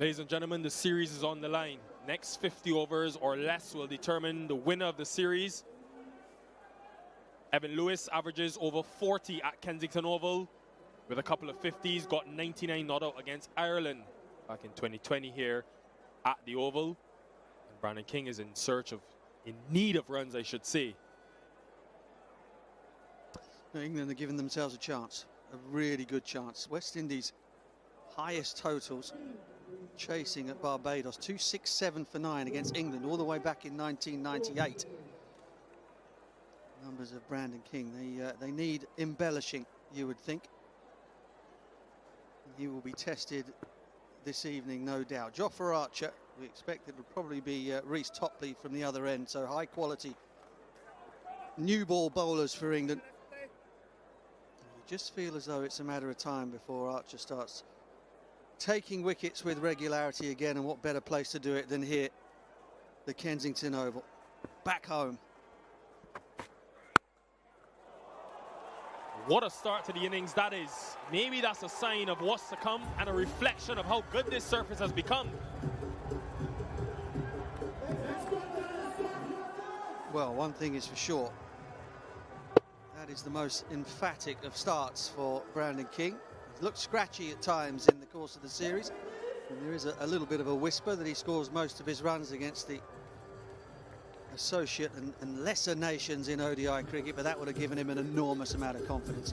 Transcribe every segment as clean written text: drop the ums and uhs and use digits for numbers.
Ladies and gentlemen, the series is on the line. Next 50 overs or less will determine the winner of the series. Evan Lewis averages over 40 at Kensington Oval with a couple of 50s, got 99 not out against Ireland back in 2020 here at the Oval. And Brandon King is in need of runs, I should say. England are giving themselves a chance, a really good chance. West Indies highest totals chasing at Barbados, 267 for 9 against England all the way back in 1998. Numbers of Brandon King, they need embellishing, you would think. He will be tested this evening, no doubt. Jofra Archer, we expect it would probably be Reece Topley from the other end, so high quality new ball bowlers for England. You just feel as though it's a matter of time before Archer starts taking wickets with regularity again, and what better place to do it than here, the Kensington Oval, back home. What a start to the innings that is. Maybe that's a sign of what's to come and a reflection of how good this surface has become. Well, one thing is for sure, that is the most emphatic of starts for Brandon King. He's looked scratchy at times in the course of the series, and there is a little bit of a whisper that he scores most of his runs against the associate and lesser nations in ODI cricket, but that would have given him an enormous amount of confidence.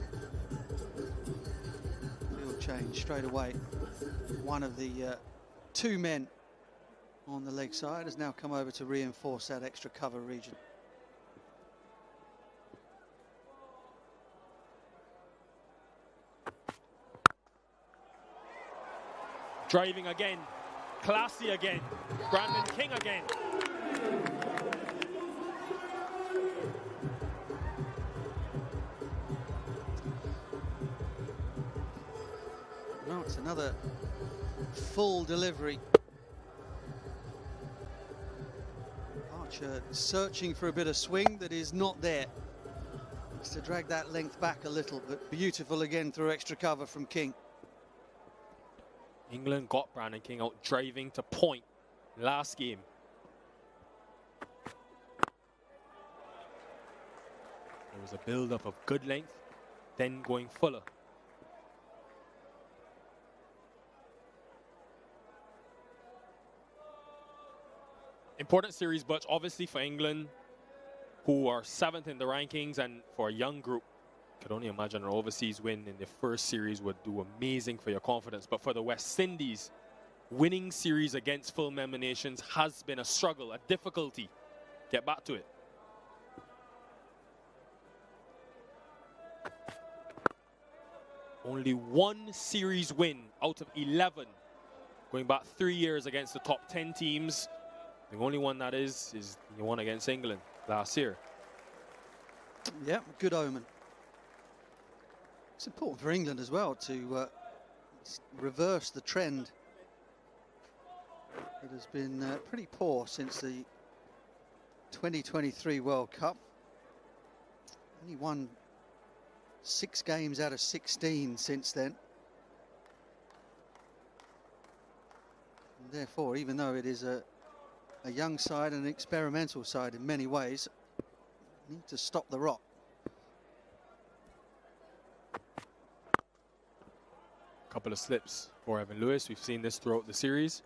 Field change straight away. One of the two men on the leg side has now come over to reinforce that extra cover region. Driving again, classy again, Brandon King again. No, it's another full delivery. Archer searching for a bit of swing that is not there. Needs to drag that length back a little, but beautiful again through extra cover from King. England got Brandon King out driving to point last game. There was a build-up of good length, then going fuller. Important series, but obviously for England, who are 7th in the rankings, and for a young group, could only imagine an overseas win in the first series would do amazing for your confidence. But for the West Indies, winning series against full member nations has been a struggle, a difficulty. Get back to it. Only one series win out of 11, going back 3 years against the top 10 teams. The only one that is the one against England last year. Yeah, good omen. It's important for England as well to reverse the trend that has been pretty poor since the 2023 World Cup. Only won 6 games out of 16 since then. And therefore, even though it is a young side and an experimental side in many ways, need to stop the rot. Couple of slips for Evan Lewis. We've seen this throughout the series.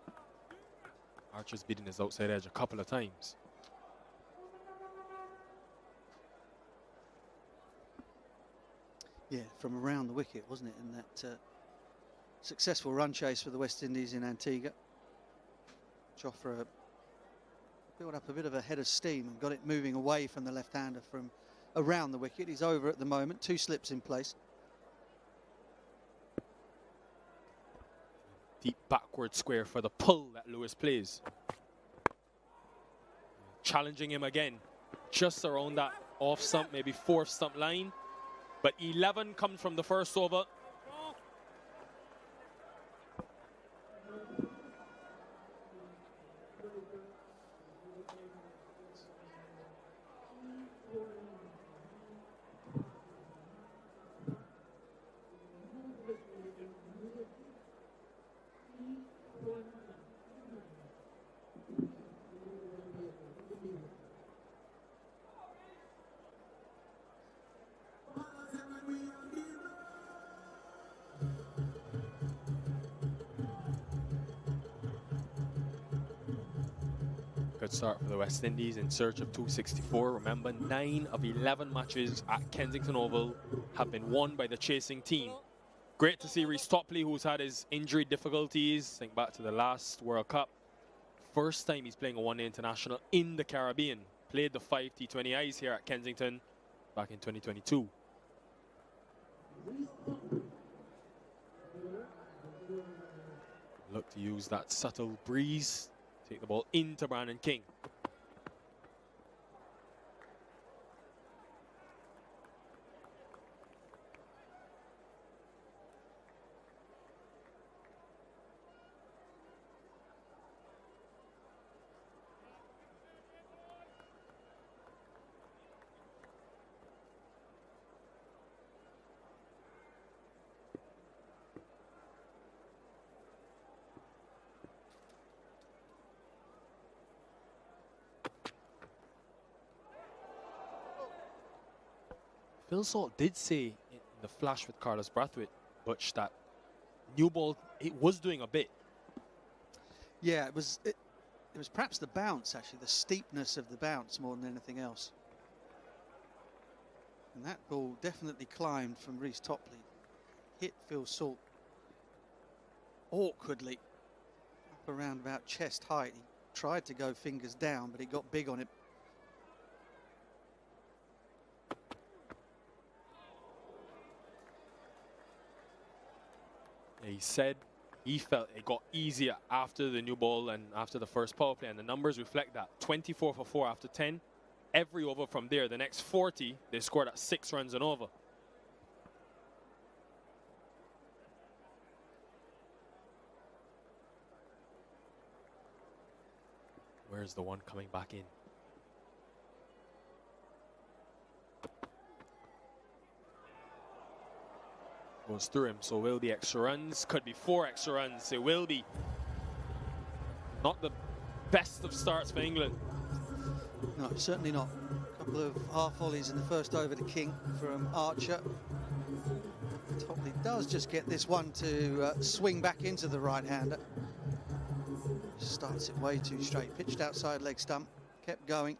Archer's beaten his outside edge a couple of times. Yeah, from around the wicket, wasn't it, in that successful run chase for the West Indies in Antigua. Jofra built up a bit of a head of steam and got it moving away from the left-hander from around the wicket. He's over at the moment, 2 slips in place. Deep backward square for the pull that Lewis plays. Challenging him again, just around that off stump, maybe 4th stump line. But 11 comes from the first over. record start for the West Indies in search of 264. Remember, 9 of 11 matches at Kensington Oval have been won by the chasing team. Great to see Rhys Topley, who's had his injury difficulties. Think back to the last World Cup. First time he's playing a one-day international in the Caribbean. Played the 5 T20Is here at Kensington back in 2022. Look to use that subtle breeze. Take the ball into Brandon King. Phil Salt did say in the flash with Carlos Brathwaite, Butch, that new ball, it was doing a bit. Yeah, it was perhaps the bounce, actually, the steepness of the bounce more than anything else. And that ball definitely climbed from Rhys Topley. Hit Phil Salt awkwardly up around about chest height. He tried to go fingers down, but it got big on him. He said he felt it got easier after the new ball and after the first power play, and the numbers reflect that. 24 for 4 after 10. Every over from there, the next 40, they scored at 6 runs and over. Where's the one coming back in? Goes through him, so will be extra runs. Could be 4 extra runs. It will be. Not the best of starts for England. No, certainly not. A couple of half volleys in the first over to King from Archer. Topley does just get this one to swing back into the right-hander. Starts it way too straight. Pitched outside leg stump. Kept going.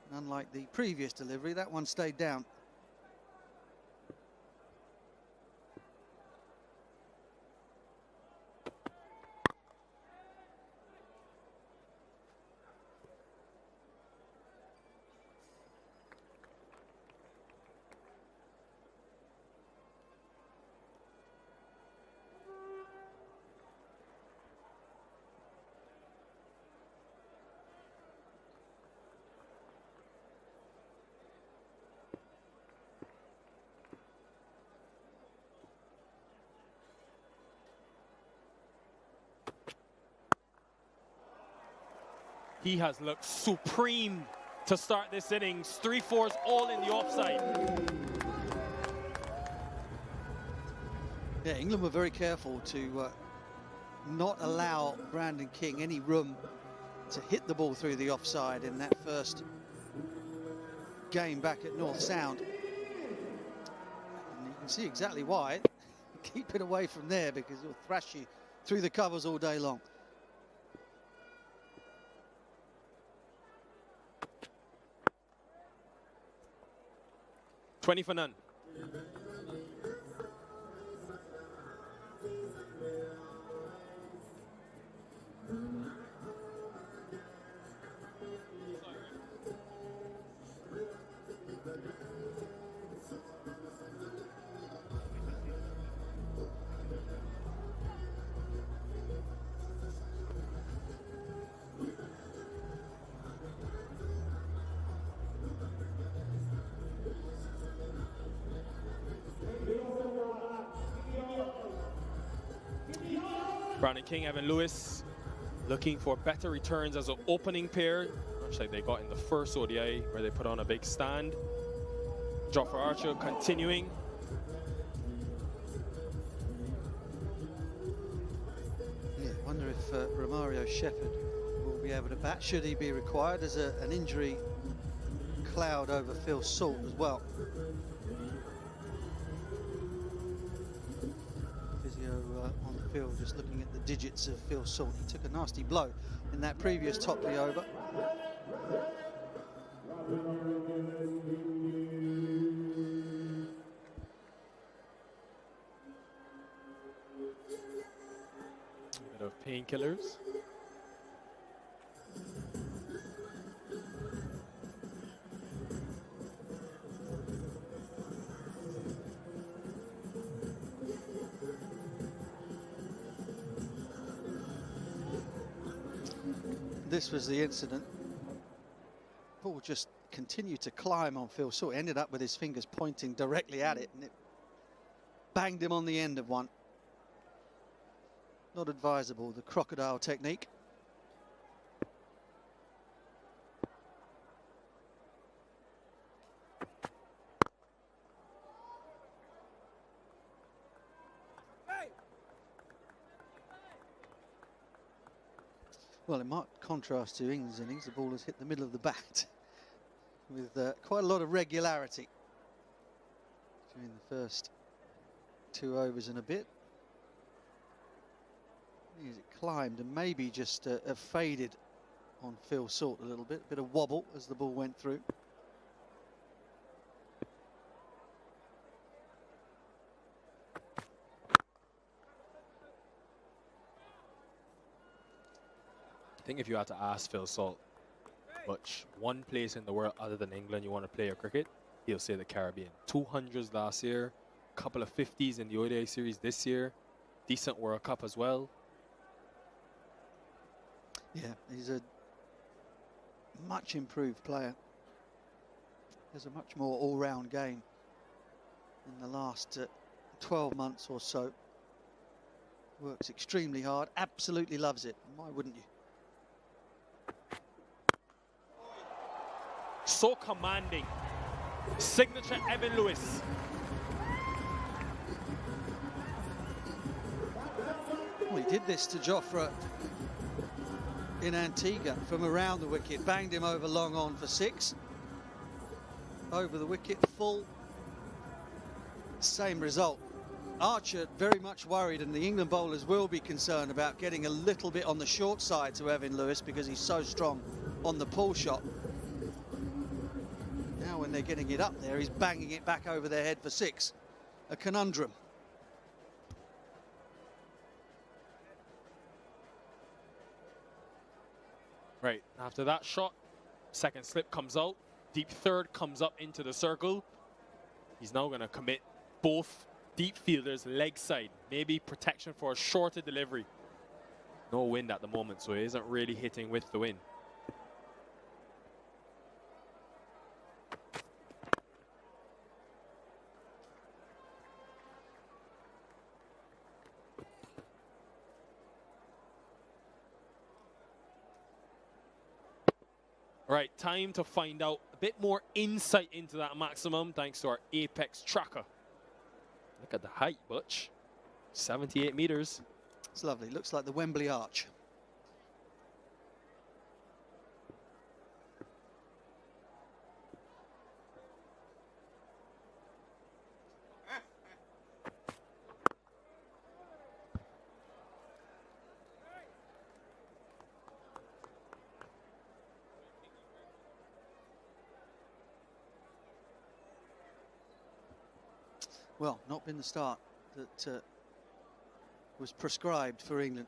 And unlike the previous delivery, that one stayed down. He has looked supreme to start this innings. 3 4s all in the offside. Yeah, England were very careful to not allow Brandon King any room to hit the ball through the offside in that first game back at North Sound. And you can see exactly why. Keep it away from there because it'll thrash you through the covers all day long. $20 for none. Brandon King, Evan Lewis looking for better returns as an opening pair, much like they got in the first ODI where they put on a big stand. Jofra Archer continuing. Yeah, wonder if Romario Shepherd will be able to bat. Should he be required? There's an injury cloud over Phil Salt as well. Physio on the Phil, just looking at the digits of Phil Salt. He took a nasty blow in that previous Topley over. A bit of painkillers. This was the incident. Ball just continued to climb on Phil Salt. Ended up with his fingers pointing directly at it, and it banged him on the end of one. Not advisable, the crocodile technique. Well, in marked contrast to England's innings, the ball has hit the middle of the bat with quite a lot of regularity during the first 2 overs and a bit. As it climbed and maybe just faded on Phil Salt a little bit of wobble as the ball went through. I think if you had to ask Phil Salt, which one place in the world other than England you want to play your cricket, he'll say the Caribbean. 200s last year, a couple of 50s in the ODI series this year, decent World Cup as well. Yeah, he's a much improved player. There's a much more all-round game in the last 12 months or so. Works extremely hard, absolutely loves it. Why wouldn't you? So commanding. Signature Evan Lewis. Well, he did this to Jofra in Antigua from around the wicket, banged him over long on for 6. Over the wicket, full. Same result. Archer very much worried, and the England bowlers will be concerned about getting a little bit on the short side to Evan Lewis because he's so strong on the pull shot. Now when they're getting it up there, he's banging it back over their head for 6. A conundrum. Right, after that shot, second slip comes out, deep third comes up into the circle. He's now going to commit both deep fielders leg side, maybe protection for a shorter delivery. No wind at the moment, so he isn't really hitting with the wind. Right, time to find out a bit more insight into that maximum thanks to our Apex tracker. Look at the height, Butch. 78 meters. It's lovely. Looks like the Wembley Arch. Well, not been the start that was prescribed for England.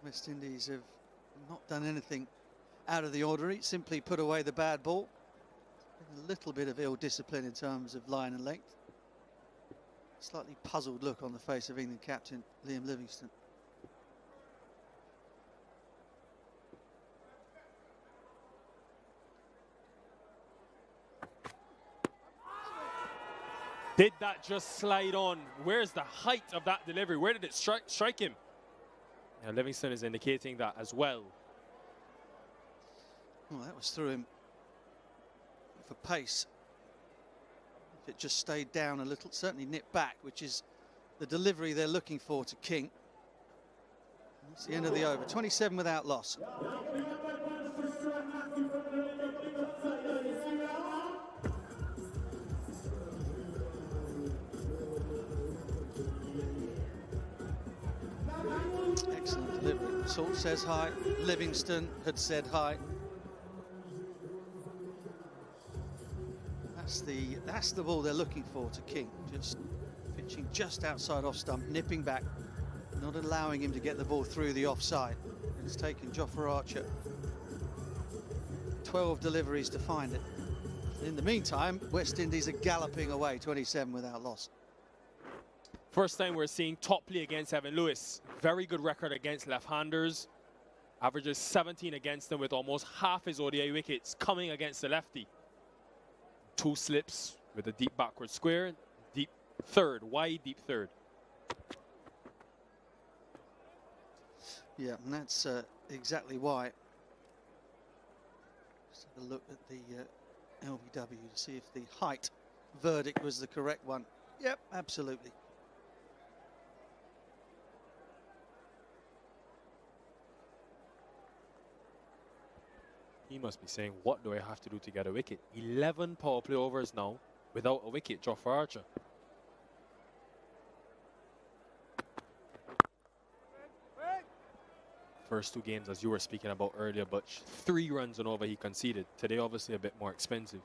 West Indies have not done anything out of the ordinary, simply put away the bad ball. A little bit of ill discipline in terms of line and length. Slightly puzzled look on the face of England captain Liam Livingstone. Did that just slide on? Where's the height of that delivery? Where did it strike him? Now Livingstone is indicating that as well. Well, that was through him for pace. If it just stayed down a little, certainly nipped back, which is the delivery they're looking for to King. That's the end of the over. 27 without loss. Excellent delivery. Salt says hi. Livingston had said hi. That's the ball they're looking for to King. Just pitching just outside off stump, nipping back, not allowing him to get the ball through the offside. It's taken Jofra Archer 12 deliveries to find it. In the meantime, West Indies are galloping away 27 without loss. First time we're seeing Topley against Evan Lewis. Very good record against left-handers. Averages 17 against them with almost half his ODI wickets coming against the lefty. 2 slips with a deep backward square, deep third, wide deep third. Yeah, and that's exactly why. Just have a look at the LBW to see if the height verdict was the correct one. Yep, absolutely. He must be saying, what do I have to do to get a wicket? 11 power play overs now without a wicket, Jofra Archer. First 2 games, as you were speaking about earlier, but 3 runs and over he conceded. Today, obviously, a bit more expensive.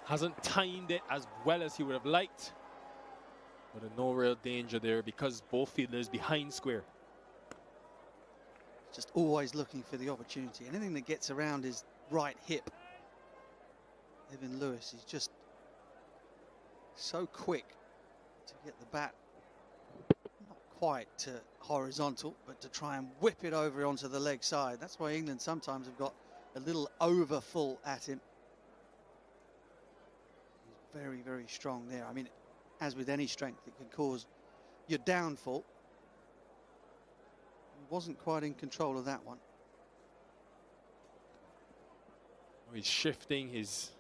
Hasn't timed it as well as he would have liked. But no real danger there because both fielders behind square. Just always looking for the opportunity. Anything that gets around his right hip. Evan Lewis is just so quick to get the bat not quite horizontal, but to try and whip it over onto the leg side. That's why England sometimes have got a little over full at him. He's very, very strong there. I mean, as with any strength, it can cause your downfall. He wasn't quite in control of that one. He's shifting his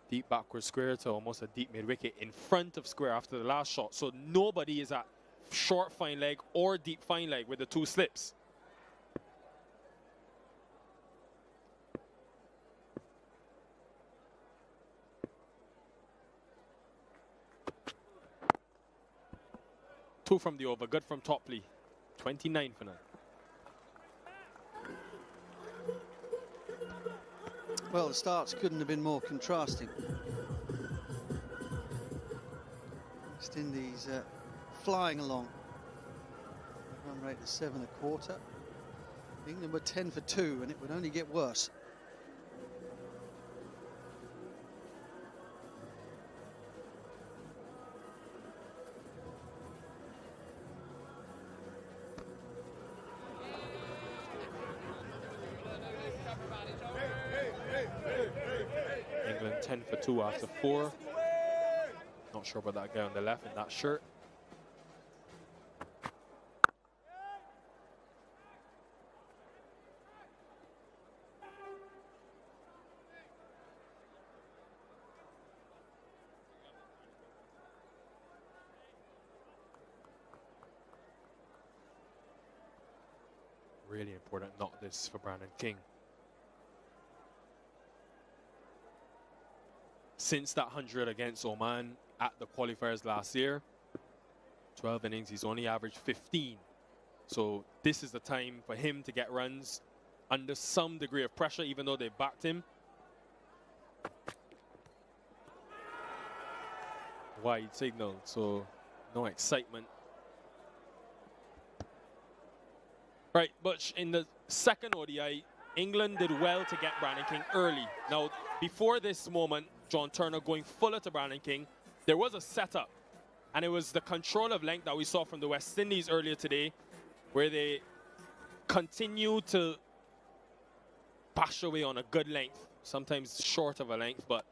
deep backward square to almost a deep mid wicket in front of square after the last shot. So nobody is at short fine leg or deep fine leg with the 2 slips. Two from the over, good from Topley. 29 for now. Well, the starts couldn't have been more contrasting. West Indies flying along. Run rate is 7.25. England were 10 for 2, and it would only get worse. England 10 for 2 after 4. Not sure about that guy on the left in that shirt. Really important not this for Brandon King. Since that 100 against Oman at the qualifiers last year, 12 innings, he's only averaged 15. So this is the time for him to get runs under some degree of pressure, even though they backed him. Wide signal, so no excitement. Right, Butch, in the second ODI, England did well to get Brandon King early. Now, before this moment, John Turner going fuller to Brandon King, there was a setup. And it was the control of length that we saw from the West Indies earlier today, where they continued to bash away on a good length, sometimes short of a length, but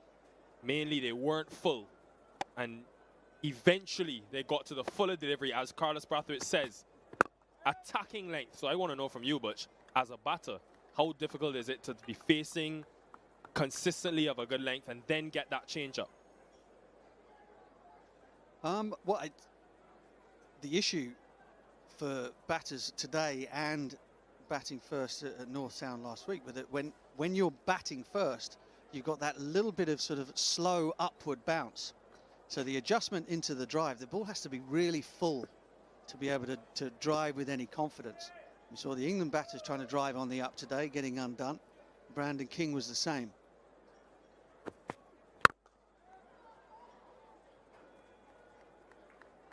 mainly they weren't full. And eventually they got to the fuller delivery, as Carlos Brathwaite says, attacking length. So I want to know from you, Butch, as a batter, how difficult is it to be facing consistently of a good length and then get that change up? The issue for batters today and batting first at North Sound last week, but that when you're batting first, you've got that little bit of sort of slow upward bounce. So the adjustment into the drive, the ball has to be really full to be able to drive with any confidence. We saw the England batters trying to drive on the up today, getting undone. Brandon King was the same.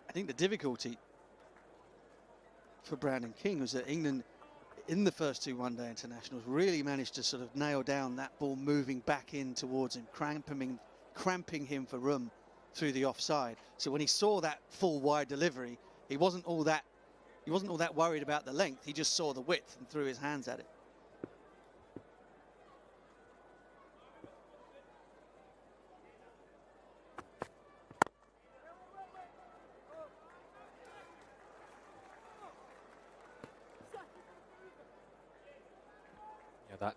I think the difficulty for Brandon King was that England, in the first two one-day internationals, really managed to sort of nail down that ball moving back in towards him, cramping him for room through the offside. So when he saw that full wide delivery, he wasn't all that worried about the length. He just saw the width and threw his hands at it. Yeah, that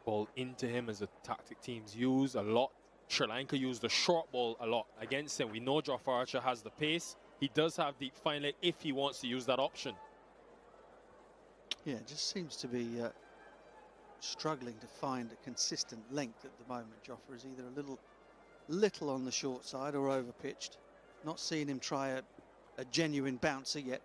ball into him as the tactic teams use a lot. Sri Lanka used the short ball a lot against him. We know Jofra Archer has the pace. He does have deep fine leg if he wants to use that option. Yeah, it just seems to be struggling to find a consistent length at the moment. Jofra is either a little on the short side or over pitched. Not seeing him try a genuine bouncer yet.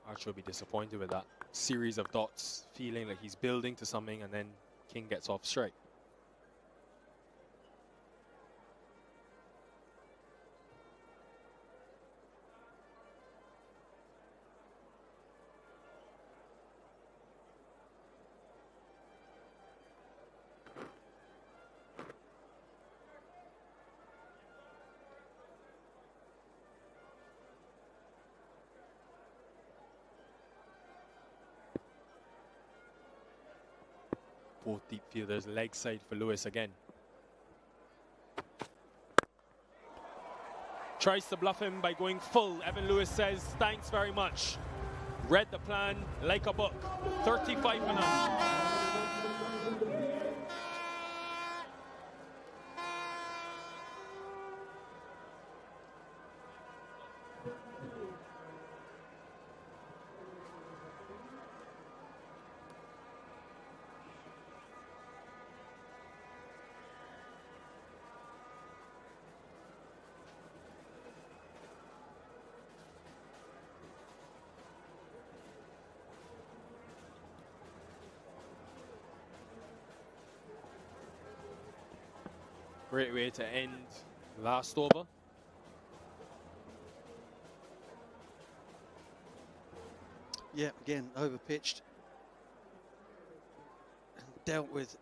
Archer will be disappointed with that series of dots, feeling like he's building to something, and then King gets off straight. Both deep fielders, leg side for Lewis again. Tries to bluff him by going full. Evan Lewis says, thanks very much. Read the plan like a book. 35 for now. Great way to end last over. Yeah, again, over pitched. Dealt with.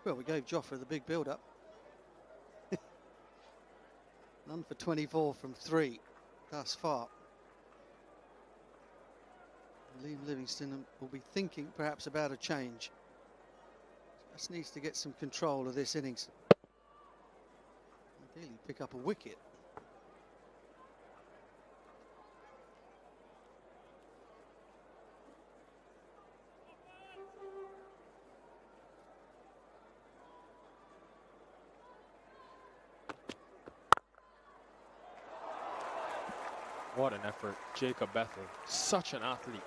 Well, we gave Jofra the big build-up. None for 24 from 3 thus far. Liam Livingstone will be thinking perhaps about a change. Just needs to get some control of this innings. nearly pick up a wicket. What an effort. Jacob Bethell, such an athlete.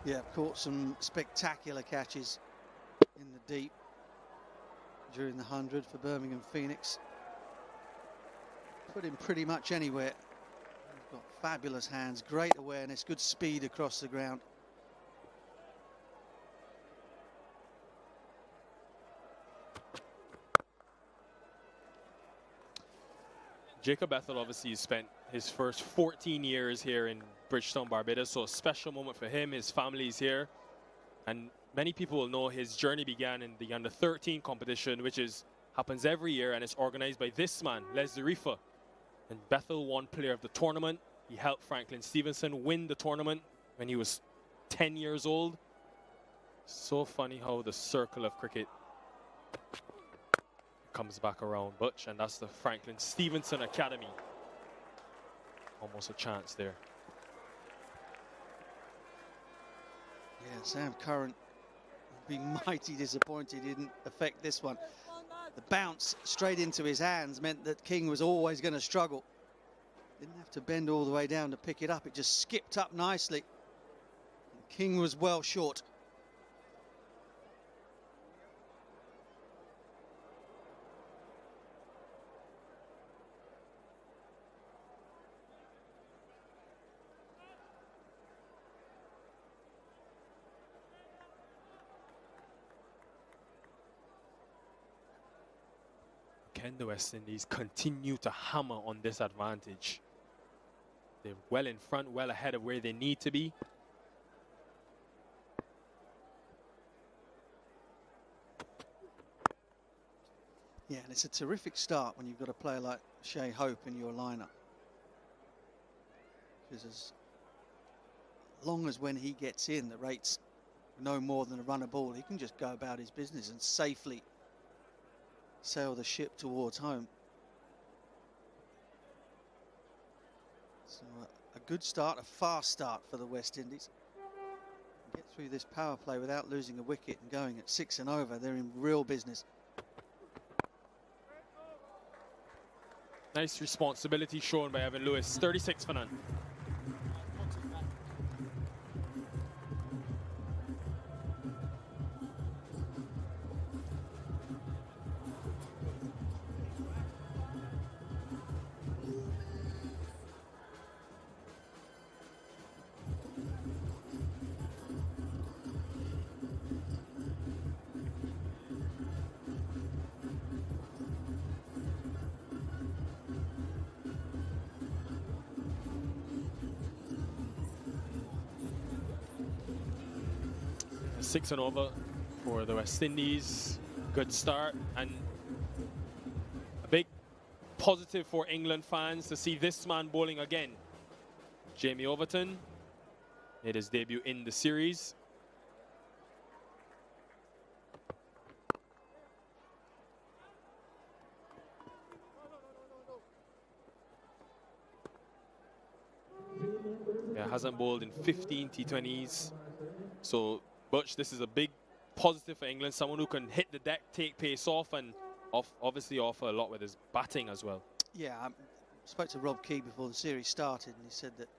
Yeah, caught some spectacular catches in the deep during the 100 for Birmingham Phoenix. Put him pretty much anywhere. He's got fabulous hands, great awareness, good speed across the ground. Jacob Bethell obviously spent his first 14 years here in Bridgetown, Barbados, so a special moment for him. His family's here, and many people will know his journey began in the under-13 competition, which happens every year, and it's organized by this man, Leslie Reefer. And Bethell won player of the tournament. He helped Franklin Stevenson win the tournament when he was 10 years old. So funny how the circle of cricket comes back around, Butch, and that's the Franklin Stevenson Academy. Almost a chance there. Yeah, Sam Curran would be mighty disappointed he didn't affect this one. The bounce straight into his hands meant that King was always going to struggle. Didn't have to bend all the way down to pick it up. It just skipped up nicely. And King was well short. Can the West Indies continue to hammer on this advantage? They're well in front, well ahead of where they need to be. Yeah, and it's a terrific start when you've got a player like Shea Hope in your lineup. Because as long as when he gets in, the rate's no more than a run a ball, he can just go about his business and safely sail the ship towards home. So a good start, a fast start for the West Indies. Get through this power play without losing a wicket and going at 6 and over. They're in real business. Nice responsibility shown by Evan Lewis. 36 for none. Six and over for the West Indies. Good start, and a big positive for England fans to see this man bowling again. Jamie Overton made his debut in the series. Yeah, hasn't bowled in 15 T20s. So Butch, this is a big positive for England. Someone who can hit the deck, take pace off, and obviously offer a lot with his batting as well. Yeah, I spoke to Rob Key before the series started, and he said that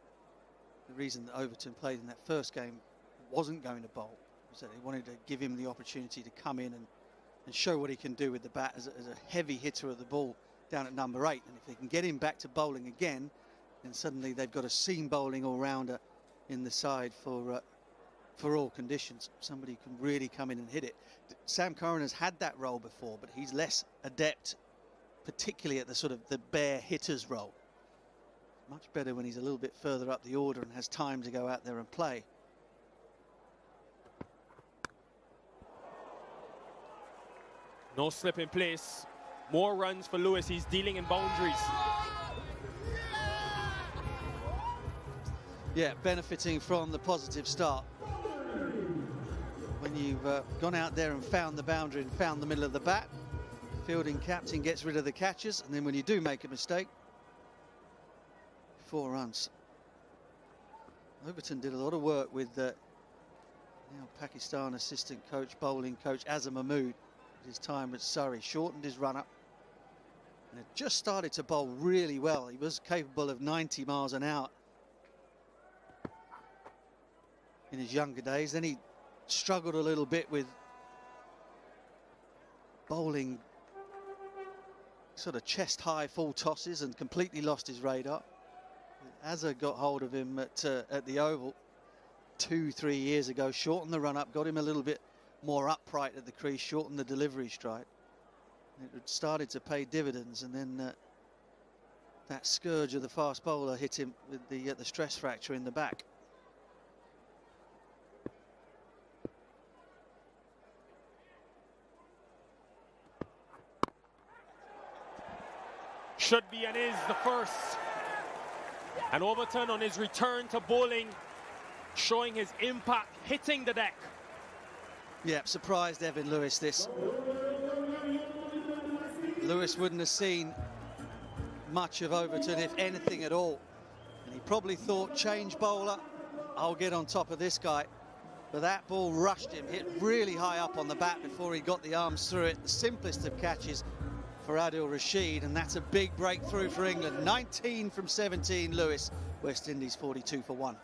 the reason that Overton played in that first game wasn't going to bowl was that he wanted to give him the opportunity to come in and show what he can do with the bat as a heavy hitter of the ball down at number 8. And if they can get him back to bowling again, then suddenly they've got a seam bowling all-rounder in the side for all conditions. Somebody who can really come in and hit it. Sam Curran has had that role before, but he's less adept, particularly at the sort of the bare hitters role. Much better when he's a little bit further up the order and has time to go out there and play. No slip in place. More runs for Lewis. He's dealing in boundaries. Yeah, benefiting from the positive start. When when you've gone out there and found the boundary and found the middle of the bat. Fielding captain gets rid of the catches, and then when you do make a mistake, 4 runs. Overton did a lot of work with now Pakistan assistant coach, bowling coach Azam Mahmood at his time at Surrey. Shortened his run-up and had just started to bowl really well. He was capable of 90 miles an hour in his younger days. Then he struggled a little bit with bowling sort of chest-high full tosses and completely lost his radar. Azza got hold of him at the Oval 2-3 years ago, shortened the run-up, got him a little bit more upright at the crease, shortened the delivery stride. It had started to pay dividends, and then that scourge of the fast bowler hit him with the stress fracture in the back. Should be and is the first. And Overton on his return to bowling, showing his impact, hitting the deck. Yeah, surprised Evan Lewis this. Lewis wouldn't have seen much of Overton, if anything at all. And he probably thought, change bowler, I'll get on top of this guy. But that ball rushed him, hit really high up on the bat before he got the arms through it. The simplest of catches for Adil Rashid, and that's a big breakthrough for England. 19 from 17, Lewis. West Indies 42 for 1.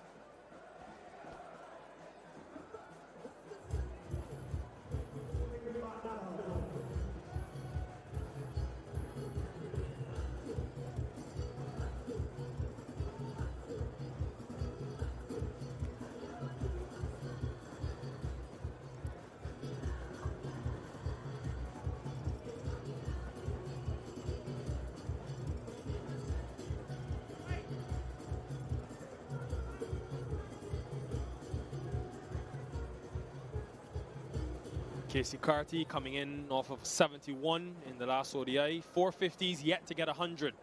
Keacy Carty coming in off of 71 in the last ODI. 450s yet to get 100.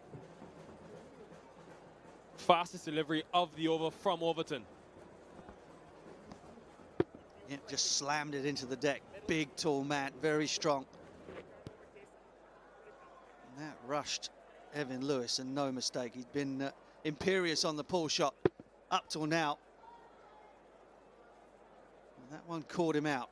Fastest delivery of the over from Overton. Yeah, just slammed it into the deck. Big, tall man, very strong. And that rushed Evan Lewis, and no mistake. He'd been imperious on the pull shot up till now. And that one caught him out.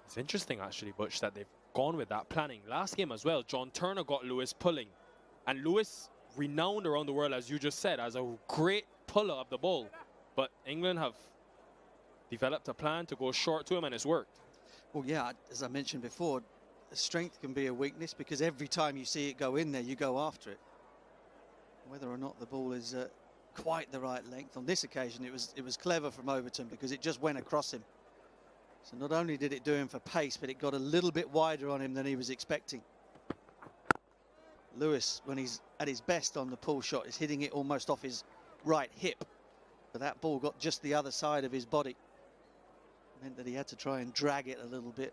It's interesting, actually, Butch, that they've gone with that planning. Last game as well, John Turner got Lewis pulling. And Lewis, renowned around the world, as you just said, as a great puller of the ball. But England have developed a plan to go short to him, and it's worked. Well, yeah, as I mentioned before, strength can be a weakness, because every time you see it go in there, you go after it. Whether or not the ball is quite the right length. On this occasion, it was clever from Overton, because it just went across him. So not only did it do him for pace, but it got a little bit wider on him than he was expecting. Lewis, when he's at his best on the pull shot, is hitting it almost off his right hip. But that ball got just the other side of his body. It meant that he had to try and drag it a little bit.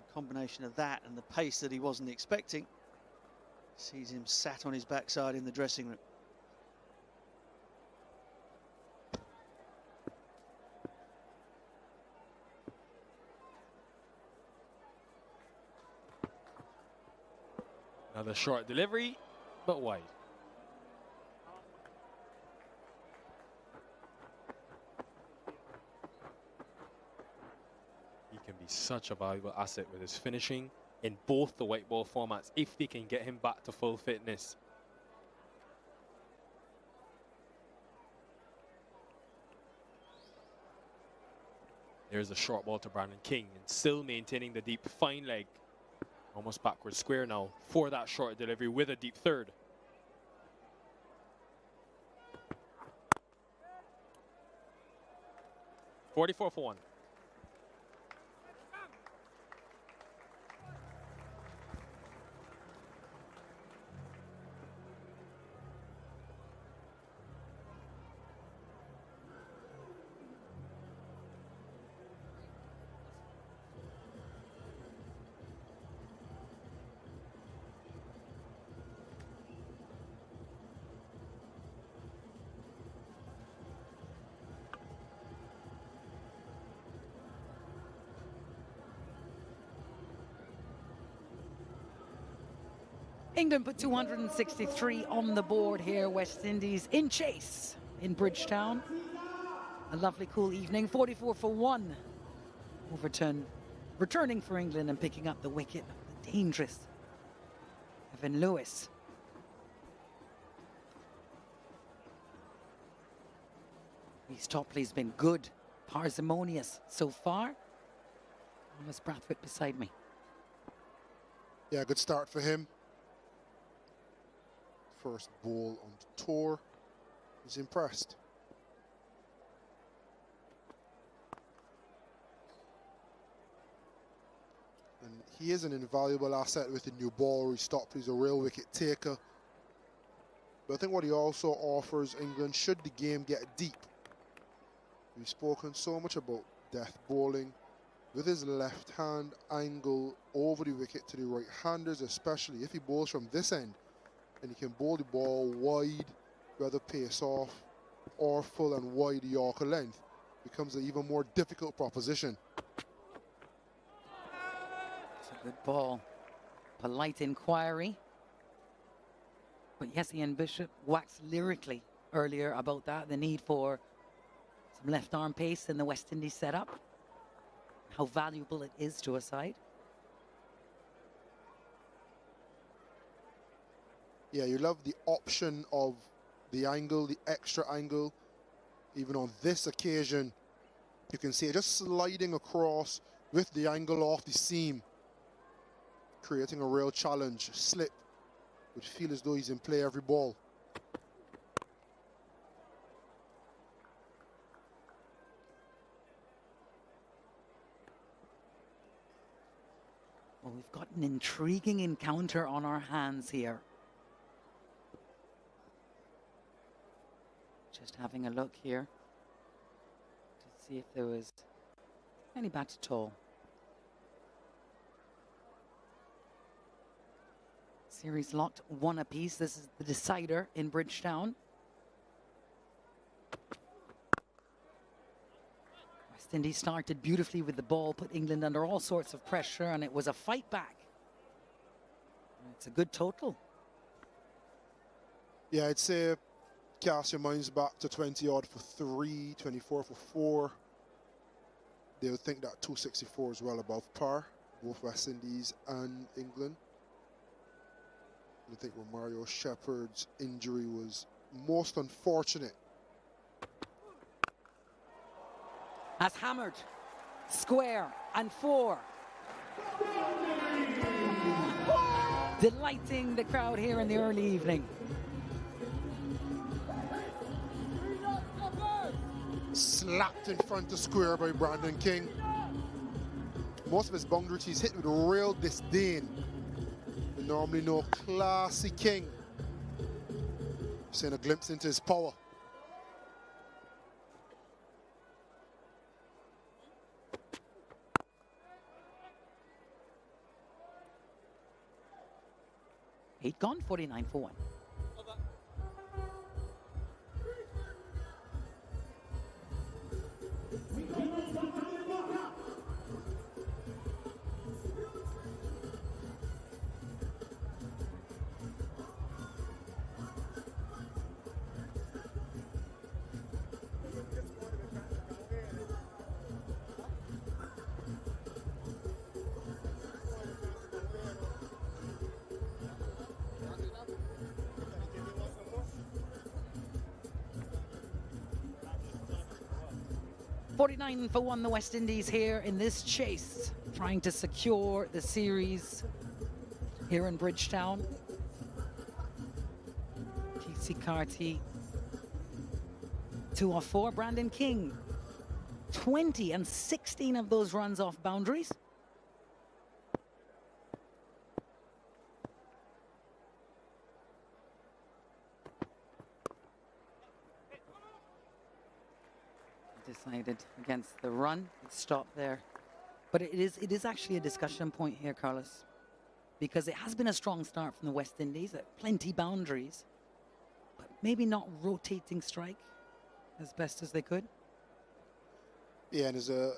The combination of that and the pace that he wasn't expecting sees him sat on his backside in the dressing room. Another short delivery, but wide. He can be such a valuable asset with his finishing in both the white ball formats, if they can get him back to full fitness. There's a short ball to Brandon King, and still maintaining the deep fine leg. Almost backward square now for that short delivery with a deep third. .44 for 1. England put 263 on the board here. West Indies in chase in Bridgetown. A lovely cool evening. 44 for 1. Overton returning for England and picking up the wicket of the dangerous Evan Lewis. Reece Topley's been good, parsimonious so far. Thomas Brathwaite beside me. Yeah, good start for him. First ball on the tour. He's impressed. And he is an invaluable asset with the new ball. Reece Topley's a real wicket taker. But I think what he also offers England, should the game get deep. We've spoken so much about death bowling. With his left hand angle over the wicket to the right-handers, especially if he bowls from this end, and he can bowl the ball wide, whether pace off or full and wide Yorker length, becomes an even more difficult proposition. It's a good ball. Polite inquiry. But yes, Ian Bishop waxed lyrically earlier about that, the need for some left arm pace in the West Indies setup. How valuable it is to a side. Yeah, you love the option of the angle, the extra angle. Even on this occasion, you can see it just sliding across with the angle off the seam, creating a real challenge. Slip would feel as though he's in play every ball. Well, we've got an intriguing encounter on our hands here. Just having a look here to see if there was any bat at all. Series locked 1 apiece. This is the decider in Bridgetown. West Indies started beautifully with the ball, put England under all sorts of pressure, and it was a fight back. It's a good total. Yeah, I'd say cast your minds back to 20 odd for 3, 24 for 4. They would think that 264 is well above par, both West Indies and England. I think Romario Shepherd's injury was most unfortunate. Has hammered, square and 4. Delighting the crowd here in the early evening. Slapped in front of square by Brandon King. Most of his boundaries he's hit with real disdain. We normally know classy King. Seeing a glimpse into his power. Eight gone, 49 for 1. 49 for 1, the West Indies here in this chase, trying to secure the series here in Bridgetown. Keacy Carty, 2 off 4. Brandon King, 20 and 16 of those runs off boundaries. Decided against the run. Stop there. But it is actually a discussion point here, Carlos, because it has been a strong start from the West Indies at plenty boundaries, but maybe not rotating strike as best as they could. Yeah, and there's a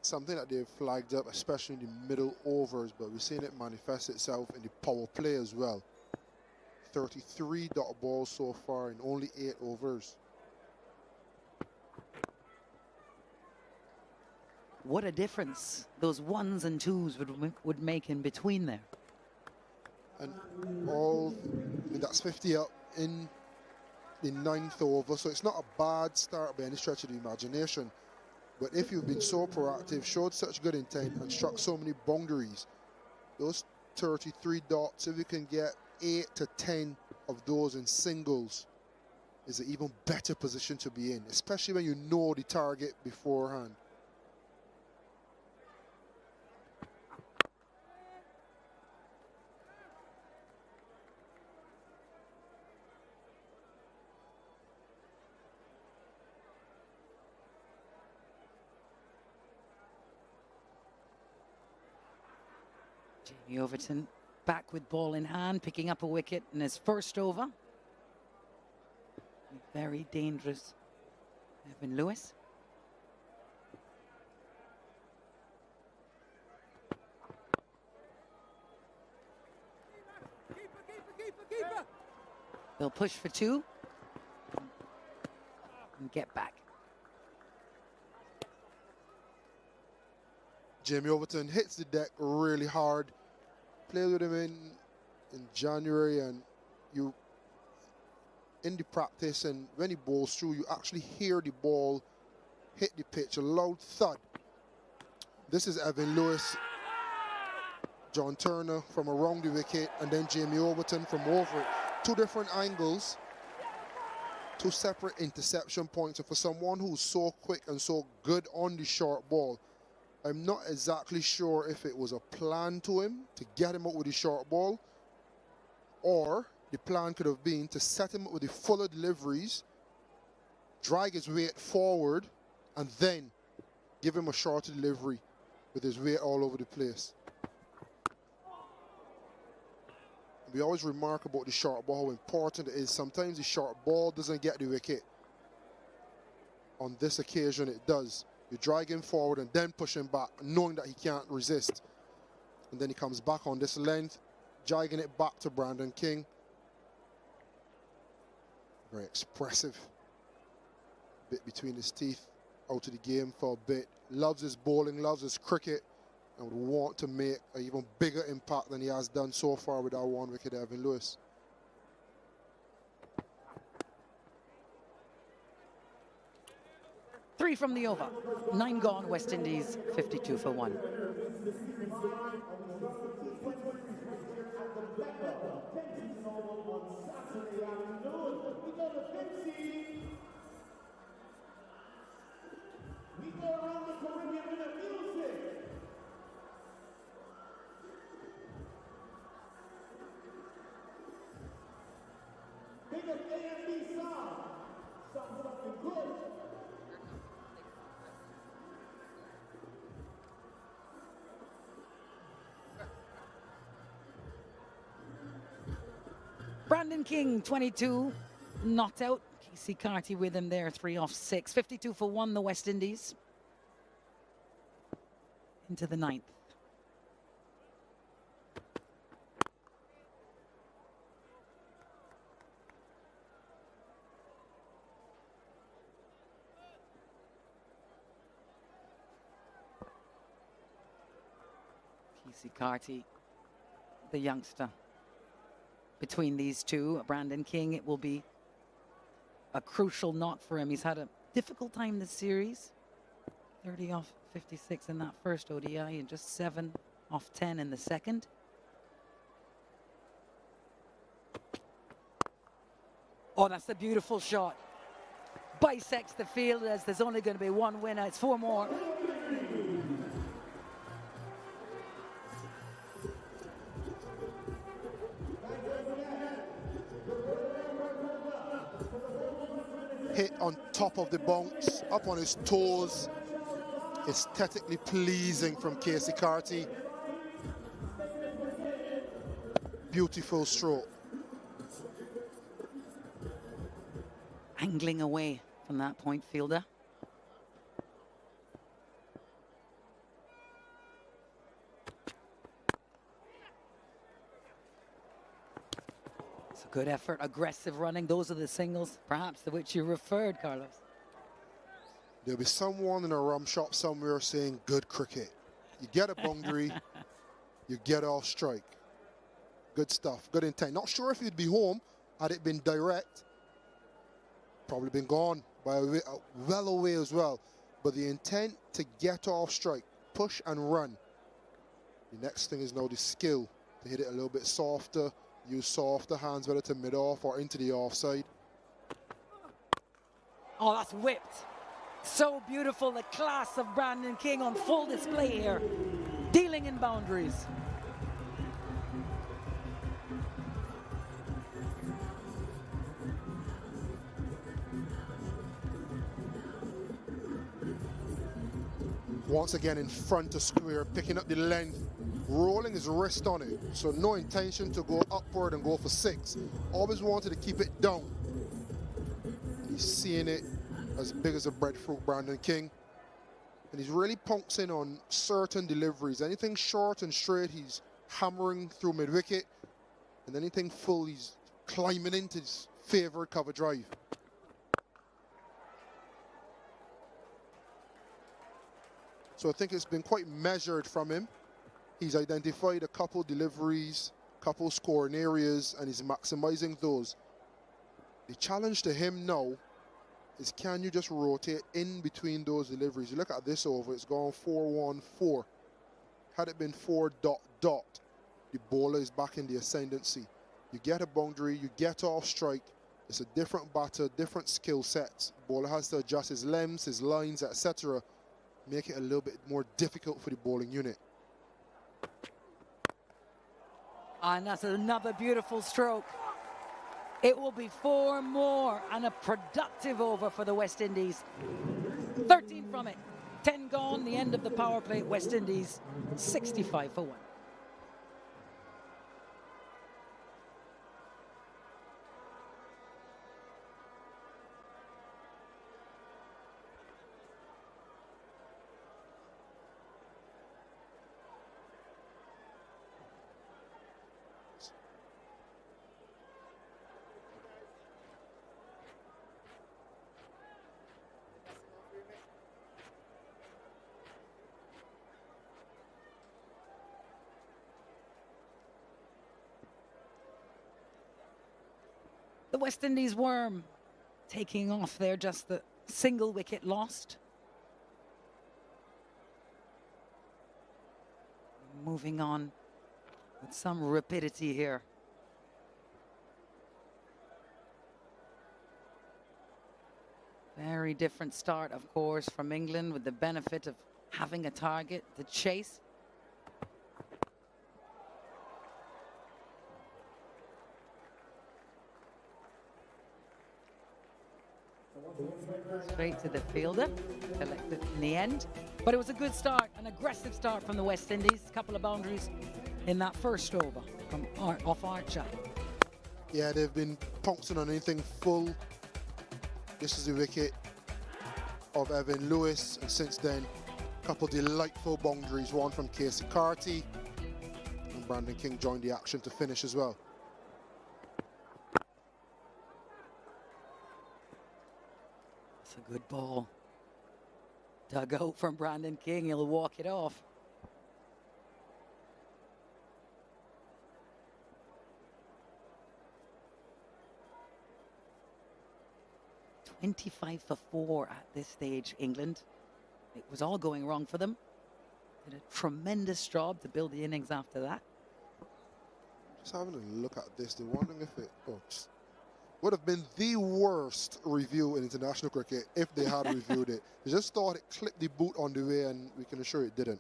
something that they've flagged up, especially in the middle overs, but we're seeing it manifest itself in the power play as well. 33 dot balls so far in only 8 overs. What a difference those ones and twos would make in between there. And that's 50 up in the 9th over, so it's not a bad start by any stretch of the imagination. But if you've been so proactive, showed such good intent, and struck so many boundaries, those 33 dots, if you can get 8 to 10 of those in singles, is an even better position to be in, especially when you know the target beforehand. Jamie Overton back with ball in hand, picking up a wicket in his first over. Very dangerous Evan Lewis. Keeper. They'll push for 2 and get back. Jamie Overton hits the deck really hard. Played with him in January, and you in the practice, and when he bowls through, you actually hear the ball hit the pitch, a loud thud. This is Evan Lewis, John Turner from around the wicket, and then Jamie Overton from over it. 2 different angles, 2 separate interception points. And for someone who's so quick and so good on the short ball, I'm not exactly sure if it was a plan to him to get him up with the short ball, or the plan could have been to set him up with the fuller deliveries, drag his weight forward, and then give him a shorter delivery with his weight all over the place. We always remark about the short ball, how important it is. Sometimes the short ball doesn't get the wicket. On this occasion, it does. You drag him forward and then push him back, knowing that he can't resist. And then he comes back on this length, jogging it back to Brandon King. Very expressive. Bit between his teeth, out of the game for a bit. Loves his bowling, loves his cricket, and would want to make an even bigger impact than he has done so far with our 1 wicket, Evan Lewis. Three from the over. 9 gone, West Indies 52 for 1. Brandon King, 22, knocked out. Keacy Carty with him there, 3 off 6. 52 for 1, the West Indies. Into the 9th. Keacy Carty, the youngster. Between these two, Brandon King, it will be a crucial knock for him. He's had a difficult time this series. 30 off 56 in that first ODI and just 7 off 10 in the second. Oh, that's a beautiful shot. Bisects the field as there's only going to be 1 winner. It's 4 more. Hit on top of the bounce, up on his toes. Aesthetically pleasing from Keacy Carty. Beautiful stroke. Angling away from that point fielder. Good effort, aggressive running. Those are the singles, perhaps, to which you referred, Carlos. There'll be someone in a rum shop somewhere saying, good cricket. You get a boundary, you get off strike. Good stuff, good intent. Not sure if you'd be home had it been direct. Probably been gone by well away as well. But the intent to get off strike, push and run. The next thing is now the skill to hit it a little bit softer, use softer hands, whether to mid-off or into the offside. Oh, that's whipped. So beautiful, the class of Brandon King on full display here, dealing in boundaries. Once again in front of square, picking up the length, rolling his wrist on it. So no intention to go upward and go for 6. Always wanted to keep it down. He's seeing it as big as a breadfruit, Brandon King. And he's really pouncing on certain deliveries. Anything short and straight, he's hammering through mid-wicket. And anything full, he's climbing into his favourite cover drive. So I think it's been quite measured from him. He's identified a couple deliveries, couple scoring areas, and he's maximizing those. The challenge to him now is, can you just rotate in between those deliveries? You look at this over, it's gone 4-1-4. Had it been 4 ... the bowler is back in the ascendancy. You get a boundary, you get off strike. It's a different batter, different skill sets. Bowler has to adjust his lengths, his lines, etc. Make it a little bit more difficult for the bowling unit. And that's another beautiful stroke. It will be 4 more and a productive over for the West Indies. 13 from it, 10 gone, the end of the power play. West Indies 65 for 1. The West Indies worm taking off there, just the single wicket lost. Moving on with some rapidity here. Very different start, of course, from England, with the benefit of having a target to chase. Straight to the fielder, collected in the end. But it was a good start, an aggressive start from the West Indies. A couple of boundaries in that first over from off Archer. Yeah, they've been pouncing on anything full. This is the wicket of Evan Lewis, and since then, a couple delightful boundaries. One from Keacy Carty, and Brandon King joined the action to finish as well. It's a good ball. Dug out from Brandon King. He'll walk it off. $25 for 4 at this stage, England. It was all going wrong for them. Did a tremendous job to build the innings after that. Just having a look at this, they're wondering if it would have been the worst review in international cricket if they had reviewed it. They just thought it clipped the boot on the way, and we can assure it didn't.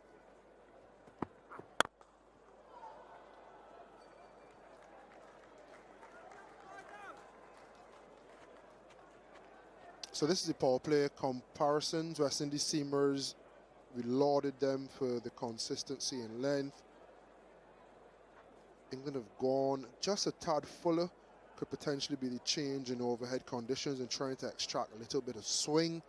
So this is the power play comparisons. West Indies seamers, we lauded them for the consistency and length. England have gone just a tad fuller. Could potentially be the change in overhead conditions and trying to extract a little bit of swing.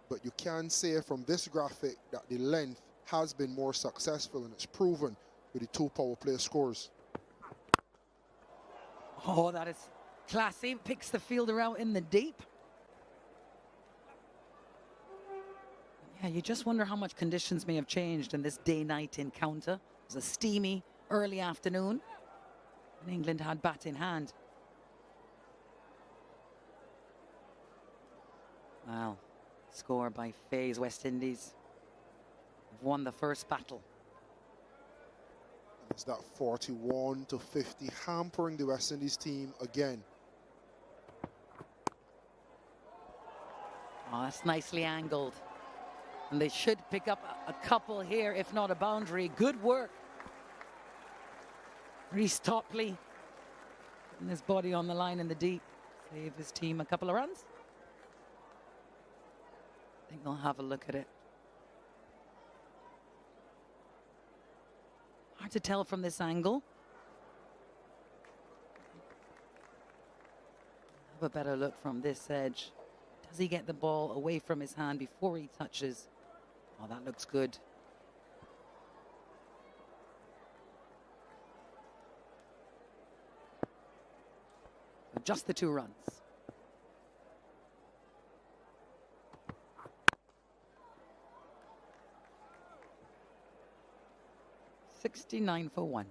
But you can say from this graphic that the length has been more successful, and it's proven with the 2 power play scores. Oh, that is classy. Picks the fielder out in the deep. Yeah, you just wonder how much conditions may have changed in this day-night encounter. It was a steamy early afternoon, and England had bat in hand. Wow, score by phase. West Indies have won the first battle. It's that 41-50 hampering the West Indies team again. Oh, that's nicely angled. And they should pick up a couple here, if not a boundary. Good work. Rhys Topley putting his body on the line in the deep. Save his team a couple of runs. I think they'll have a look at it. Hard to tell from this angle. Have a better look from this edge. Does he get the ball away from his hand before he touches? Oh, that looks good. Just the 2 runs. $69 for 1.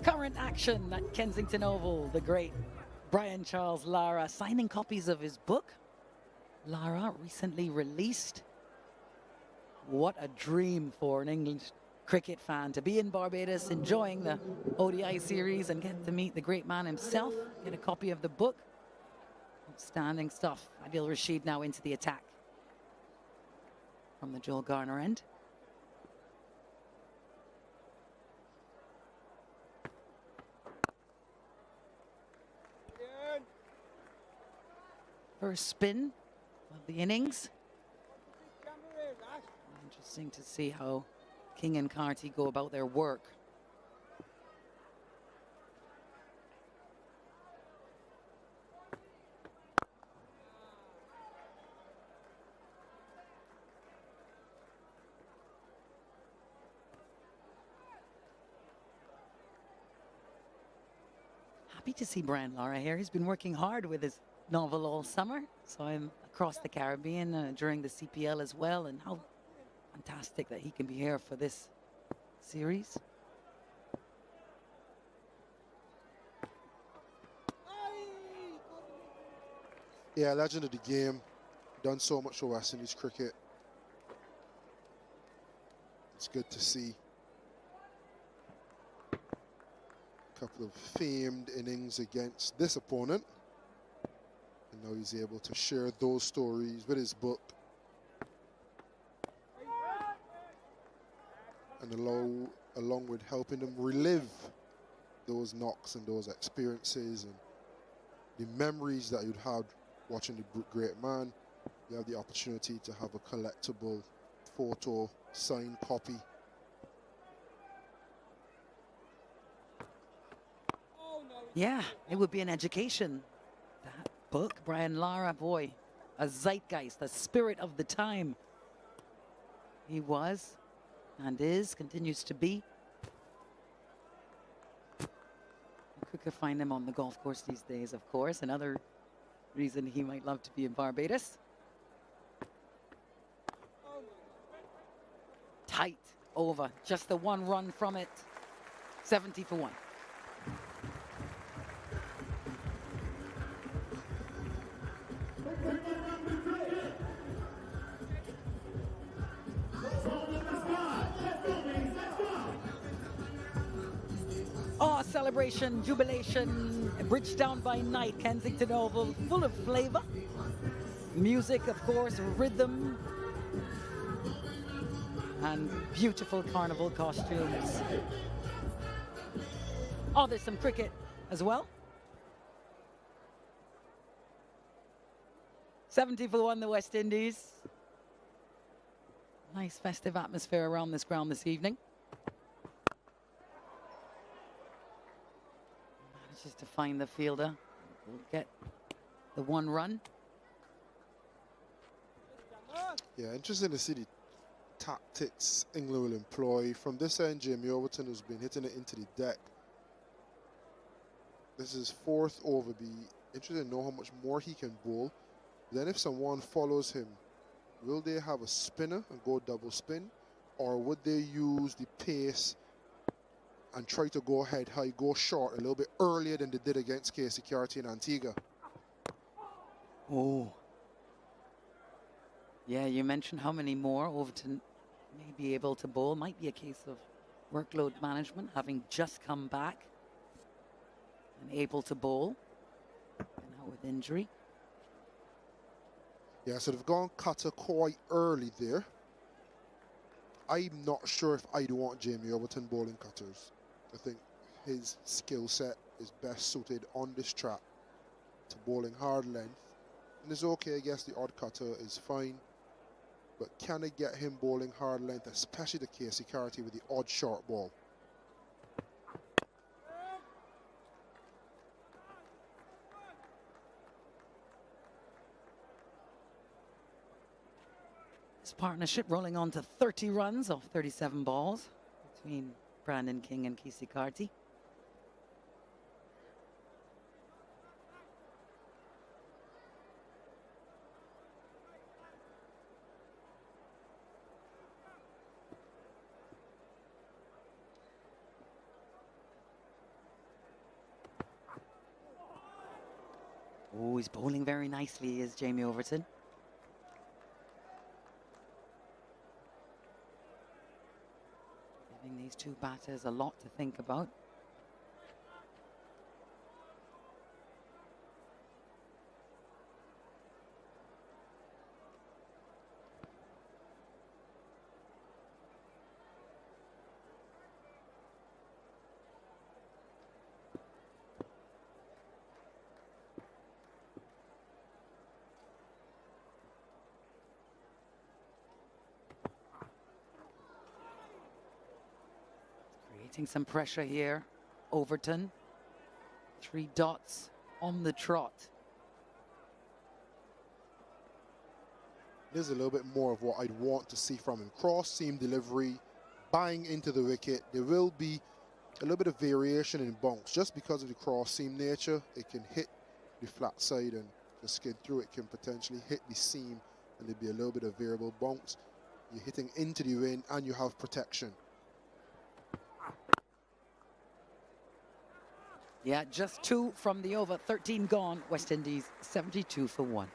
Current action at Kensington Oval. The great Brian Charles Lara signing copies of his book. Lara, recently released. What a dream for an English cricket fan to be in Barbados enjoying the ODI series and get to meet the great man himself, get a copy of the book. Outstanding stuff. Adil Rashid now into the attack from the Joel Garner end. First spin of the innings. Interesting to see how King and Carty go about their work. Happy to see Brian Lara here. He's been working hard with his novel all summer. So I'm across the Caribbean during the CPL as well, and how fantastic that he can be here for this series. Yeah, legend of the game. Done so much for West Indies cricket. It's good to see. A couple of famed innings against this opponent. And now he's able to share those stories with his book. And along with helping them relive those knocks and those experiences and the memories that you'd had watching the great man. You have the opportunity to have a collectible photo, signed copy. Yeah, it would be an education. That book, Brian Lara, boy, a zeitgeist, a spirit of the time. He was and is, continues to be. You could find him on the golf course these days, of course. Another reason he might love to be in Barbados. Tight over, just the 1 run from it. 70 for 1. Oh, celebration, jubilation, Bridgetown by night, Kensington Oval, full of flavor. Music, of course, rhythm, and beautiful carnival costumes. Oh, there's some cricket as well. 70 for 1, the West Indies. Nice festive atmosphere around this ground this evening. Manages to find the fielder. We'll get the 1 run. Yeah, interesting to see the tactics England will employ. From this end, Jamie Overton has been hitting it into the deck. This is 4th over. Be interested to know how much more he can bowl. Then if someone follows him, will they have a spinner and go double spin? Or would they use the pace and try to go head high, go short a little bit earlier than they did against Keacy Carty and Antigua? Oh. Yeah, you mentioned how many more Overton may be able to bowl. Might be a case of workload management, having just come back and able to bowl. And now with injury. Yeah, so they've gone cutter quite early there. I'm not sure if I'd want Jamie Overton bowling cutters. I think his skill set is best suited on this track to bowling hard length. And it's okay, I guess the odd cutter is fine. But can I get him bowling hard length, especially the Keacy Carty with the odd short ball? This partnership rolling on to 30 runs off 37 balls between Brandon King and Keacy Carty. Oh, he's bowling very nicely, is Jamie Overton. Giving these 2 batters a lot to think about. Creating some pressure here, Overton. 3 dots on the trot. There's a little bit more of what I'd want to see from him. Cross seam delivery, bang into the wicket. There will be a little bit of variation in bounce. Just because of the cross seam nature, it can hit the flat side and just skid through. It can potentially hit the seam and there'll be a little bit of variable bounce. You're hitting into the wind and you have protection. Yeah, just 2 from the over, 13 gone. West Indies 72 for 1.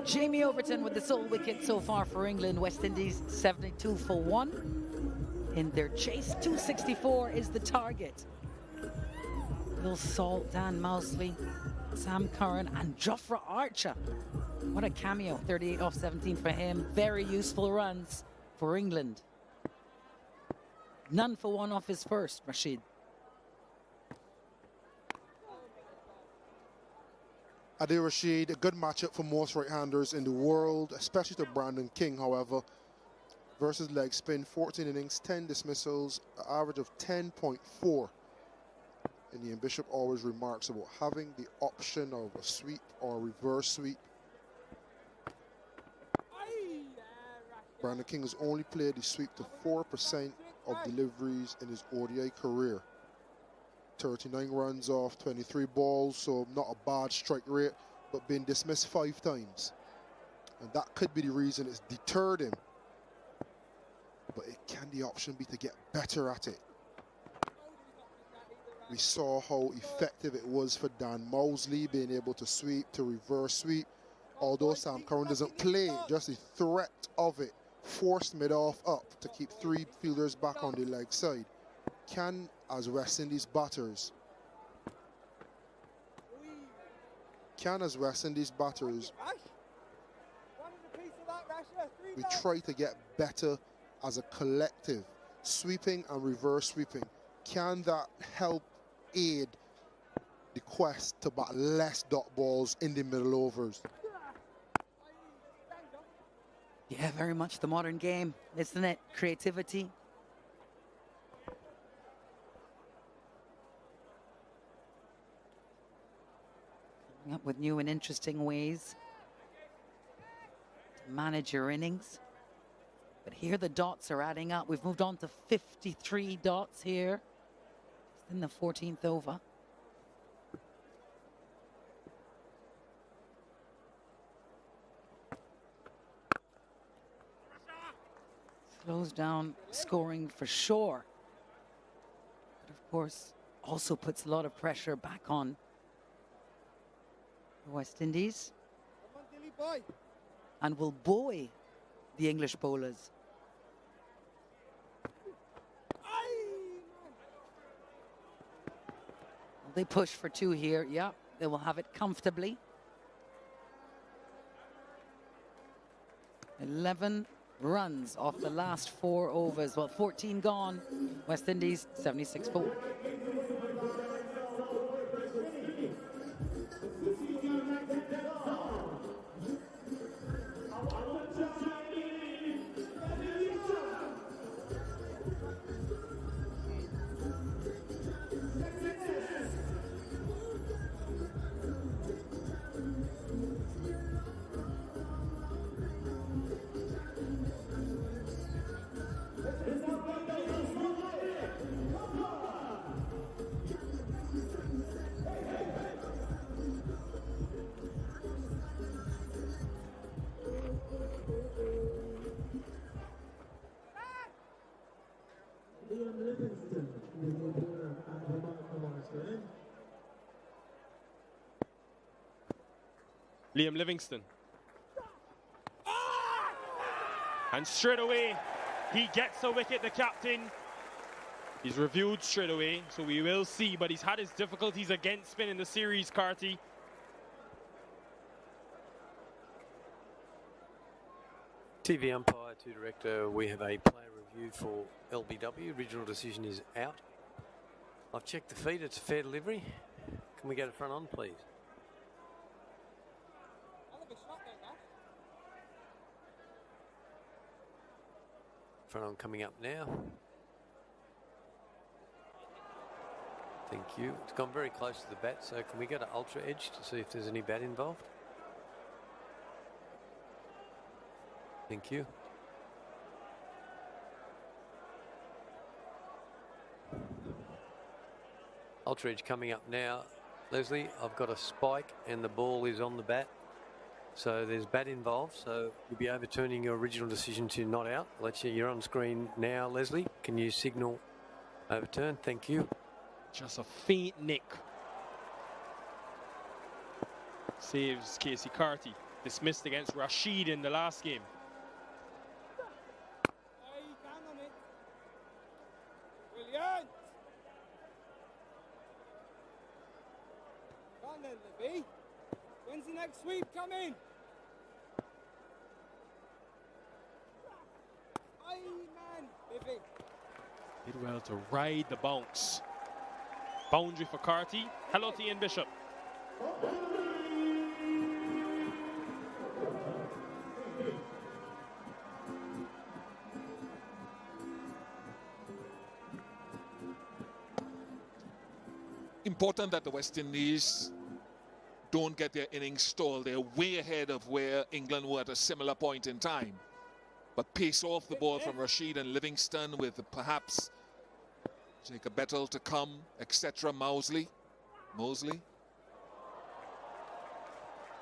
Jamie Overton with the sole wicket so far for England. West Indies 72 for 1 in their chase. 264 is the target. Will Salt, Dan Mousley, Sam Curran and Jofra Archer. What a cameo. 38 off 17 for him. Very useful runs for England. None for 1 off his first, Rashid. Adil Rashid, a good matchup for most right-handers in the world, especially to Brandon King, however. Versus leg spin, 14 innings, 10 dismissals, an average of 10.4. And Ian Bishop always remarks about having the option of a sweep or a reverse sweep. Brandon King has only played the sweep to 4% of deliveries in his ODI career. 39 runs off 23 balls, so not a bad strike rate, but been dismissed 5 times. And that could be the reason it's deterred him but can the option be to get better at it? We saw how effective it was for Dan Mosley being able to sweep, to reverse sweep. Although Sam Curran doesn't play, just the threat of it forced mid-off up to keep 3 fielders back on the leg side. Can, as West Indies batters, we try to get better as a collective, sweeping and reverse sweeping. Can that help aid the quest to bat less dot balls in the middle overs? Yeah, very much the modern game, isn't it? Creativity. Coming up with new and interesting ways to manage your innings. But here the dots are adding up. We've moved on to 53 dots here. It's in the 14th over. Slows down scoring for sure. But of course, also puts a lot of pressure back on the West Indies. And will buoy the English bowlers. They push for 2 here. Yeah, they will have it comfortably. 11 runs off the last 4 overs. Well, 14 gone. West Indies 76-4. Liam Livingstone. And straight away, he gets a wicket, the captain. He's reviewed straight away, so we will see, but he's had his difficulties against spin in the series, Carty. TV umpire to director, we have a player review for LBW. Original decision is out. I've checked the feed, it's a fair delivery. Can we go to front on, please? Front on coming up now. Thank you. It's gone very close to the bat, so can we go to ultra edge to see if there's any bat involved? Thank you. Ultra edge coming up now. Leslie, I've got a spike and the ball is on the bat. So there's bat involved, so you'll be overturning your original decision to not out. You're on screen now, Leslie. Can you signal overturn? Thank you. Just a faint nick. Saves Keacy Carty. Dismissed against Rashid in the last game. Brilliant! Come on then, Libby. When's the next sweep coming? Aye, man, Libby. Did well to ride the bounce. Boundary for Carty. Hello to Ian Bishop. Important that the West Indies don't get their innings stalled. They're way ahead of where England were at a similar point in time. But pace off the ball from Rashid and Livingstone with perhaps Jacob Bethell to come, etc. Mosley.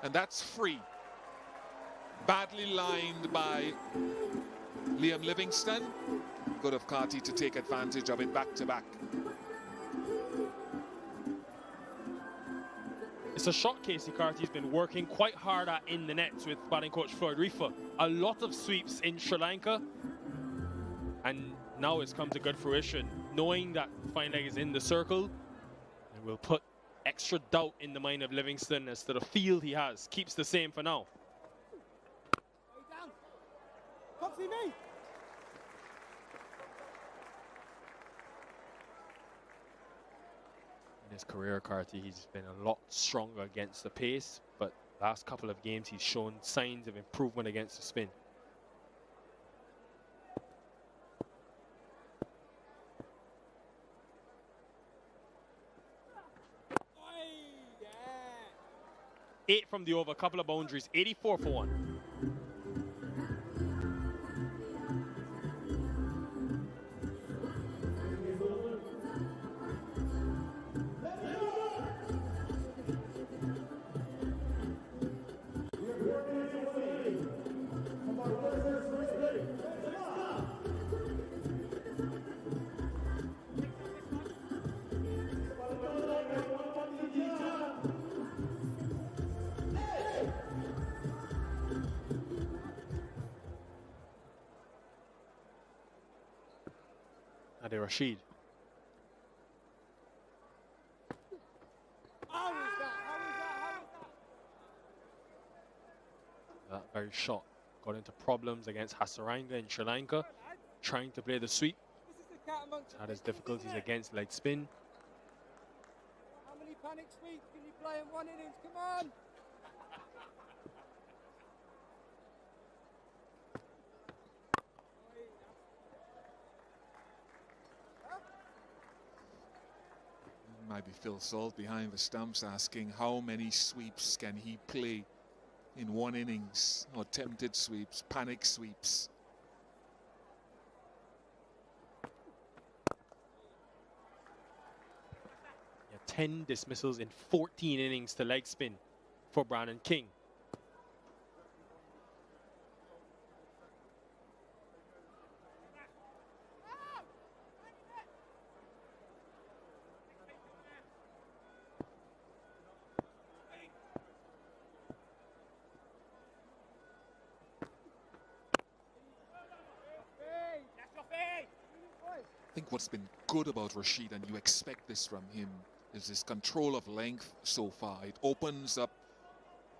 And that's free. Badly lined by Liam Livingstone. Good of Carty to take advantage of it back to back. It's a shot Keacy Carty's been working quite hard at in the nets with batting coach Floyd Reefer. A lot of sweeps in Sri Lanka, and now it's come to good fruition. Knowing that fine leg is in the circle, it will put extra doubt in the mind of Livingstone as to the field he has. Keeps the same for now. In his career, Carty, he's been a lot stronger against the pace, but last couple of games he's shown signs of improvement against the spin. Eight from the over, couple of boundaries, 84 for 1. Rashid. That very shot got into problems against Hasaranga in Sri Lanka, trying to play the sweep. Had his difficulties against leg spin. How many panic sweeps can you play in one innings? Come on! Might be Phil Salt behind the stumps asking how many sweeps can he play in one innings, or attempted sweeps, panic sweeps. Yeah, 10 dismissals in 14 innings to leg spin for Brandon King. I think what's been good about Rashid, and you expect this from him, is his control of length so far. It opens up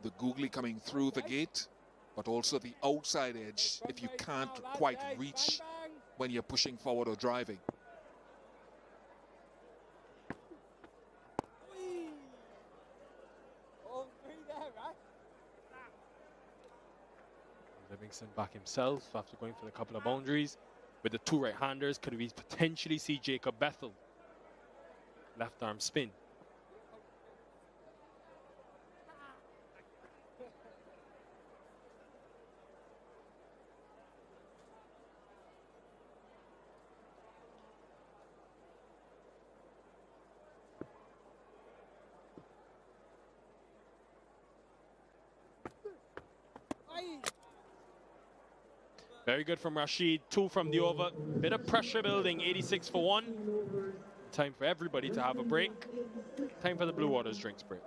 the googly coming through the gate, but also the outside edge if you can't quite reach when you're pushing forward or driving. Livingston back himself after going for the couple of boundaries. With the two right-handers, could we potentially see Jacob Bethell? Left arm spin. Very good from Rashid. 2 from the over. Bit of pressure building. 86 for 1. Time for everybody to have a break. Time for the Blue Waters drinks break.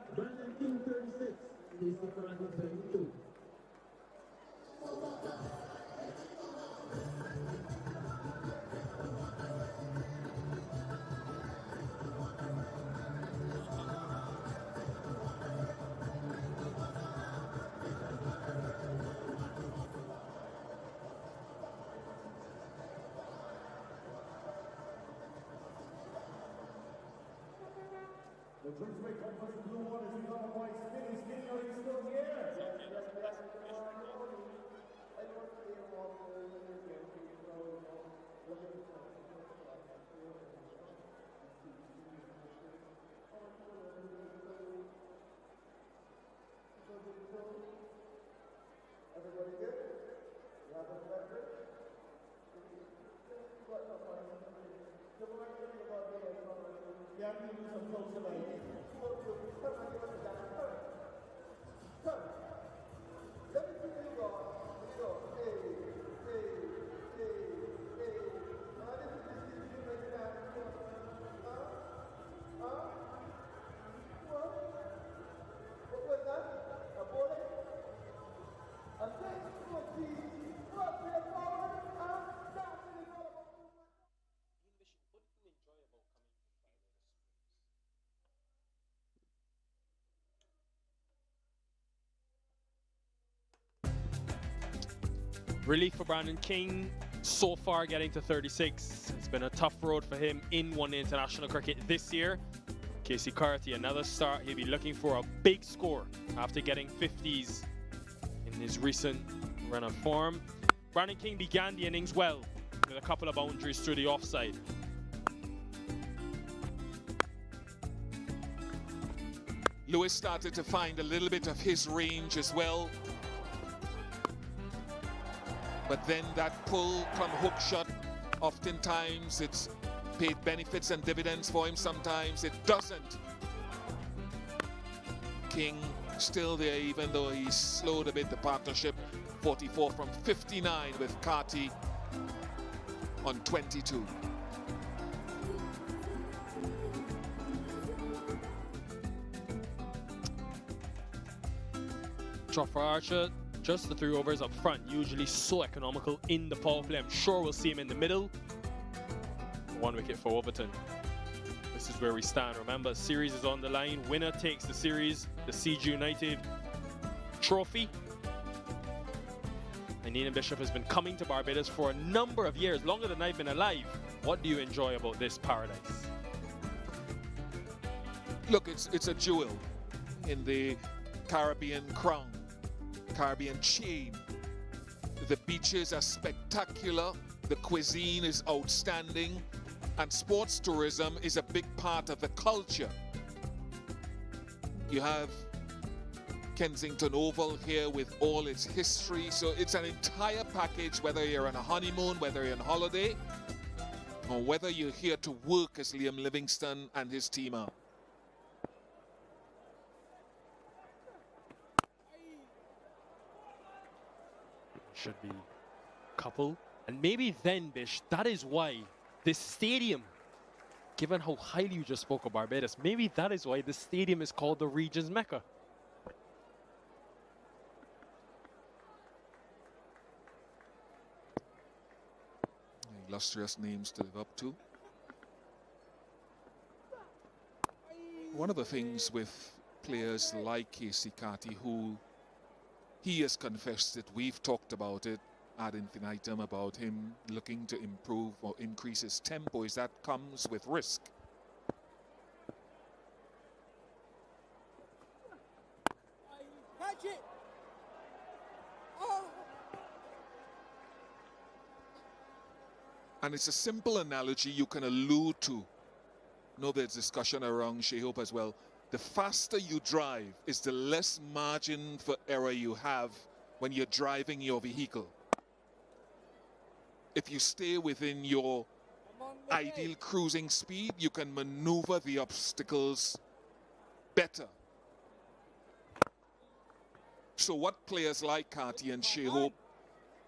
Relief for Brandon King, so far getting to 36. It's been a tough road for him in one-day international cricket this year. Keacy Carty, another start. He'll be looking for a big score after getting 50s in his recent run of form. Brandon King began the innings well with a couple of boundaries through the offside. Lewis started to find a little bit of his range as well. But then that pull come hook shot, oftentimes it's paid benefits and dividends for him, sometimes it doesn't. King still there, even though he's slowed a bit the partnership. 44 from 59 with Carty on 22. Jofra Archer, just the 3 overs up front, usually so economical in the power play. I'm sure we'll see him in the middle. 1 wicket for Overton. This is where we stand. Remember, series is on the line. Winner takes the series, the CG United trophy. And Ian Bishop has been coming to Barbados for a number of years, longer than I've been alive. What do you enjoy about this paradise? Look, it's a jewel in the Caribbean crown, Caribbean chain. The beaches are spectacular, the cuisine is outstanding, and sports tourism is a big part of the culture. You have Kensington Oval here with all its history, so it's an entire package, whether you're on a honeymoon, whether you're on holiday, or whether you're here to work as Liam Livingstone and his team are. Should be a couple. And maybe then, Bish, that is why this stadium, given how highly you just spoke of Barbados, maybe that is why the stadium is called the region's Mecca. Illustrious names to live up to. One of the things with players like Keacy Carty, who he has confessed it, we've talked about it ad infinitum, about him looking to improve or increase his tempo, is that comes with risk. Catch it! Oh. And it's a simple analogy you can allude to. I know there's discussion around Shea-Hope as well. The faster you drive is the less margin for error you have when you're driving your vehicle. If you stay within your ideal cruising speed, you can maneuver the obstacles better. So what players like Carty and Shea-Hope,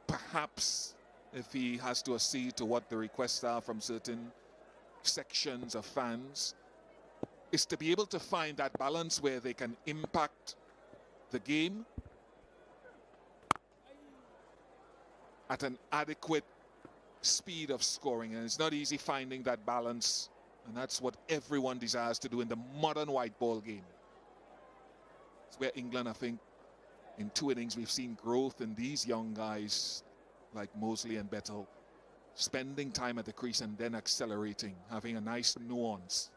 perhaps if he has to accede to what the requests are from certain sections of fans, is to be able to find that balance where they can impact the game at an adequate speed of scoring. And it's not easy finding that balance, and that's what everyone desires to do in the modern white ball game. It's where England, I think, in 2 innings we've seen growth in these young guys like Mosley and Bethell, spending time at the crease and then accelerating, having a nice nuance.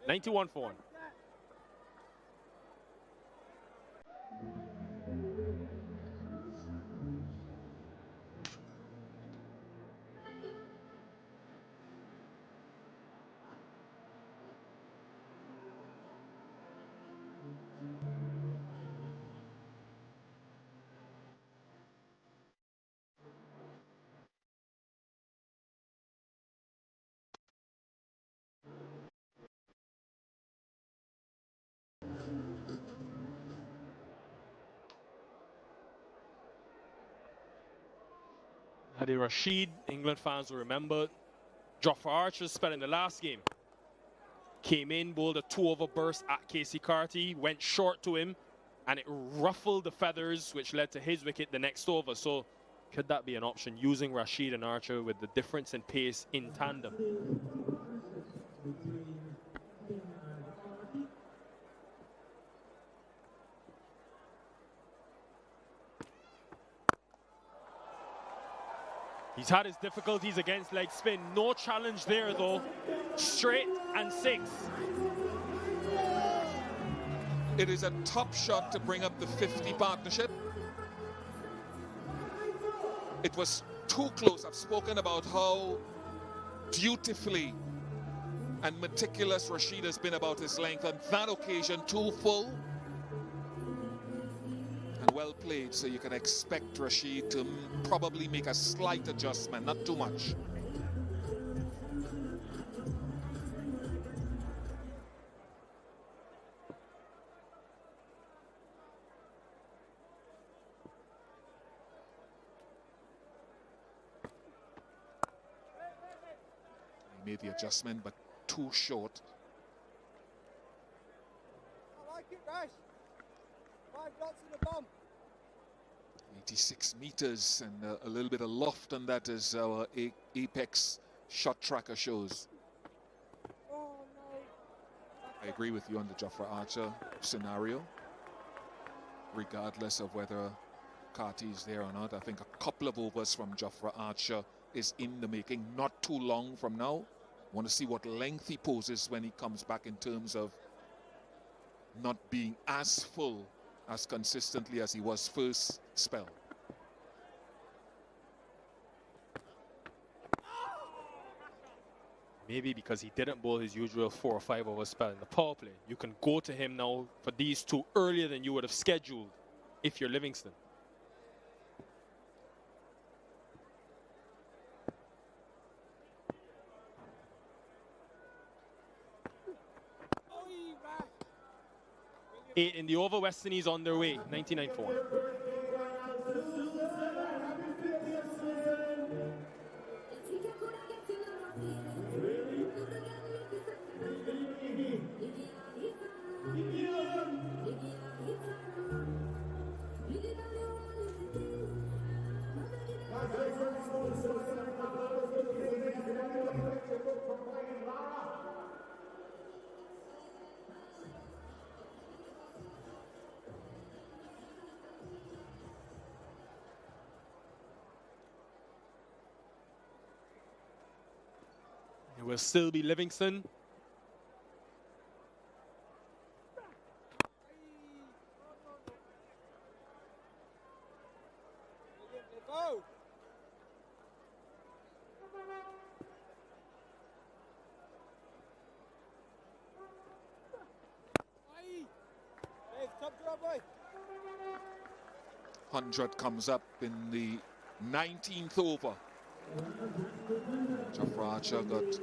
.91 for 1. Hadi Rashid, England fans will remember. Jofra Archer's spell in the last game. Came in, bowled a 2-over burst at Keacy Carty, went short to him, and it ruffled the feathers, which led to his wicket the next over. So could that be an option, using Rashid and Archer with the difference in pace in tandem? He's had his difficulties against leg spin. No challenge there though. Straight and 6. It is a top shot to bring up the 50 partnership. It was too close. I've spoken about how dutifully and meticulous Rashid has been about his length. On that occasion, too full. And well played, so you can expect Rashid to probably make a slight adjustment, not too much. He made the adjustment, but too short. I like it, Rash. 5 dots in the bump. 86 meters and a little bit of loft on that, as our Apex shot tracker shows. Oh, no. I agree with you on the Jofra Archer scenario. Regardless of whether Carty is there or not, I think a couple of overs from Jofra Archer is in the making. Not too long from now. Want to see what length he poses when he comes back in terms of not being as full as consistently as he was first spell. Maybe because he didn't bowl his usual 4 or 5 over spell in the power play. You can go to him now for these 2 earlier than you would have scheduled if you're Livingston. Oi, Rash. 8 in the over. West Indies on their way. 99-4. It will still be Livingston. Go. Top job, boy. 100 comes up in the 19th over. Jofra Archer got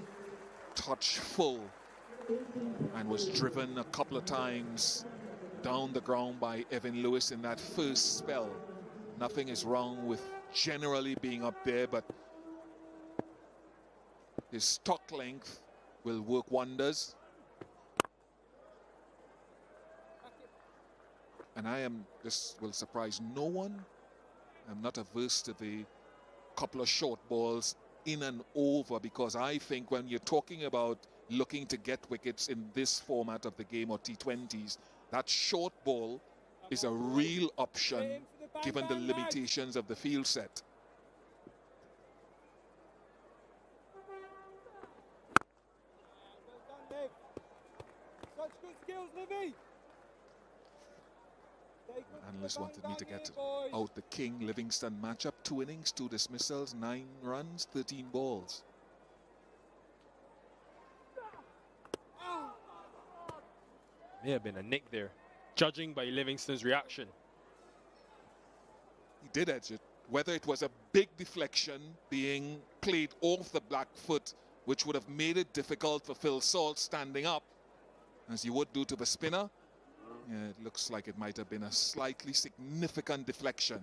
touch full and was driven a couple of times down the ground by Evan Lewis in that first spell. Nothing is wrong with generally being up there, but his stock length will work wonders. And this will surprise no one. I'm not averse to the couple of short balls in and over, because I think when you're talking about looking to get wickets in this format of the game or T20s, that short ball is a real option given the limitations of the field set. Well done, Dave. Such good skills, Livy. Analysts wanted me to get out the King Livingston matchup. 2 innings, 2 dismissals, 9 runs, 13 balls. May have been a nick there, judging by Livingston's reaction. He did edge it. Whether it was a big deflection being played off the black foot, which would have made it difficult for Phil Salt standing up, as you would do to the spinner. Yeah, it looks like it might have been a slightly significant deflection.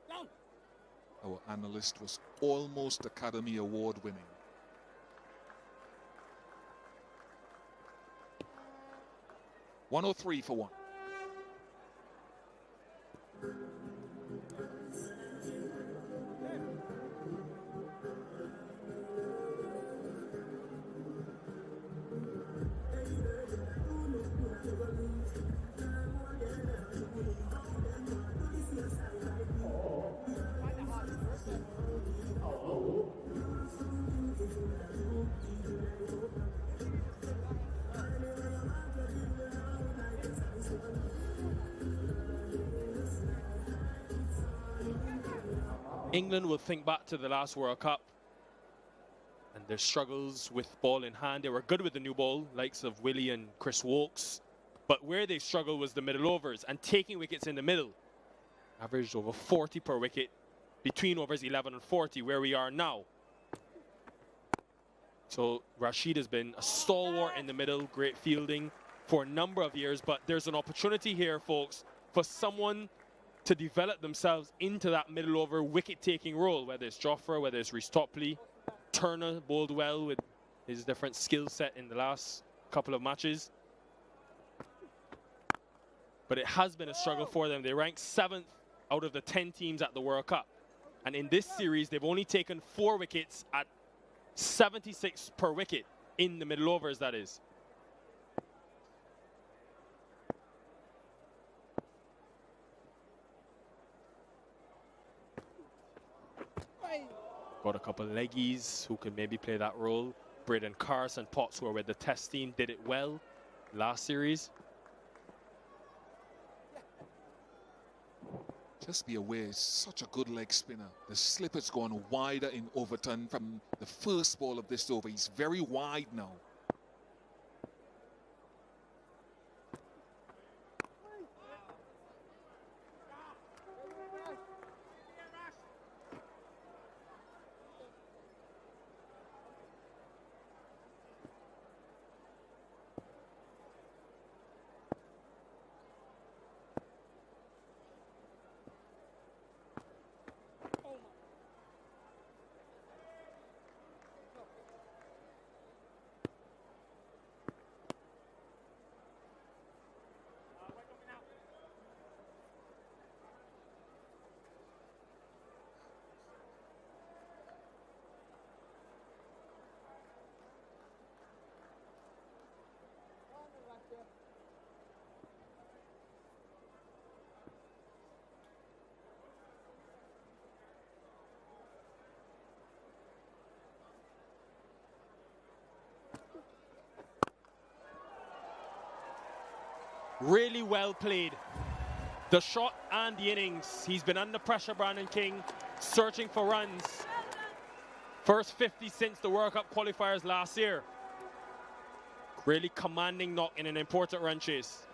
Down. Our analyst was almost Academy Award winning. $103 for 1. England will think back to the last World Cup and their struggles with ball in hand. They were good with the new ball, likes of Willie and Chris Wokes. But where they struggled was the middle overs and taking wickets in the middle. Averaged over 40 per wicket between overs 11 and 40, where we are now. So Rashid has been a stalwart in the middle, great fielding for a number of years. But there's an opportunity here, folks, for someone to develop themselves into that middle over wicket-taking role, whether it's Jofra, whether it's Rhys Topley. Turner bowled well with his different skill set in the last couple of matches. But it has been a struggle for them. They ranked 7th out of the 10 teams at the World Cup. And in this series, they've only taken 4 wickets at 76 per wicket in the middle overs, that is. Got a couple of leggies who can maybe play that role. Braden Carson and Potts, who are with the test team, did it well last series. Just be aware, it's such a good leg spinner. The slip has gone wider in Overton from the first ball of this over. He's very wide now. Really well played. The shot and the innings. He's been under pressure, Brandon King, searching for runs. First 50 since the World Cup qualifiers last year. Really commanding knock in an important run chase.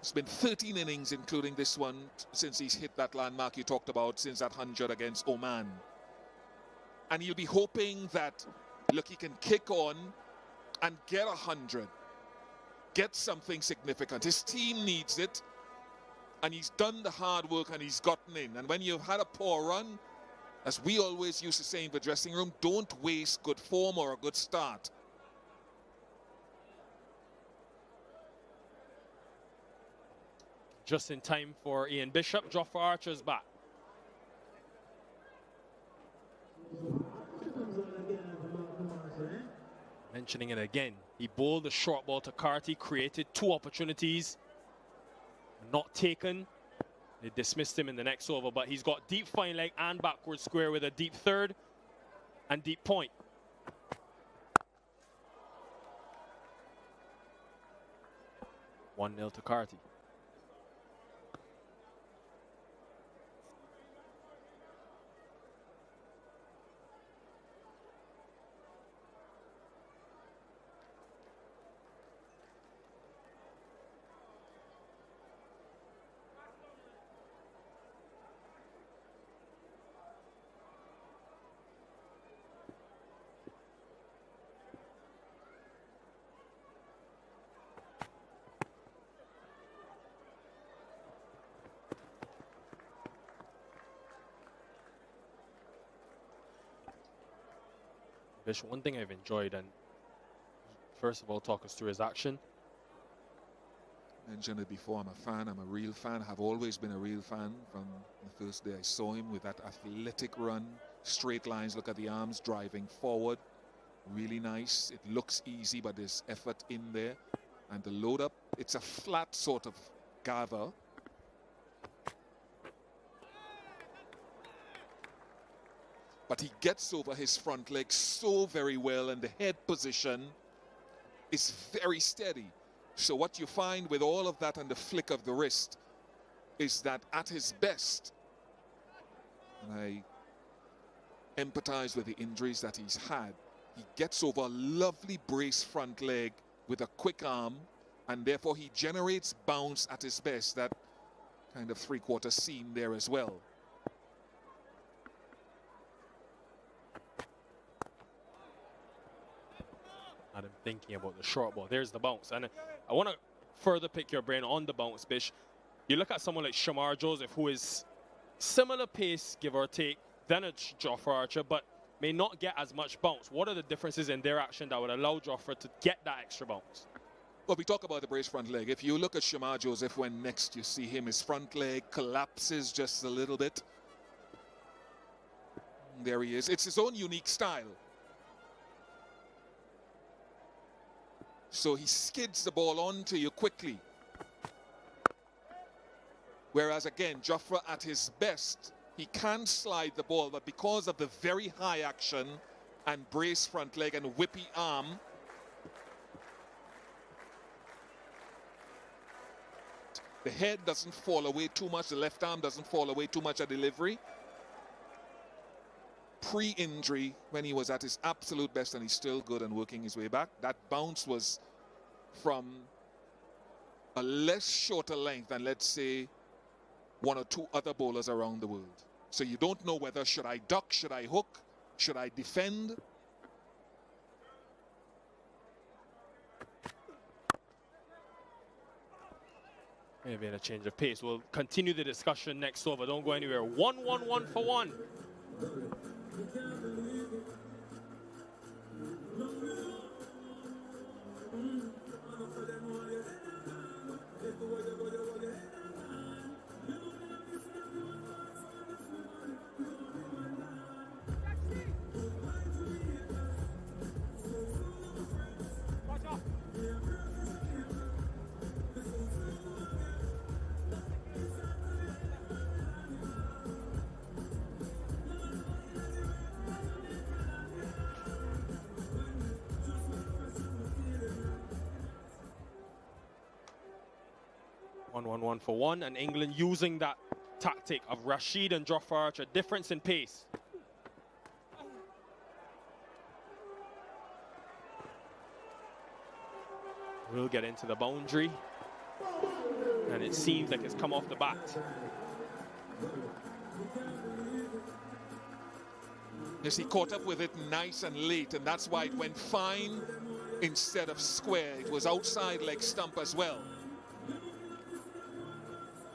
It's been 13 innings, including this one, since he's hit that landmark you talked about, since that 100 against Oman. And you'll be hoping that, look, he can kick on and get 100. Get something significant. His team needs it. And he's done the hard work and he's gotten in. And when you've had a poor run, as we always used to say in the dressing room, don't waste good form or a good start. Just in time for Ian Bishop. Jofra Archer's back. Mentioning it again, he bowled a short ball to Carty, created 2 opportunities, not taken. They dismissed him in the next over, but he's got deep fine leg and backward square with a deep third and deep point. One 0 to Carty. Bish, one thing I've enjoyed, and first of all, talk us through his action. Mentioned it before, I'm a fan, I'm a real fan, have always been a real fan from the first day I saw him with that athletic run, straight lines, look at the arms driving forward, really nice. It looks easy, but there's effort in there. And the load up, it's a flat sort of gather. But he gets over his front leg so very well, and the head position is very steady. So what you find with all of that and the flick of the wrist, is that at his best, and I empathize with the injuries that he's had, he gets over a lovely brace front leg with a quick arm, and therefore he generates bounce at his best, that kind of three-quarter seam there as well. I'm thinking about the short ball. There's the bounce. And I want to further pick your brain on the bounce, Bish. You look at someone like Shamar Joseph, who is similar pace, give or take, than a Jofra Archer, but may not get as much bounce. What are the differences in their action that would allow Jofra to get that extra bounce? Well, we talk about the brace front leg. If you look at Shamar Joseph, when next you see him, his front leg collapses just a little bit. There he is. It's his own unique style. So he skids the ball onto you quickly. Whereas again, Jofra at his best, he can slide the ball, but because of the very high action and brace front leg and whippy arm, the head doesn't fall away too much, the left arm doesn't fall away too much at delivery. Pre-injury, when he was at his absolute best and he's still good and working his way back, that bounce was from a less shorter length than, let's say, one or two other bowlers around the world. So you don't know whether should I duck, should I hook, should I defend? Maybe a change of pace. We'll continue the discussion next over. Don't go anywhere. 1-1-1 for 1. One for 1, and England using that tactic of Rashid and Jofra Archer, difference in pace. We'll get into the boundary, and it seems like it's come off the bat. Yes, he caught up with it nice and late, and that's why it went fine instead of square. It was outside leg stump as well.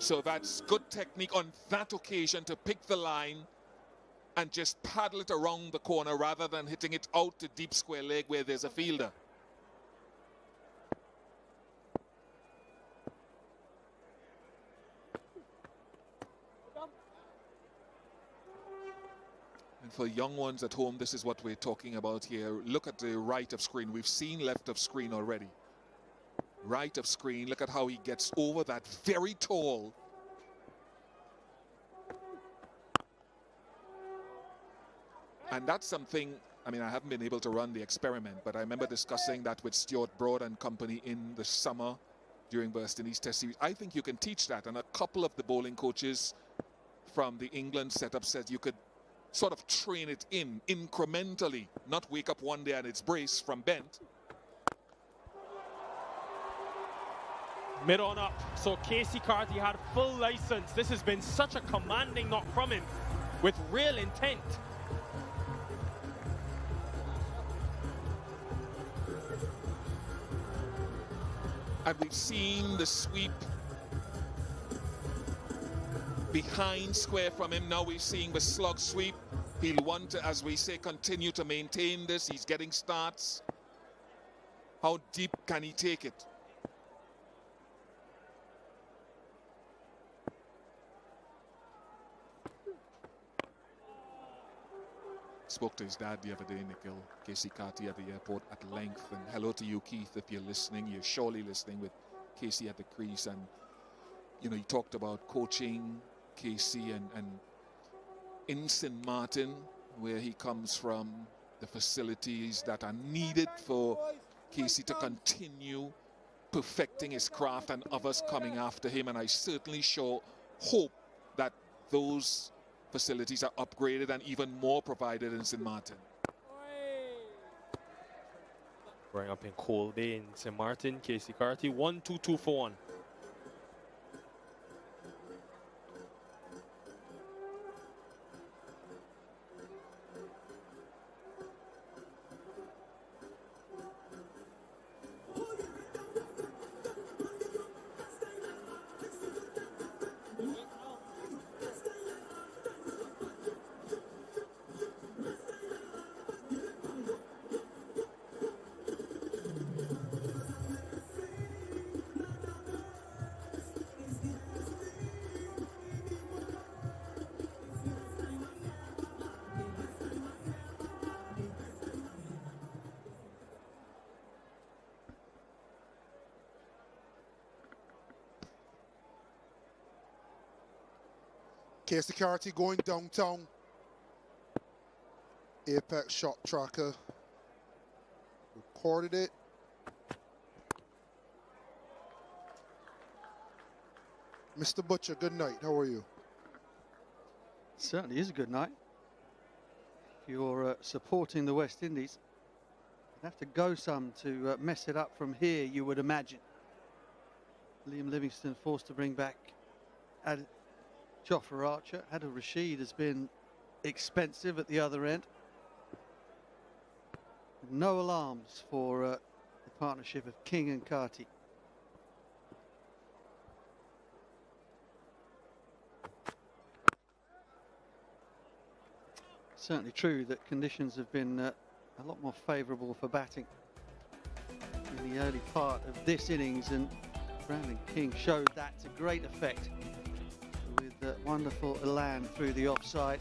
So that's good technique on that occasion to pick the line and just paddle it around the corner rather than hitting it out to deep square leg where there's a fielder. And for young ones at home, this is what we're talking about here. Look at the right of screen. We've seen left of screen already. Right of screen, look at how he gets over that very tall. And that's something, I mean, I haven't been able to run the experiment, but I remember discussing that with Stuart Broad and company in the summer during West Indies Test Series. I think you can teach that, and a couple of the bowling coaches from the England setup said you could sort of train it in incrementally, not wake up one day and it's brace from bent. Mid on up, so Keacy Carty had full license. This has been such a commanding knock from him with real intent. And we've seen the sweep behind square from him. Now we're seeing the slug sweep. He'll want to, as we say, continue to maintain this. He's getting starts. How deep can he take it? Spoke to his dad the other day, Nikhil, Keacy Carty at the airport at length. And hello to you, Keith, if you're listening. You're surely listening with Keacy at the crease. And, you know, he talked about coaching Keacy and in St. Martin, where he comes from, the facilities that are needed for Keacy to continue perfecting his craft and others coming after him. And I certainly sure hope that those facilities are upgraded and even more provided in St. Martin. Growing up in Coal Bay in St. Martin, Keacy Carty, 1-2-2 for 1. Keacy Carty going downtown. Apex shot tracker. Recorded it. Mr. Butcher, good night. How are you? Certainly is a good night. If you're supporting the West Indies, you'd have to go some to mess it up from here, you would imagine. Liam Livingstone forced to bring back Jofra Archer. Adil Rashid has been expensive at the other end. No alarms for the partnership of King and Keacy. Certainly true that conditions have been a lot more favourable for batting in the early part of this innings, and Brandon King showed that to great effect with wonderful elan through the offside.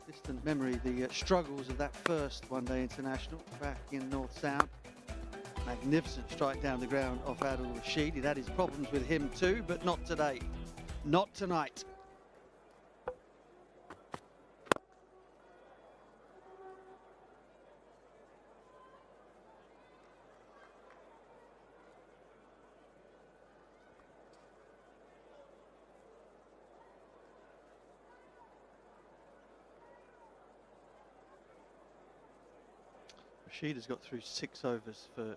Distant memory, the struggles of that first one-day international back in North Sound. Magnificent strike down the ground off Adil Rashid. He'd had his problems with him too, but not today, not tonight. Rashid has got through 6 overs for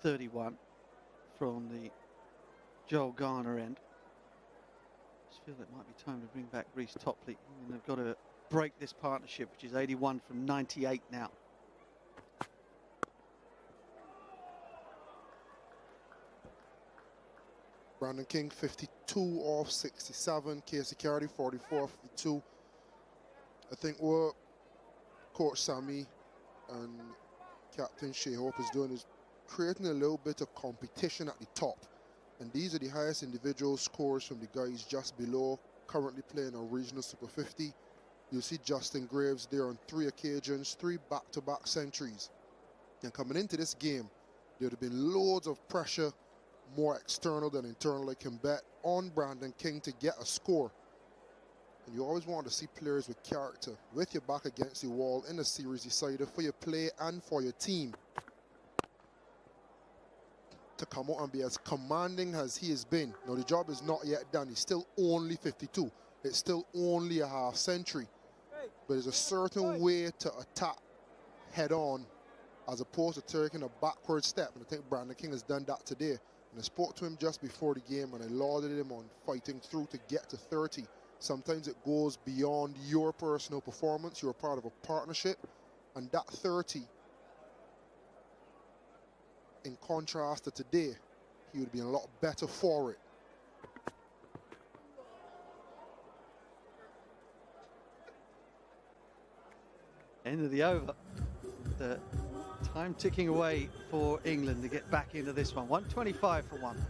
31 from the Joel Garner end. Just feel it might be time to bring back Reece Topley, and they've got to break this partnership, which is 81 from 98 now. Brandon King 52 off 67. Keacy Carty 44 52. I think what Coach Sammy and Captain Shea Hope is doing is creating a little bit of competition at the top, and these are the highest individual scores from the guys just below, currently playing on regional Super 50. You'll see Justin Graves there on 3 occasions, 3 back-to-back centuries. And coming into this game, there would have been loads of pressure, more external than internal, I can bet, on Brandon King to get a score. And you always want to see players with character, with your back against the wall in a series decider for your play and for your team, to come out and be as commanding as he has been. Now, the job is not yet done. He's still only 52. It's still only a half century. But there's a certain way to attack head on as opposed to taking a backward step. And I think Brandon King has done that today. And I spoke to him just before the game, and I lauded him on fighting through to get to 30. Sometimes it goes beyond your personal performance. You're part of a partnership, and that 30, in contrast to today, he would be a lot better for it. End of the over. The time ticking away for England to get back into this one. 125 for 1.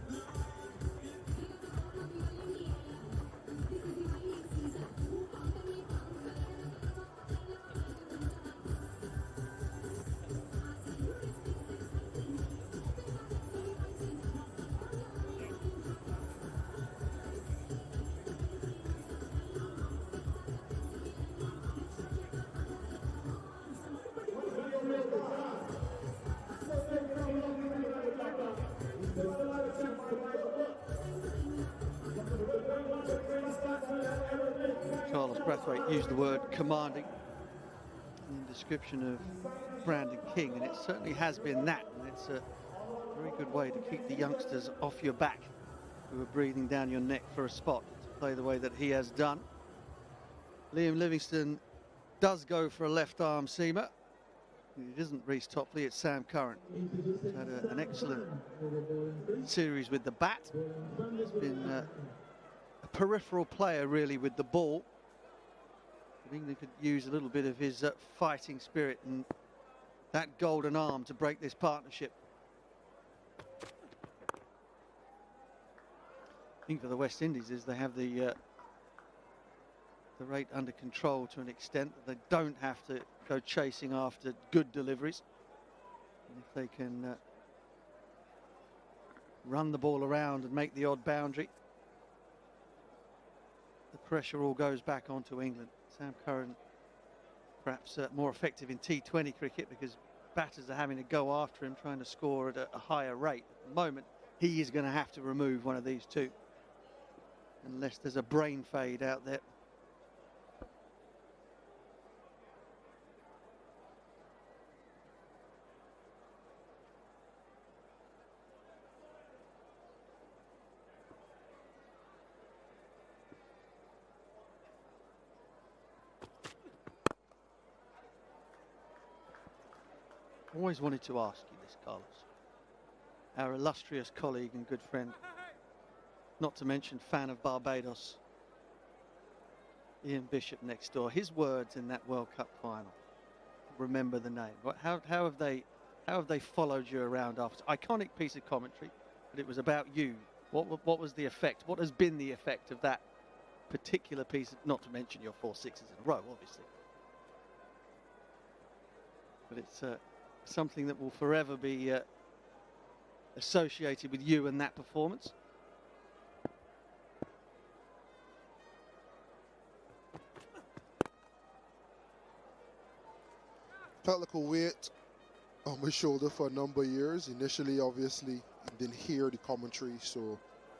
Braithwaite used the word commanding in description of Brandon King, and it certainly has been that, and it's a very good way to keep the youngsters off your back who are breathing down your neck for a spot, to play the way that he has done. Liam Livingstone does go for a left arm seamer. It isn't Reece Topley, it's Sam Curran. He's had an excellent series with the bat. He's been a peripheral player really with the ball. But England could use a little bit of his fighting spirit and that golden arm to break this partnership. I think for the West Indies is they have the rate under control to an extent that they don't have to go chasing after good deliveries. And if they can run the ball around and make the odd boundary, the pressure all goes back onto England. Sam Curran perhaps more effective in T20 cricket because batters are having to go after him, trying to score at a higher rate. At the moment, he is going to have to remove one of these two, unless there's a brain fade out there. Always wanted to ask you this, Carlos. Our illustrious colleague and good friend, not to mention fan of Barbados, Ian Bishop next door. His words in that World Cup final. Remember the name. How have they followed you around after? Iconic piece of commentary, but it was about you. What was the effect? What has been the effect of that particular piece? Not to mention your 4 sixes in a row, obviously. But it's something that will forever be associated with you and that performance. Felt like a weight on my shoulder for a number of years. Initially, obviously, you didn't hear the commentary, so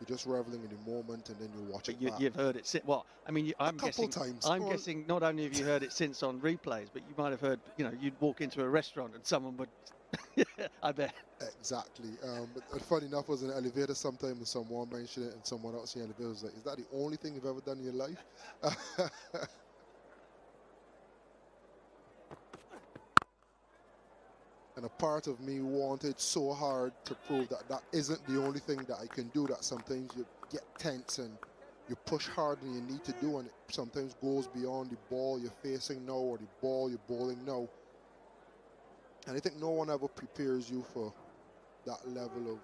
you're just reveling in the moment, and then you watch it back. You've heard it since. Well, I mean, I'm guessing. Times. I'm guessing not only have you heard it since on replays, but you might have heard. You know, you'd walk into a restaurant and someone would. I bet. Exactly. But funny enough, I was in an elevator sometime and someone mentioned it, and someone else in the elevator was like, "Is that the only thing you've ever done in your life?" And a part of me wanted so hard to prove that that isn't the only thing that I can do, that sometimes you get tense and you push harder than you need to do, and it sometimes goes beyond the ball you're facing now or the ball you're bowling now. And I think no one ever prepares you for that level of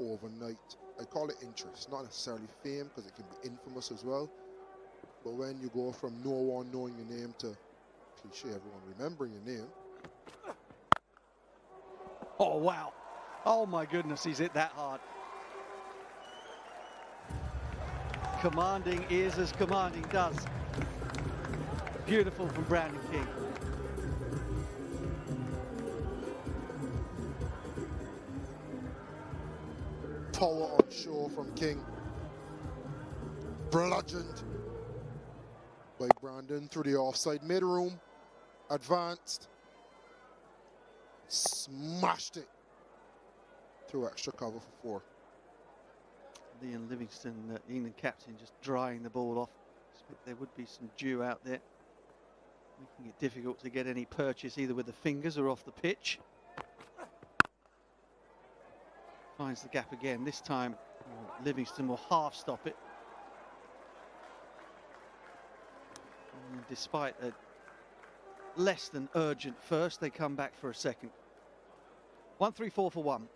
overnight. I call it interest, not necessarily fame, because it can be infamous as well. But when you go from no one knowing your name to cliche everyone remembering your name. Oh, wow. Oh, my goodness, he's hit that hard. Commanding is as commanding does. Beautiful from Brandon King. Power on show from King. Bludgeoned by Brandon through the offside mid-room. Advanced. Smashed it through extra cover for 4. Liam Livingstone, the England captain, just drying the ball off. There would be some dew out there, making it difficult to get any purchase either with the fingers or off the pitch. Finds the gap again. This time, Livingstone will half stop it. And despite a less than urgent first, they come back for a second. 1-3-4 for 1.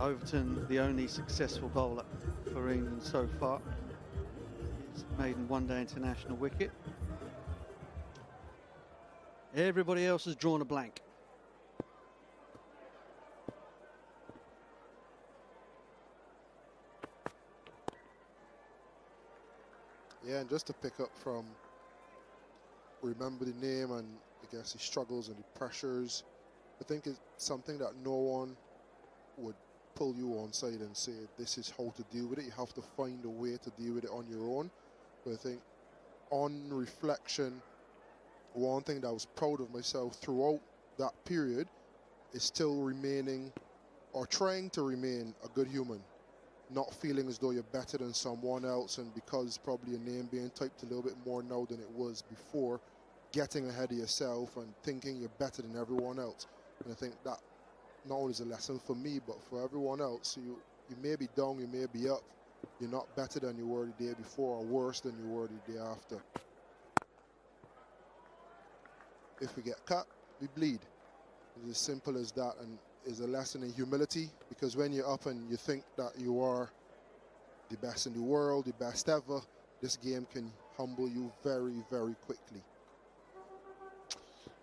Overton, the only successful bowler for England so far. His maiden one-day international wicket. Everybody else has drawn a blank. Yeah, and just to pick up from, remember the name and I guess the struggles and the pressures, I think it's something that no one would pull you on side and say this is how to deal with it. You have to find a way to deal with it on your own. But I think on reflection, one thing that I was proud of myself throughout that period is still remaining or trying to remain a good human. Not feeling as though you're better than someone else, and because probably your name being typed a little bit more now than it was before, getting ahead of yourself and thinking you're better than everyone else. And I think that not only is a lesson for me, but for everyone else. You may be down, you may be up. You're not better than you were the day before or worse than you were the day after. If we get cut, we bleed. It's as simple as that, and is a lesson in humility, because when you're up and you think that you are the best in the world, the best ever, this game can humble you very, very quickly.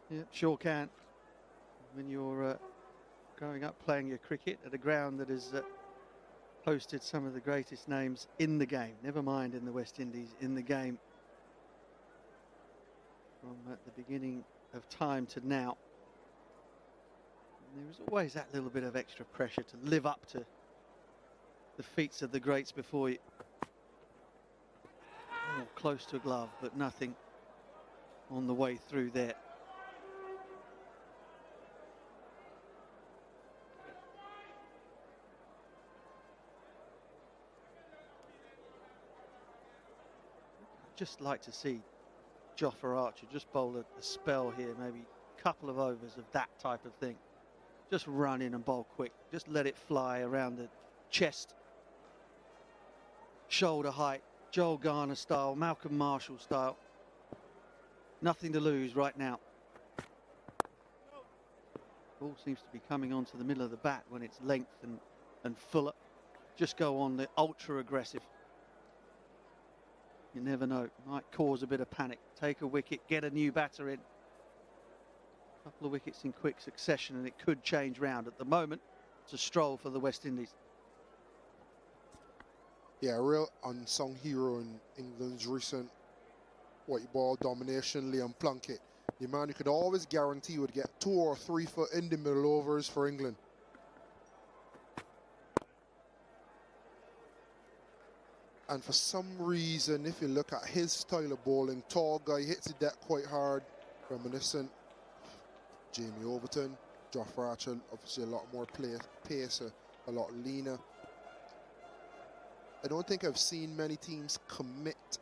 Yeah, sure can. When you're growing up playing your cricket at a ground that has hosted some of the greatest names in the game, never mind in the West Indies, in the game, from the beginning of time to now. And there was always that little bit of extra pressure to live up to the feats of the greats before you. Oh, close to a glove, but nothing on the way through there. Just like to see Jofra Archer just bowl a spell here, maybe a couple of overs of that type of thing. Just run in and bowl quick. Just let it fly around the chest, shoulder height, Joel Garner style, Malcolm Marshall style. Nothing to lose right now. Ball seems to be coming onto the middle of the bat when it's length and fuller. Just go on the ultra aggressive. You never know, might cause a bit of panic. Take a wicket, get a new batter in. A couple of wickets in quick succession and it could change round. At the moment, it's a stroll for the West Indies. Yeah, a real unsung hero in England's recent white ball domination, Liam Plunkett. The man you could always guarantee would get 2 or 3 foot in the middle overs for England. And for some reason, if you look at his style of bowling, tall guy, hits the deck quite hard, reminiscent. Jamie Overton, Jofra Archer, obviously a lot more pace, a lot leaner. I don't think I've seen many teams commit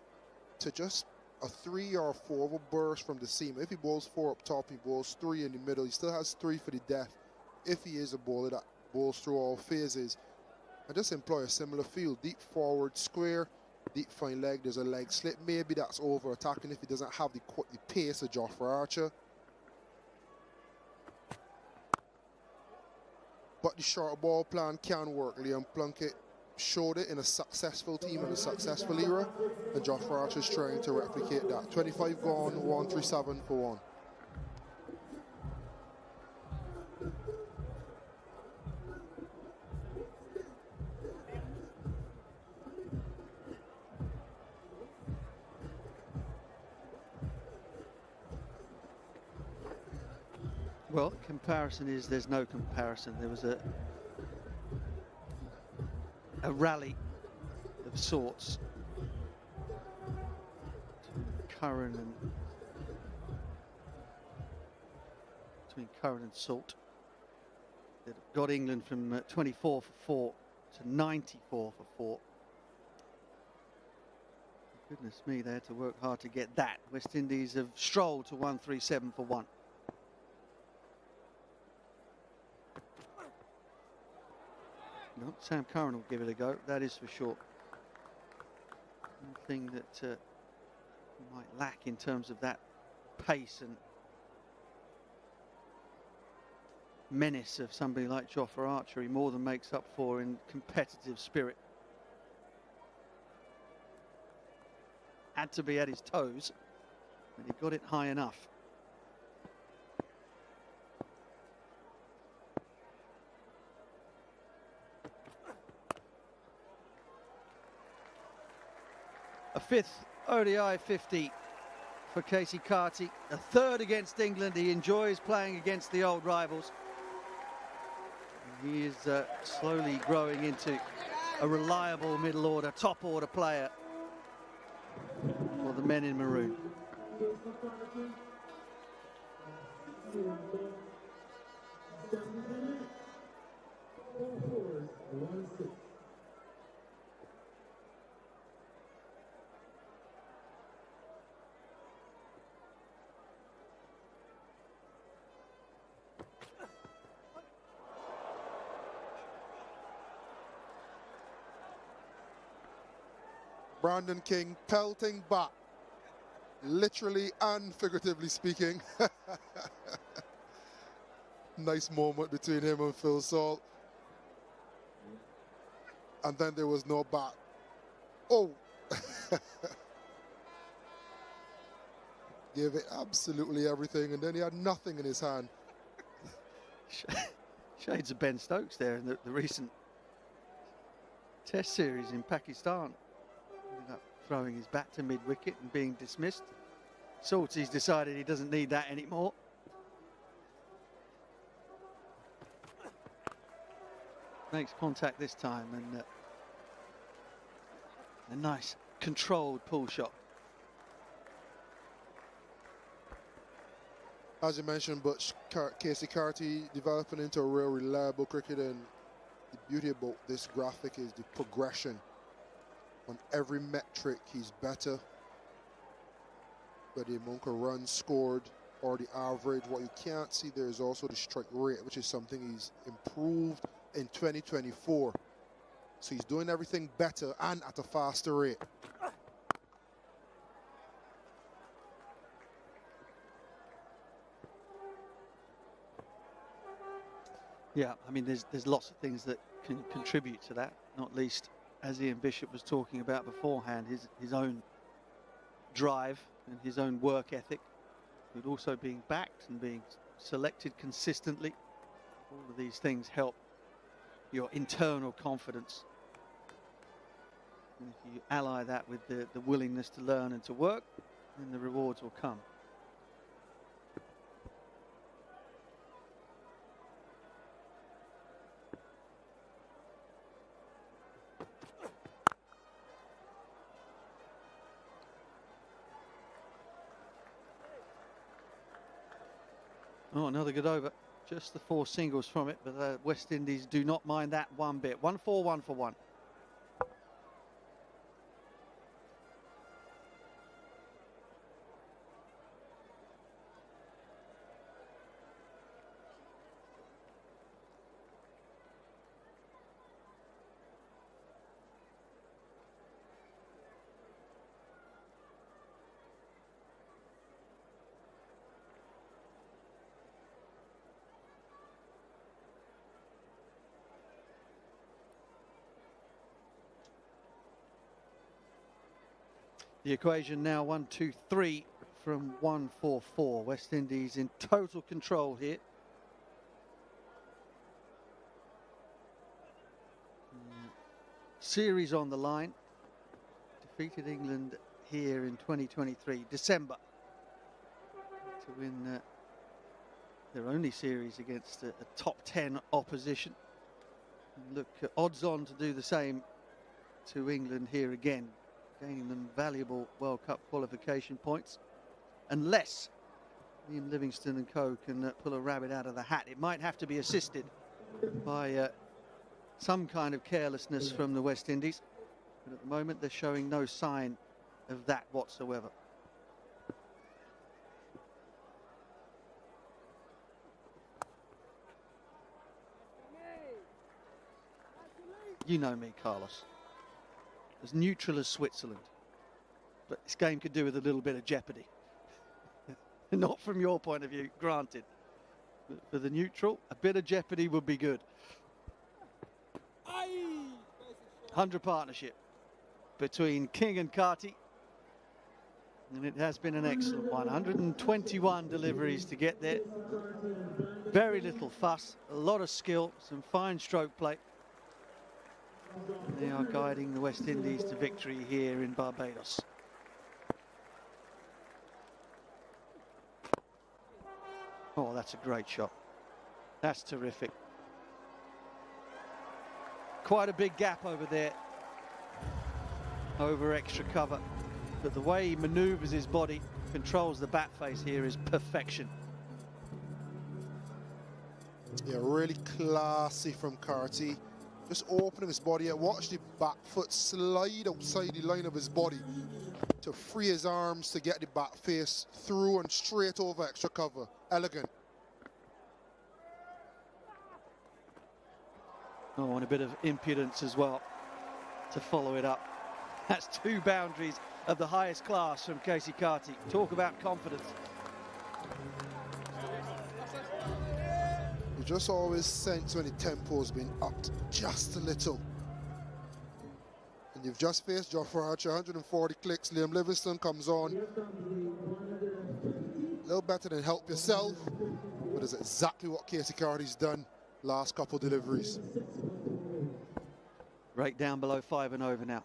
to just a 3 or 4 over burst from the seam. If he bowls 4 up top, he bowls 3 in the middle. He still has 3 for the death if he is a bowler that bowls through all phases. And just employ a similar feel. Deep forward, square, deep fine leg. There's a leg slip. Maybe that's over attacking if he doesn't have the pace of Jofra Archer. But the short ball plan can work. Liam Plunkett showed it in a successful team in a successful era, and Jofra Archer is trying to replicate that. 25 gone, 137 for 1. Well, comparison is there's no comparison. There was a rally of sorts between Curran and Salt that got England from 24 for 4 to 94 for 4. Goodness me, they had to work hard to get that. West Indies have strolled to 137 for 1. No, Sam Curran will give it a go, that is for sure. One thing that might lack in terms of that pace and menace of somebody like Jofra Archer, he more than makes up for in competitive spirit. had to be at his toes, but he got it high enough. A 5th ODI 50 for Keacy Carty, a 3rd against England. He enjoys playing against the old rivals. He is slowly growing into a reliable middle order, top order player for the men in maroon. Brandon King pelting back, literally and figuratively speaking. Nice moment between him and Phil Salt. And then there was no bat. Oh! Gave it absolutely everything, and then he had nothing in his hand. Shades of Ben Stokes there in the recent Test series in Pakistan. Ended up throwing his bat to mid-wicket and being dismissed. Salty's decided he doesn't need that anymore. Makes contact this time, and a nice controlled pull shot. As you mentioned, but Keacy Carty developing into a real reliable cricketer, and the beauty about this graphic is the progression. On every metric, he's better. Whether the amount of runs scored or the average, what you can't see there is also the strike rate, which is something he's improved in 2024. So he's doing everything better and at a faster rate. Yeah, I mean, there's lots of things that can contribute to that, not least, as Ian Bishop was talking about beforehand, his own drive and his own work ethic, but also being backed and being selected consistently. All of these things help your internal confidence. And if you ally that with the willingness to learn and to work, then the rewards will come. Oh, another good over. Just the 4 singles from it, but West Indies do not mind that one bit. 1-4, 1 for 1. The equation now 1-2-3 from 1-4-4. West Indies in total control here. Series on the line. Defeated England here in 2023, December, to win their only series against a top 10 opposition. And look, odds on to do the same to England here again, gaining them valuable World Cup qualification points, unless Ian Livingstone and co can pull a rabbit out of the hat. It might have to be assisted by some kind of carelessness from the West Indies, but at the moment they're showing no sign of that whatsoever. You know me, Carlos. As neutral as Switzerland, but this game could do with a little bit of jeopardy. Not from your point of view, granted, but for the neutral, a bit of jeopardy would be good. 100 partnership between King and Carty, And it has been an excellent one. 121 deliveries to get there. Very little fuss, a lot of skill, some fine stroke play. And they are guiding the West Indies to victory here in Barbados. Oh, that's a great shot. That's terrific. Quite a big gap over there, over extra cover. But the way he manoeuvres his body, controls the bat face here is perfection. Yeah, really classy from Carty. Just opening his body out. Watch the back foot slide outside the line of his body to free his arms to get the bat face through and straight over extra cover. Elegant. Oh, and a bit of impudence as well to follow it up. That's 2 boundaries of the highest class from Keacy Carty. Talk about confidence. You just always sense when the tempo's been upped just a little. And you've just faced Jofra Archer, 140 clicks. Liam Livingstone comes on. A little better than help yourself, but it's exactly what Keacy Carty's done last couple deliveries. Right down below 5 and over now.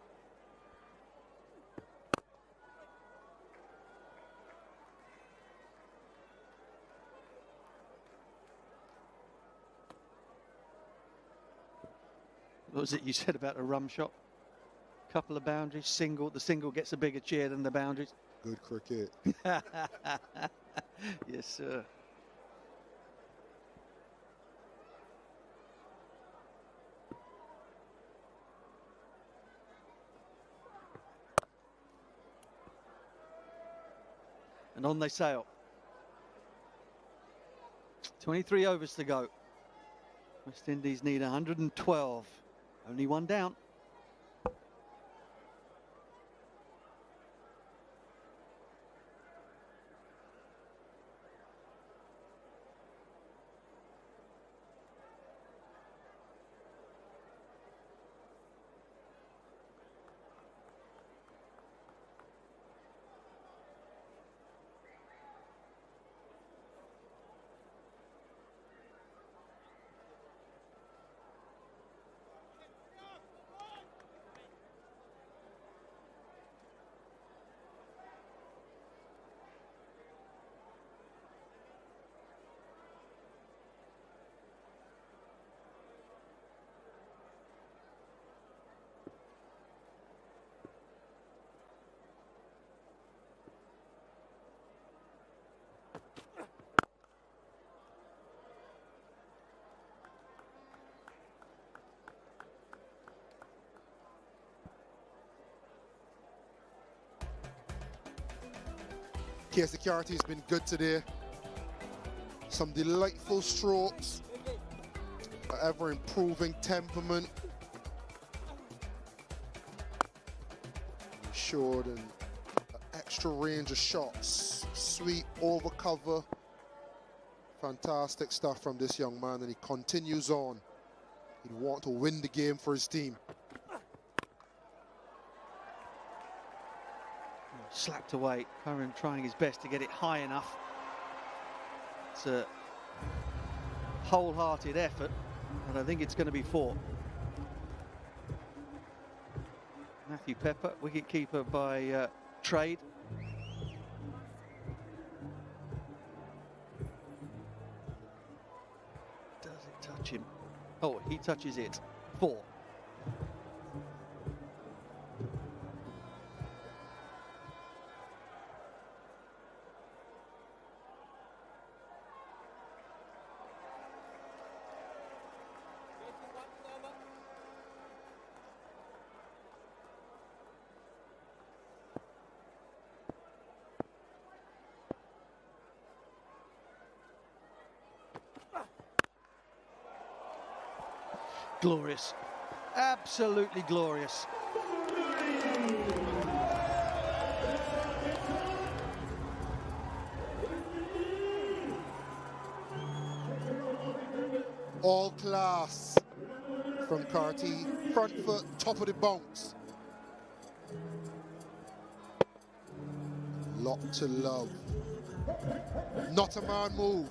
What was it you said about a rum shot? Couple of boundaries, single. The single gets a bigger cheer than the boundaries. Good cricket. Yes, sir. And on they sail. 23 overs to go. West Indies need 112. Only one down. Keacy Carty's been good today. Some delightful strokes, ever improving temperament. Showed an extra range of shots, sweep, over cover. Fantastic stuff from this young man, and he continues on. He'd want to win the game for his team. Slapped away. Curran trying his best to get it high enough. It's a wholehearted effort, but I think it's going to be 4. Matthew Pepper, wicketkeeper by trade. Does it touch him? Oh, he touches it. 4. Glorious, absolutely glorious. All class from Carty. Front foot, top of the bounce. lot to love. Not a man move.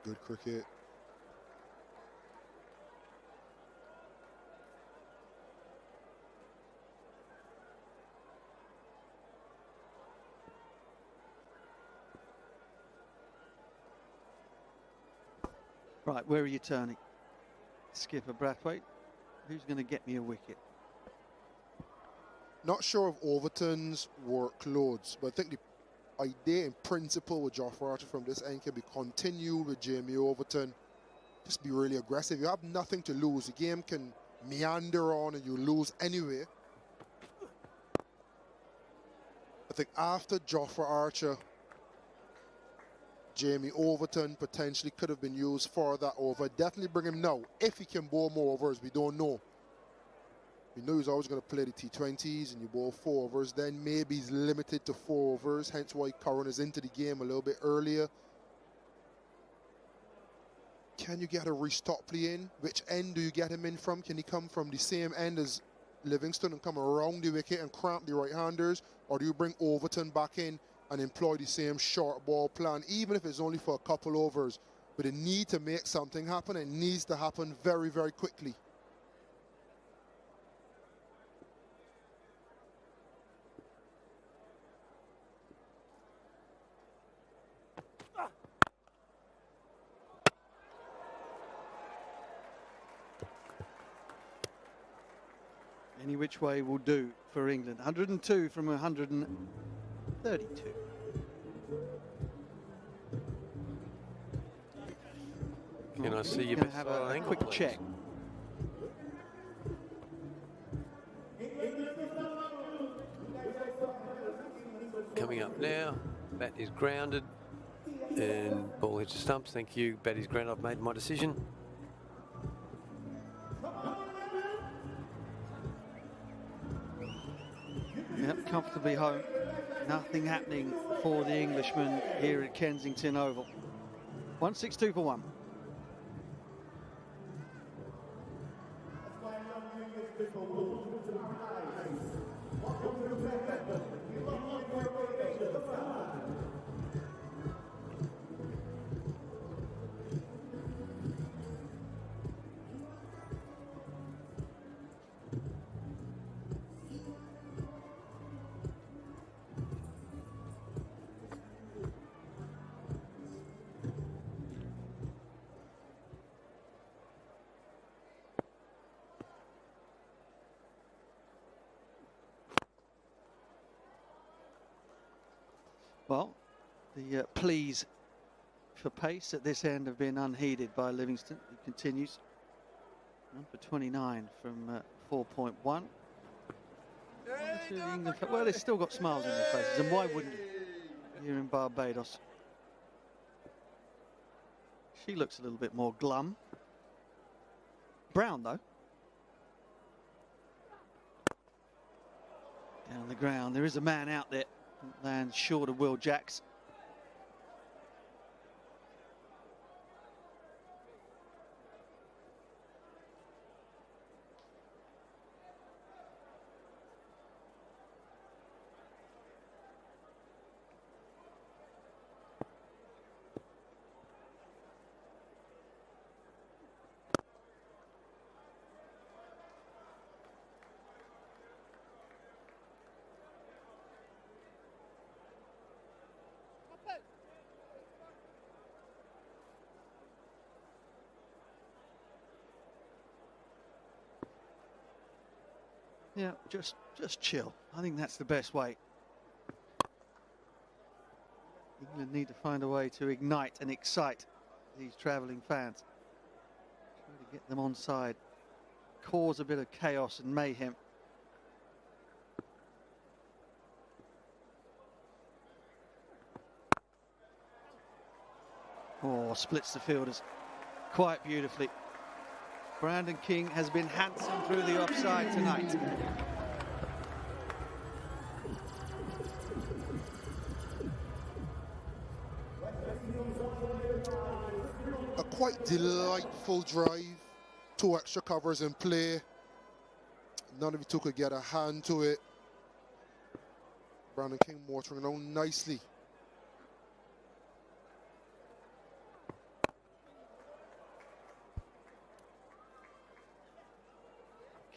Good cricket. Right, where are you turning? Skipper Brathwaite, who's going to get me a wicket? Not sure of Overton's workloads, but I think the idea in principle with Jofra Archer from this end can be continued with Jamie Overton. Just be really aggressive. You have nothing to lose. The game can meander on and you lose anyway. I think after Jofra Archer, Jamie Overton potentially could have been used for that over. Definitely bring him now. If he can bowl more overs, we don't know. We know he's always going to play the T20s and you bowl 4 overs. Then maybe he's limited to 4 overs, hence why Curran is into the game a little bit earlier. Can you get a Rashid Topley in? Which end do you get him in from? Can he come from the same end as Livingston and come around the wicket and cramp the right-handers? Or do you bring Overton back in and employ the same short ball plan, even if it's only for a couple overs? But they need to make something happen. It needs to happen very, very quickly. Any which way will do for England. 102 from 132. Can I see you going to have a angle, quick please? check. Coming up now, bat is grounded and ball hits the stumps. Thank you, bat is grounded. I've made my decision. Yep, comfortably home. Nothing happening for the Englishman here at Kensington Oval. 162 for 1. Well, the pleas for pace at this end have been unheeded by Livingston. It continues. Number 29 from 4.1. Well, they've still got smiles on their faces, and why wouldn't you? Here in Barbados. She looks a little bit more glum. Brown, though. Down the ground. There is a man out there. Lands short of Will Jacks. Yeah, just chill. I think that's the best way. England need to find a way to ignite and excite these travelling fans. Try to get them on side. Cause a bit of chaos and mayhem. Oh, splits the fielders quite beautifully. Brandon King has been handsome through the offside tonight. A quite delightful drive. 2 extra covers in play. None of you two could get a hand to it. Brandon King motoring down nicely.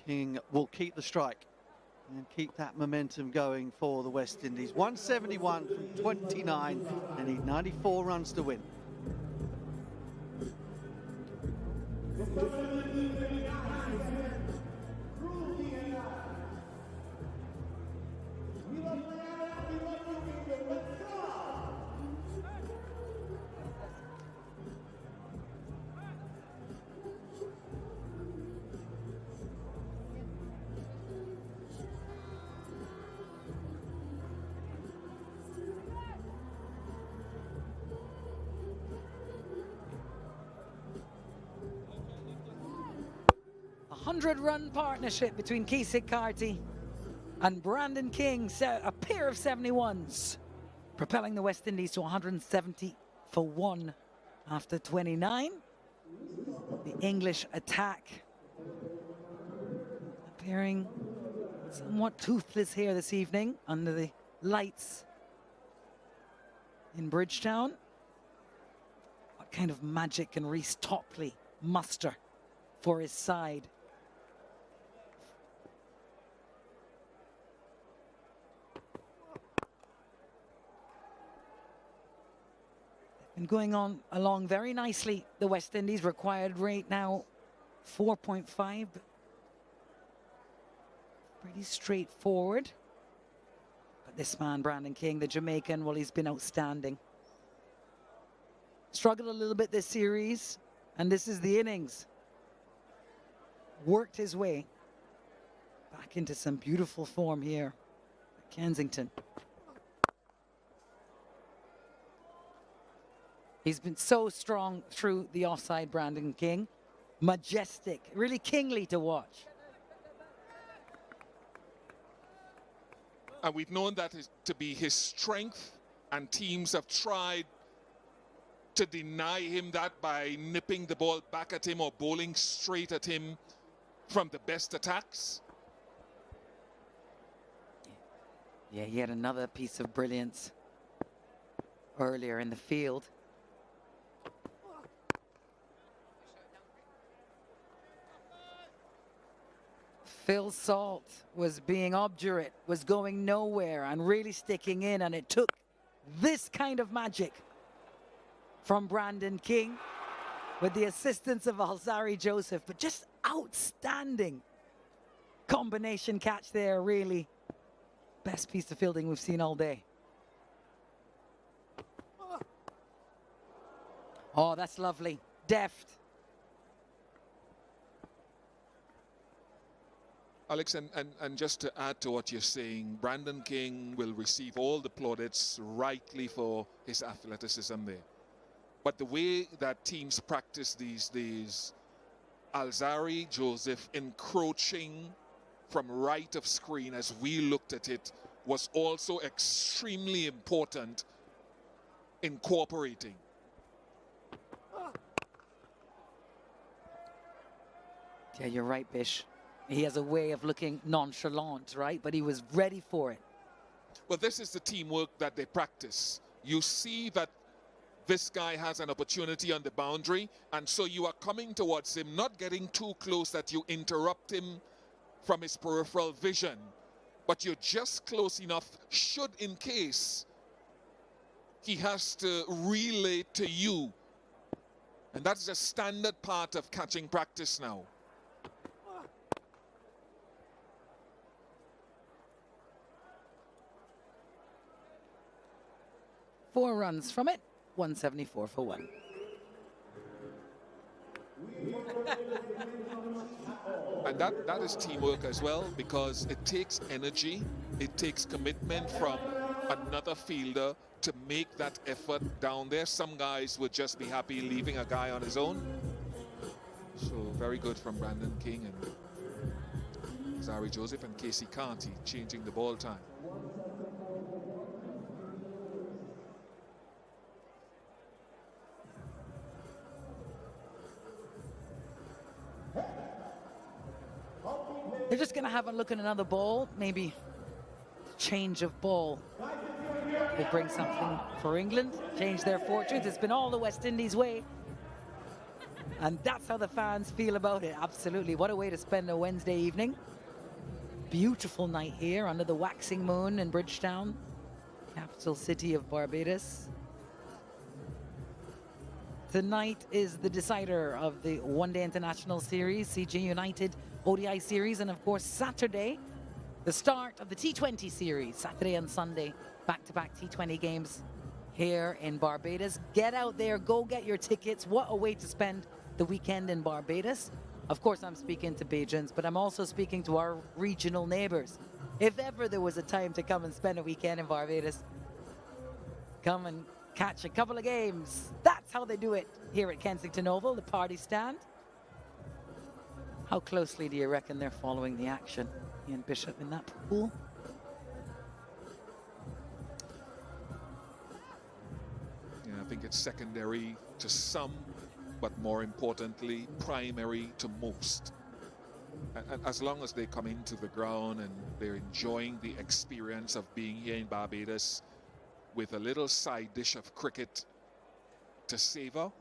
King will keep the strike and keep that momentum going for the West Indies. 171 from 29. They need 94 runs to win. A 100-run partnership between Keacy Carty and Brandon King, a pair of 71s, propelling the West Indies to 170 for 1 after 29. The English attack appearing somewhat toothless here this evening under the lights in Bridgetown. What kind of magic can Rhys Topley muster for his side? And going on along very nicely, the West Indies. Required rate now 4.5. Pretty straightforward. But this man, Brandon King, the Jamaican, well, he's been outstanding. Struggled a little bit this series, and this is the innings. Worked his way back into some beautiful form here at Kensington. He's been so strong through the offside, Brandon King. Majestic, really kingly to watch. And we've known that to be his strength, and teams have tried to deny him that by nipping the ball back at him or bowling straight at him from the best attacks. Yeah, he had another piece of brilliance earlier in the field. Phil Salt was being obdurate, was going nowhere and really sticking in, and it took this kind of magic from Brandon King with the assistance of Alzari Joseph, but just outstanding combination catch there, really. Best piece of fielding we've seen all day. Oh, that's lovely. Deft. Alex, and just to add to what you're saying, Brandon King will receive all the plaudits rightly for his athleticism there. But the way that teams practice these days, Alzari Joseph encroaching from right of screen as we looked at it was also extremely important in cooperating. Yeah, you're right, Bish. He has a way of looking nonchalant, right? But he was ready for it. Well, this is the teamwork that they practice. You see that this guy has an opportunity on the boundary, and so you are coming towards him, not getting too close that you interrupt him from his peripheral vision, but you're just close enough should, in case, he has to relay to you. And that's a standard part of catching practice now. Four runs from it, 174 for 1. And that is teamwork as well, because it takes energy, it takes commitment from another fielder to make that effort down there. Some guys would just be happy leaving a guy on his own. So Very good from Brandon King and Zari Joseph and Keacy Carty changing the ball time. They're just going to have a look at another ball, maybe change of ball. They bring something for England, change their fortunes. It's been all the West Indies way. And that's how the fans feel about it, absolutely. What a way to spend a Wednesday evening. Beautiful night here under the waxing moon in Bridgetown, capital city of Barbados. Tonight is the decider of the one-day international series, CJ United ODI series, and of course Saturday, the start of the T20 series. Saturday and Sunday, back-to-back T20 games here in Barbados. Get out there, go get your tickets. What a way to spend the weekend in Barbados. Of course, I'm speaking to Bajans, but I'm also speaking to our regional neighbors. If ever there was a time to come and spend a weekend in Barbados, come and catch a couple of games. That's how they do it here at Kensington Oval, the party stand. How closely do you reckon they're following the action, Ian Bishop, in that pool? Yeah, I think it's secondary to some, but more importantly, primary to most. And as long as they come into the ground and they're enjoying the experience of being here in Barbados with a little side dish of cricket to savor,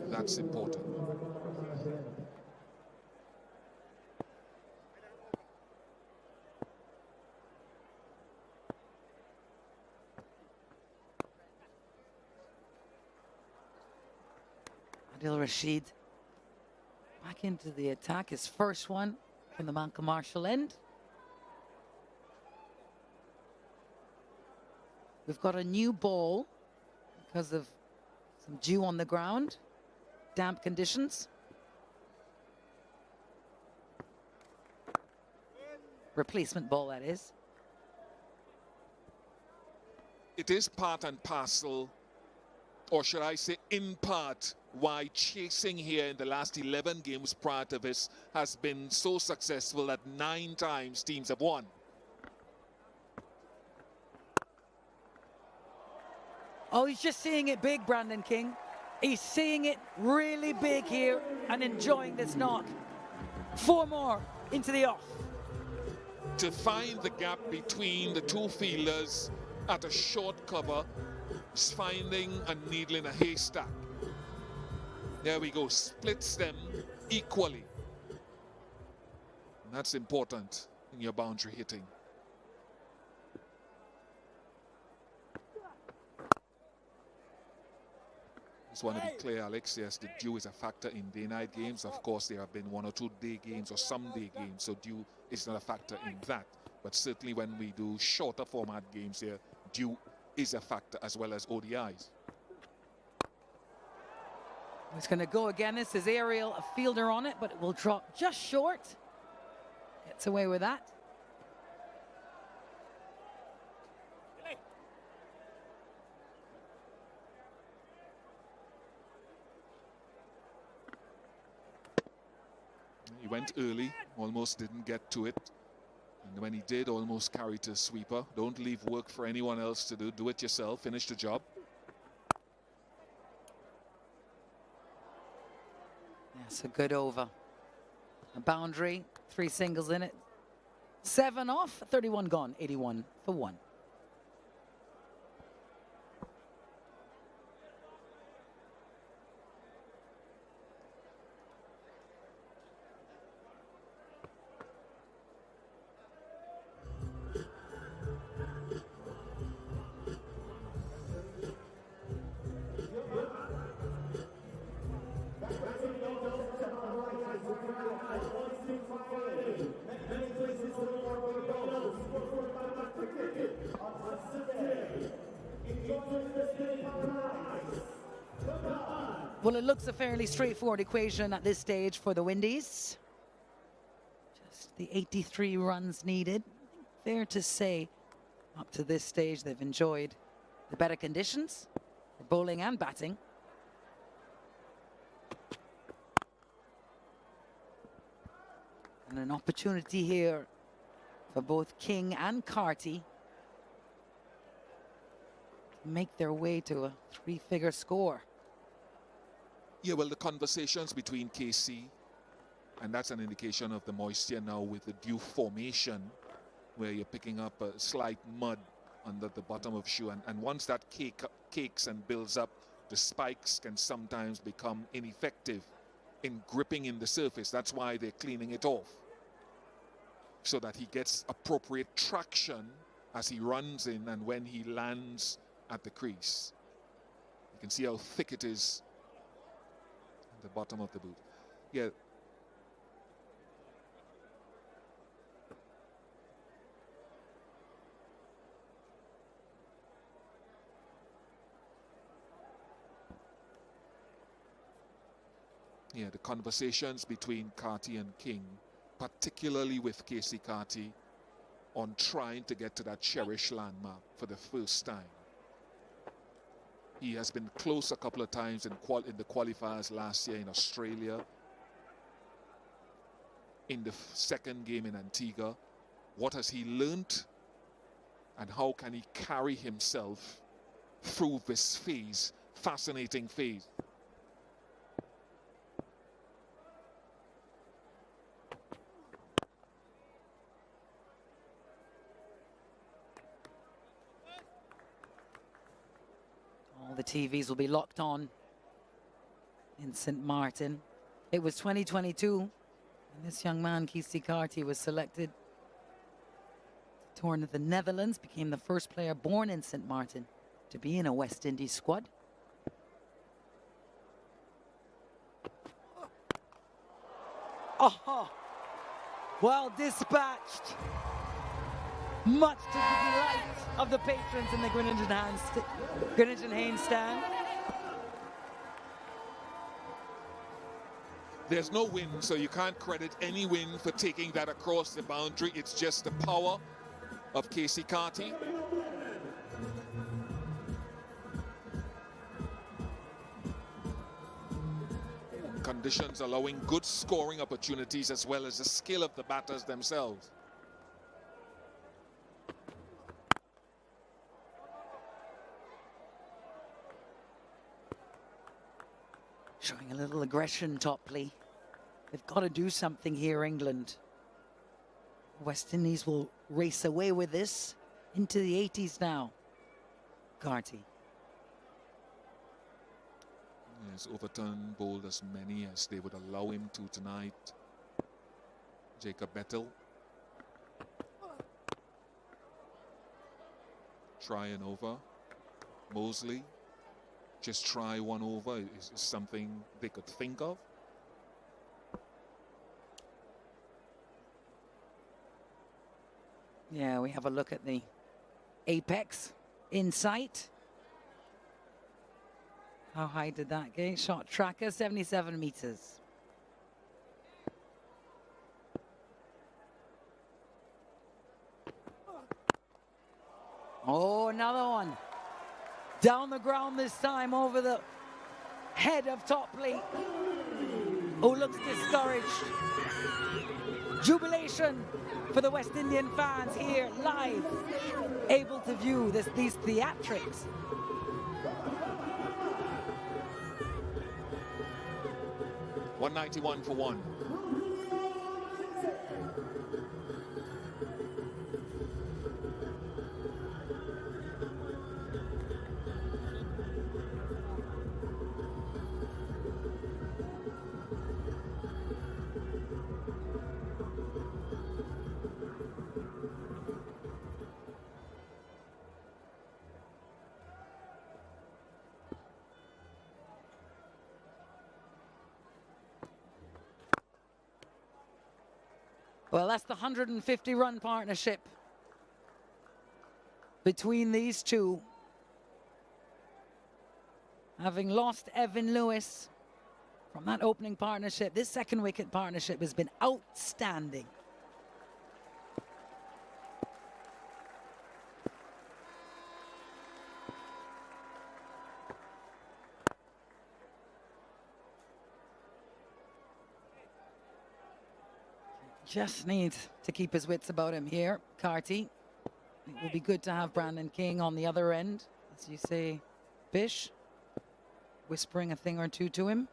that's important. Rashid back into the attack, his first one from the Malcolm Marshall end. We've got a new ball because of some dew on the ground, damp conditions. Replacement ball, that is. It is part and parcel, or should I say in part, why chasing here in the last 11 games prior to this has been so successful that 9 times teams have won. Oh, he's just seeing it big, Brandon King. He's seeing it really big here and enjoying this knock. 4 more into the off. To find the gap between the two fielders at a short cover is finding a needle in a haystack. There we go, splits them equally. And that's important in your boundary hitting. Just want to be clear, Alex, yes, the dew is a factor in day-night games. Of course, there have been 1 or 2 day games or some day games, so dew is not a factor in that. But certainly when we do shorter format games here, dew is a factor as well as ODIs. He's going to go again. This is Ariel, a fielder on it, but it will drop just short. Gets away with that. He went early, almost didn't get to it. And when he did, almost carried to a sweeper. Don't leave work for anyone else to do. Do it yourself. Finish the job. That's a good over. A boundary, 3 singles in it. 7 off, 31 gone, 81 for 1. Well, it looks a fairly straightforward equation at this stage for the Windies. Just the 83 runs needed. Fair to say, up to this stage, they've enjoyed the better conditions for bowling and batting. And an opportunity here for both King and Carty to make their way to a 3-figure score. Yeah, well, the conversations between Keacy, and that's an indication of the moisture now with the dew formation, where you're picking up a slight mud under the bottom of shoe. And once that cakes and builds up, the spikes can sometimes become ineffective in gripping in the surface. That's why they're cleaning it off, so that he gets appropriate traction as he runs in and when he lands at the crease. You can see how thick it is at the bottom of the boot. Yeah. Yeah, the conversations between Carty and King, particularly with Keacy Carty, on trying to get to that cherished landmark for the first time. He has been close a couple of times in the qualifiers last year in Australia, in the second game in Antigua. What has he learnt, and how can he carry himself through this phase, fascinating phase? All the TVs will be locked on in St. Martin. It was 2022, and this young man, Keacy Carty, was selected to tour in the Netherlands, became the first player born in St. Martin to be in a West Indies squad. Oh, well dispatched. Much to the delight of the patrons in the Greenwich Haynes stand. There's no win, so you can't credit any win for taking that across the boundary. It's just the power of Keacy Carty. Conditions allowing good scoring opportunities as well as the skill of the batters themselves. Showing a little aggression, Topley. They've got to do something here, England. West Indies will race away with this into the 80s now. Carty. Yes, Overton bowled as many as they would allow him to tonight. Jacob Bethell. Try and over. Mosley. Just try one over is something they could think of. Yeah, we have a look at the apex in sight. How high did that get? Shot tracker, 77 meters. Oh, another one. Down the ground this time over the head of Topley, who looks discouraged. Jubilation for the West Indian fans here live, able to view these theatrics. .191 for one. Well, that's the 150-run partnership between these two. Having lost Evan Lewis from that opening partnership, this second wicket partnership has been outstanding. Just needs to keep his wits about him here, Carty. It will be good to have Brandon King on the other end, as you say, Bish, whispering a thing or two to him.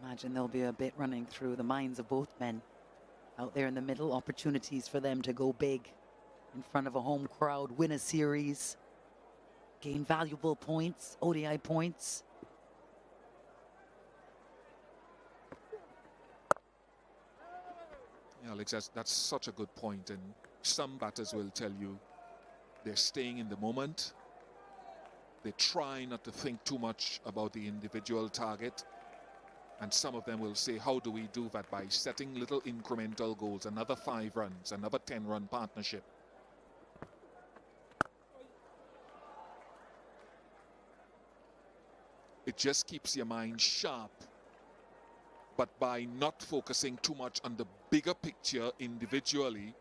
Imagine there'll be a bit running through the minds of both men. Out there in the middle, opportunities for them to go big in front of a home crowd, win a series, gain valuable points, ODI points. Yeah, Alex, that's such a good point. And some batters will tell you they're staying in the moment. They try not to think too much about the individual target. And some of them will say, how do we do that? By setting little incremental goals, another 5 runs, another 10-run partnership. It just keeps your mind sharp. But by not focusing too much on the bigger picture individually,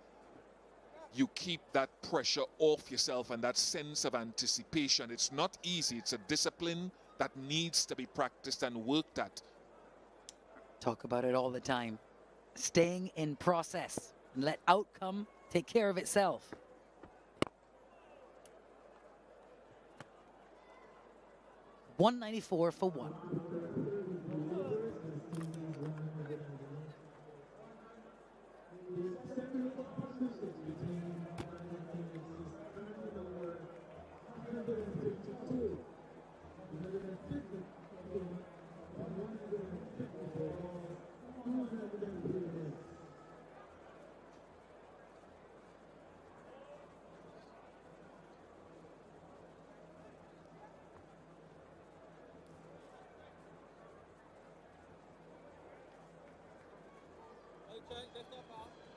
you keep that pressure off yourself and that sense of anticipation. It's not easy. It's a discipline that needs to be practiced and worked at. Talk about it all the time. Staying in process and let outcome take care of itself. $194 for 1.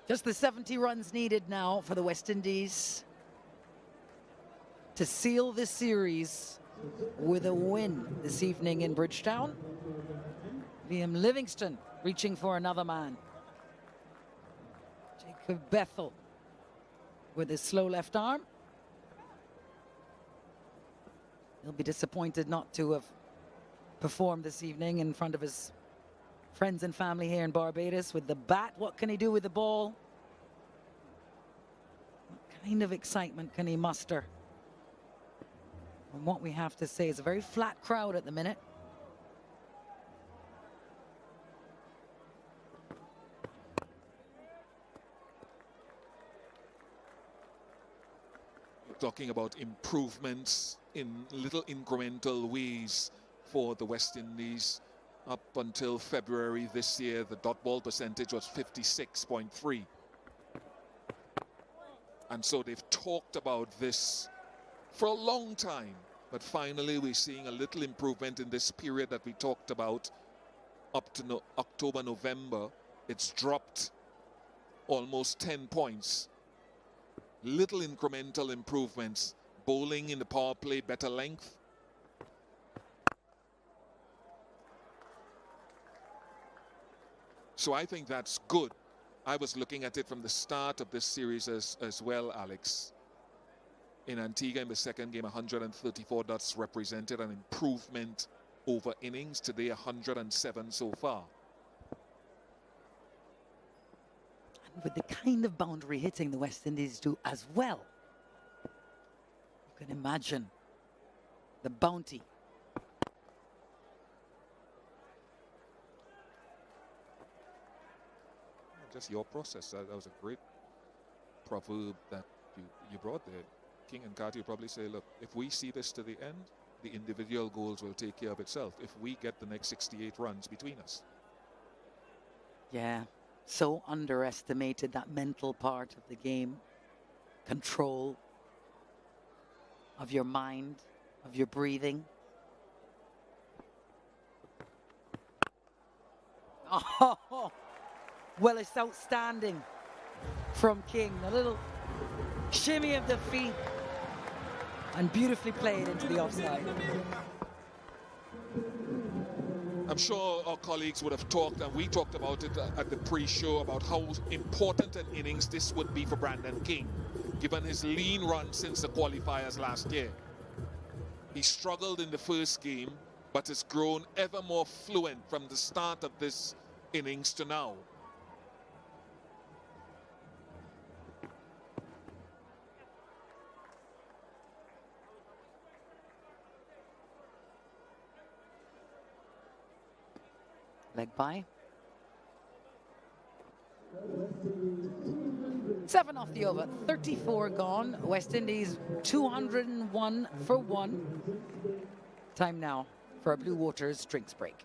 Just the 70 runs needed now for the West Indies to seal this series with a win this evening in Bridgetown. Liam Livingstone reaching for another man. Jacob Bethell with his slow left arm. He'll be disappointed not to have performed this evening in front of his friends and family here in Barbados with the bat. What can he do with the ball? What kind of excitement can he muster? And what we have to say is a very flat crowd at the minute. You're talking about improvements in little incremental ways for the West Indies. Up until February this year, the dot ball percentage was 56.3. And so they've talked about this for a long time. But finally, we're seeing a little improvement in this period that we talked about up to October, November. It's dropped almost 10 points. Little incremental improvements. Bowling in the power play, better length. So I think that's good. I was looking at it from the start of this series as well, Alex. In Antigua in the second game, 134 dots represented an improvement over innings. Today, 107 so far. And with the kind of boundary hitting the West Indies do as well, you can imagine the bounty. Just your process. That was a great proverb that you brought there. King and Carty probably say, look, if we see this to the end, the individual goals will take care of itself if we get the next 68 runs between us. Yeah, so underestimated, that mental part of the game. Control of your mind, of your breathing. Oh, well, it's outstanding from King. A little shimmy of the feet and beautifully played into the offside. I'm sure our colleagues would have talked, and we talked about it at the pre-show, about how important an innings this would be for Brandon King, given his lean run since the qualifiers last year. He struggled in the first game, but has grown ever more fluent from the start of this innings to now. Leg by. 7 off the over, 34 gone. West Indies 201 for 1. Time now for a Blue Waters drinks break.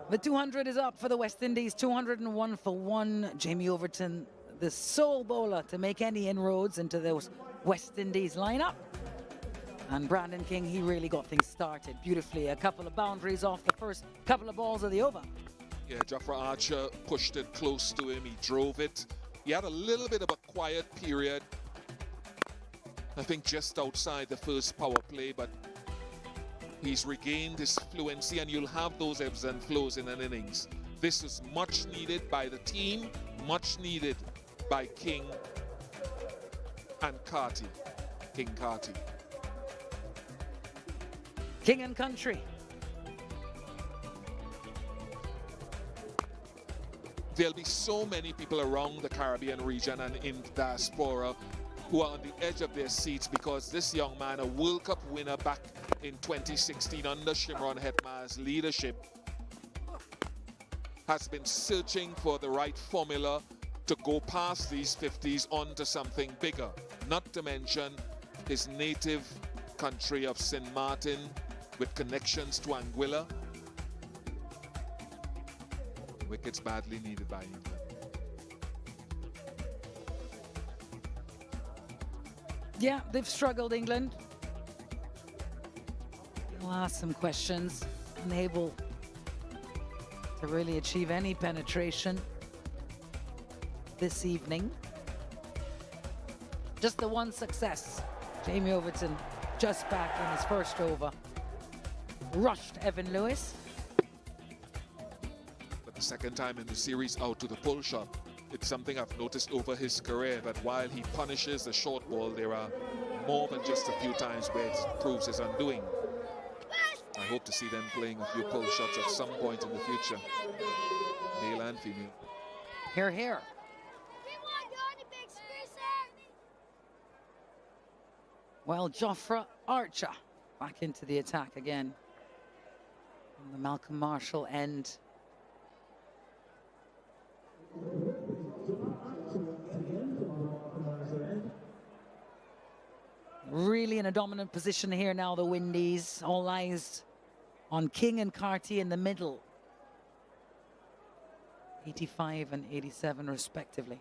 The 200 is up for the West Indies, 201 for 1. Jamie Overton, the sole bowler to make any inroads into those West Indies lineup. And Brandon King, he really got things started beautifully. A couple of boundaries off the first couple of balls of the over. Yeah, Jofra Archer pushed it close to him. He drove it. He had a little bit of a quiet period, I think just outside the first power play, but he's regained his fluency, and you'll have those ebbs and flows in an innings. This is much needed by the team, much needed by King and Carty. King Carty. King and country. There'll be so many people around the Caribbean region and in diaspora who are on the edge of their seats, because this young man, a World Cup winner back in 2016 under Shimron Hetmar's leadership, has been searching for the right formula to go past these 50s onto something bigger. Not to mention his native country of St. Martin with connections to Anguilla. Wickets badly needed by England. Yeah, they've struggled, England. I'll ask some questions. Unable to really achieve any penetration this evening. Just the one success. Jamie Overton just back in his first over. Rushed Evan Lewis. But the second time in the series out to the pull shot. It's something I've noticed over his career, that while he punishes the short ball, there are more than just a few times where it proves his undoing. I hope to see them playing a few pull shots at some point in the future, male and female. Here, here. Well, Jofra Archer back into the attack again. On the Malcolm Marshall end. Really in a dominant position here now, the Windies. All eyes on King and Carty in the middle. 85 and 87 respectively.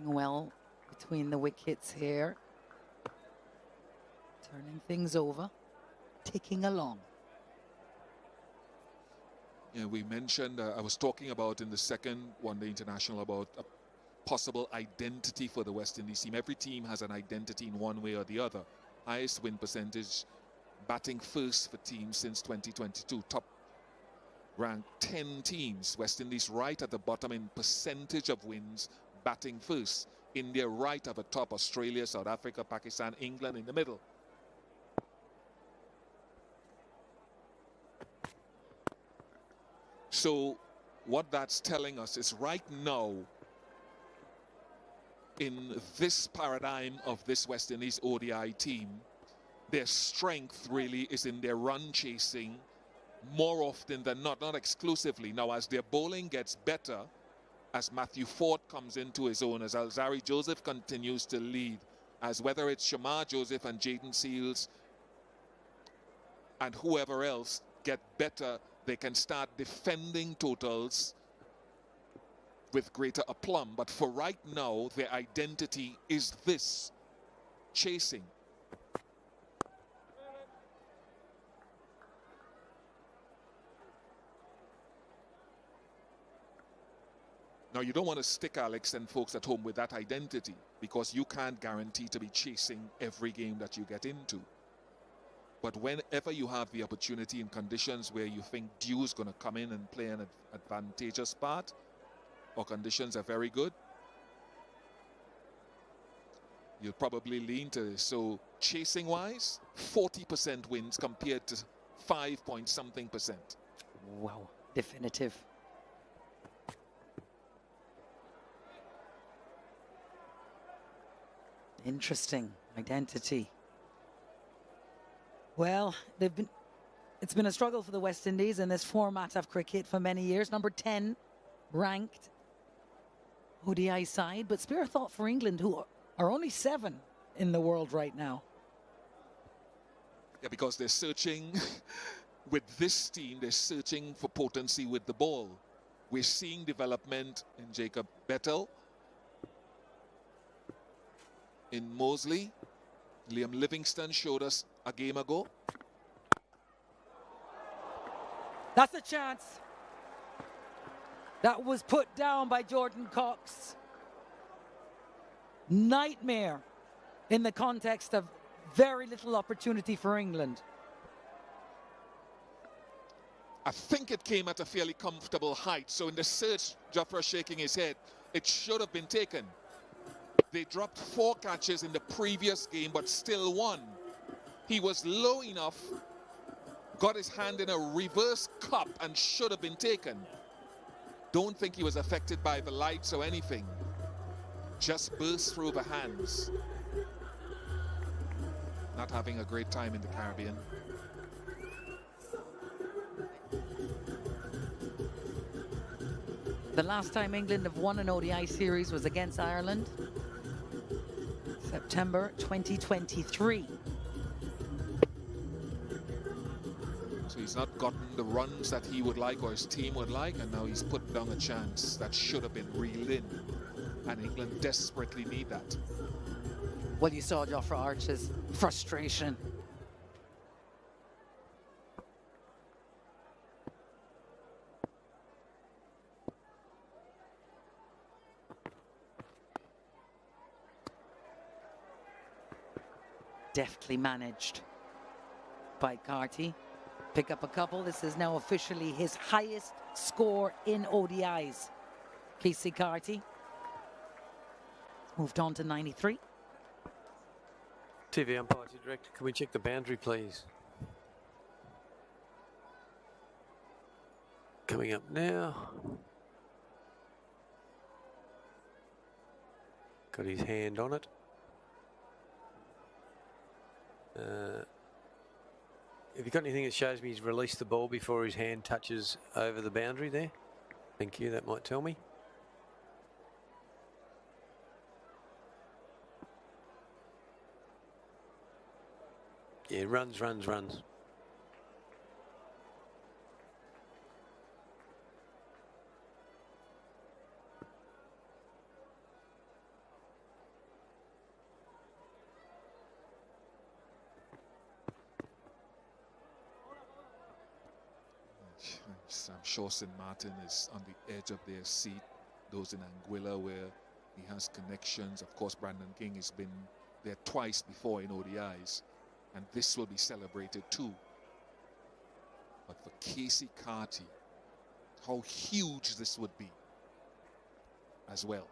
Working well between the wickets here. Turning things over. Ticking along. Yeah, we mentioned, I was talking about in the second one-day international about a possible identity for the West Indies team. Every team has an identity in one way or the other. Highest win percentage, batting first for teams since 2022. Top ranked 10 teams. West Indies right at the bottom in percentage of wins, batting first. India right at the top. Australia, South Africa, Pakistan, England in the middle. So what that's telling us is right now, in this paradigm of this West Indies ODI team, their strength really is in their run chasing more often than not exclusively. Now, as their bowling gets better, as Matthew Ford comes into his own, as Alzari Joseph continues to lead, as whether it's Shamar Joseph and Jaden Seals and whoever else get better, they can start defending totals with greater aplomb. But for right now, their identity is this, chasing. Now, you don't want to stick, Alex, and folks at home with that identity, because you can't guarantee to be chasing every game that you get into. But whenever you have the opportunity in conditions where you think dew is going to come in and play an advantageous part, or conditions are very good, you'll probably lean to this. So chasing wise, 40% wins compared to 5 point something percent. Wow, definitive. Interesting identity. Well, it's been a struggle for the West Indies in this format of cricket for many years. Number 10 ranked ODI side, but spare a thought for England, who are only 7 in the world right now. Yeah, because they're searching with this team, they're searching for potency with the ball. We're seeing development in Jacob Bethell, in Mosley. Liam Livingston showed us a game ago. That's a chance. That was put down by Jordan Cox. Nightmare in the context of very little opportunity for England. I think it came at a fairly comfortable height. So in the search, Jafra shaking his head, it should have been taken. They dropped 4 catches in the previous game, but still won. He was low enough, got his hand in a reverse cup and should have been taken. Don't think he was affected by the lights or anything. Just burst through the hands. Not having a great time in the Caribbean. The last time England have won an ODI series was against Ireland, September 2023. So he's not gotten the runs that he would like or his team would like, and now he's put down a chance that should have been reeled in. And England desperately need that. Well, you saw Jofra Archer's frustration. Deftly managed by Carty. Pick up a couple. This is now officially his highest score in ODIs. Keacy Carty moved on to 93. TV umpire to director, can we check the boundary, please? Coming up now. Got his hand on it. Have you got anything that shows me he's released the ball before his hand touches over the boundary there? Thank you, that might tell me. Yeah, runs. I'm sure St. Martin is on the edge of their seat. Those in Anguilla where he has connections. Of course, Brandon King has been there twice before in ODIs, and this will be celebrated too. But for Keacy Carty, how huge this would be as well.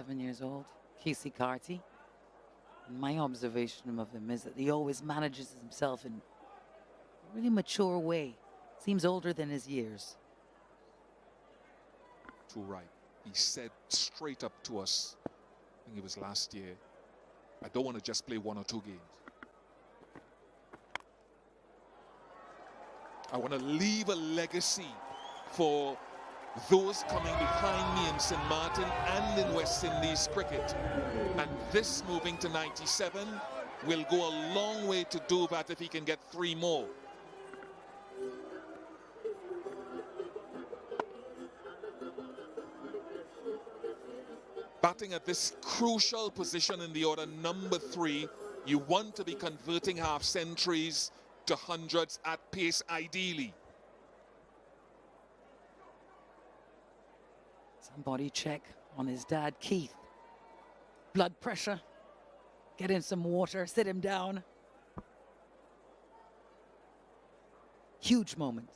Years old, Keacy Carty. And my observation of him is that he always manages himself in a really mature way. Seems older than his years. Too right. He said straight up to us, I think it was last year, I don't want to just play 1 or 2 games. I want to leave a legacy for those coming behind me in St. Martin and in West Indies cricket. And this moving to 97 will go a long way to do that if he can get 3 more. Batting at this crucial position in the order, number 3, you want to be converting half centuries to hundreds at pace ideally. Body check on his dad, Keith. Blood pressure. Get him some water, sit him down. Huge moment.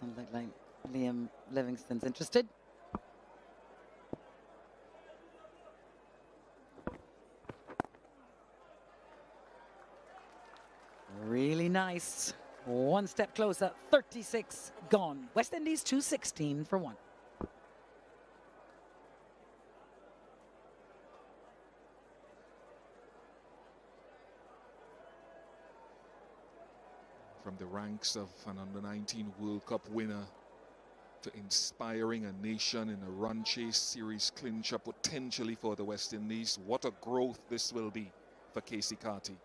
Doesn't look like Liam Livingston's interested. Really nice. One step closer, 36 gone. West Indies 216 for 1. From the ranks of an under-19 World Cup winner to inspiring a nation in a run chase series clincher potentially for the West Indies. What a growth this will be for Keacy Carty.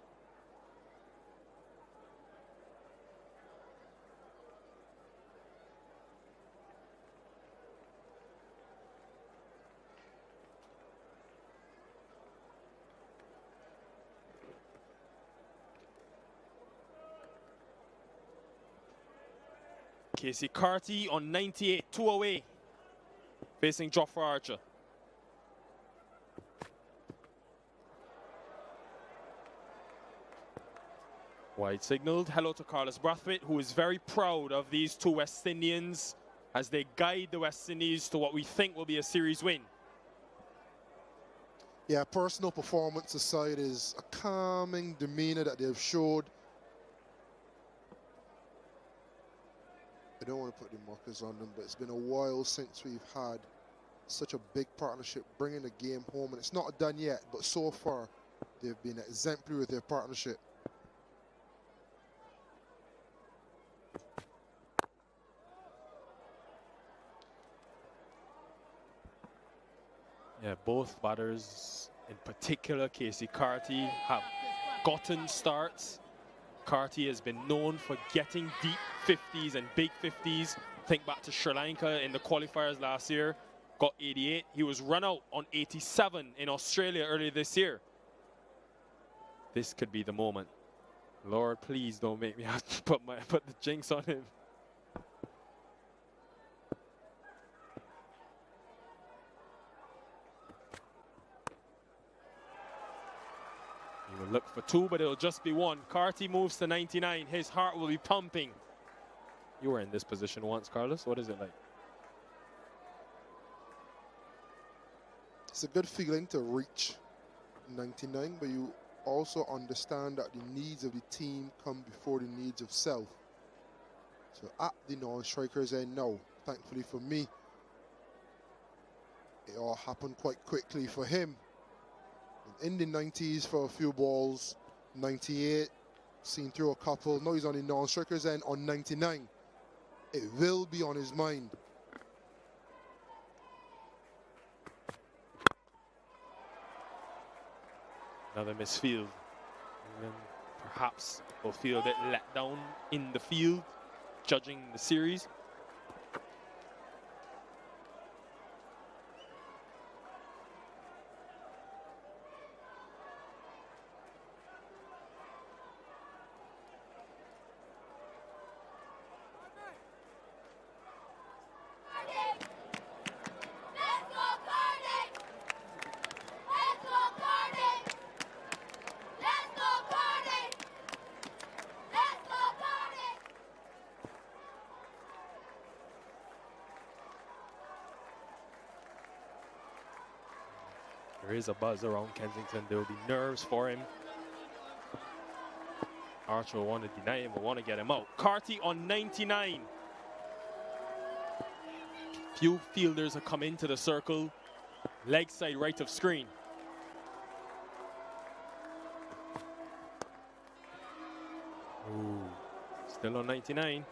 Keacy Carty on 98, 2 away, facing Jofra Archer. Wide signaled. Hello to Carlos Brathwaite, who is very proud of these 2 West Indians as they guide the West Indies to what we think will be a series win. Yeah, personal performance aside, is a calming demeanor that they've showed. I don't want to put the markers on them, but it's been a while since we've had such a big partnership bringing the game home, and it's not done yet, but so far they've been exemplary with their partnership. Yeah, both batters, in particular Keacy Carty, have gotten starts. Carty has been known for getting deep 50s and big 50s. Think back to Sri Lanka in the qualifiers last year, got 88. He was run out on 87 in Australia earlier this year. This could be the moment. Lord, please don't make me have to put the jinx on him. He will look for 2, but it'll just be 1. Carty moves to 99. His heart will be pumping. You were in this position once, Carlos. What is it like? It's a good feeling to reach 99, but you also understand that the needs of the team come before the needs of self. So at the non-strikers end now, thankfully for me, it all happened quite quickly for him. In the 90s for a few balls, 98, Seen through a couple. Now he's on the non-striker's end on 99. It will be on his mind. Another misfield. And perhaps will feel a bit let down in the field, judging the series. There is a buzz around Kensington. There will be nerves for him. Archer will want to deny him, will want to get him out. Carty on 99. Few fielders have come into the circle. Leg side right of screen. Ooh, still on 99.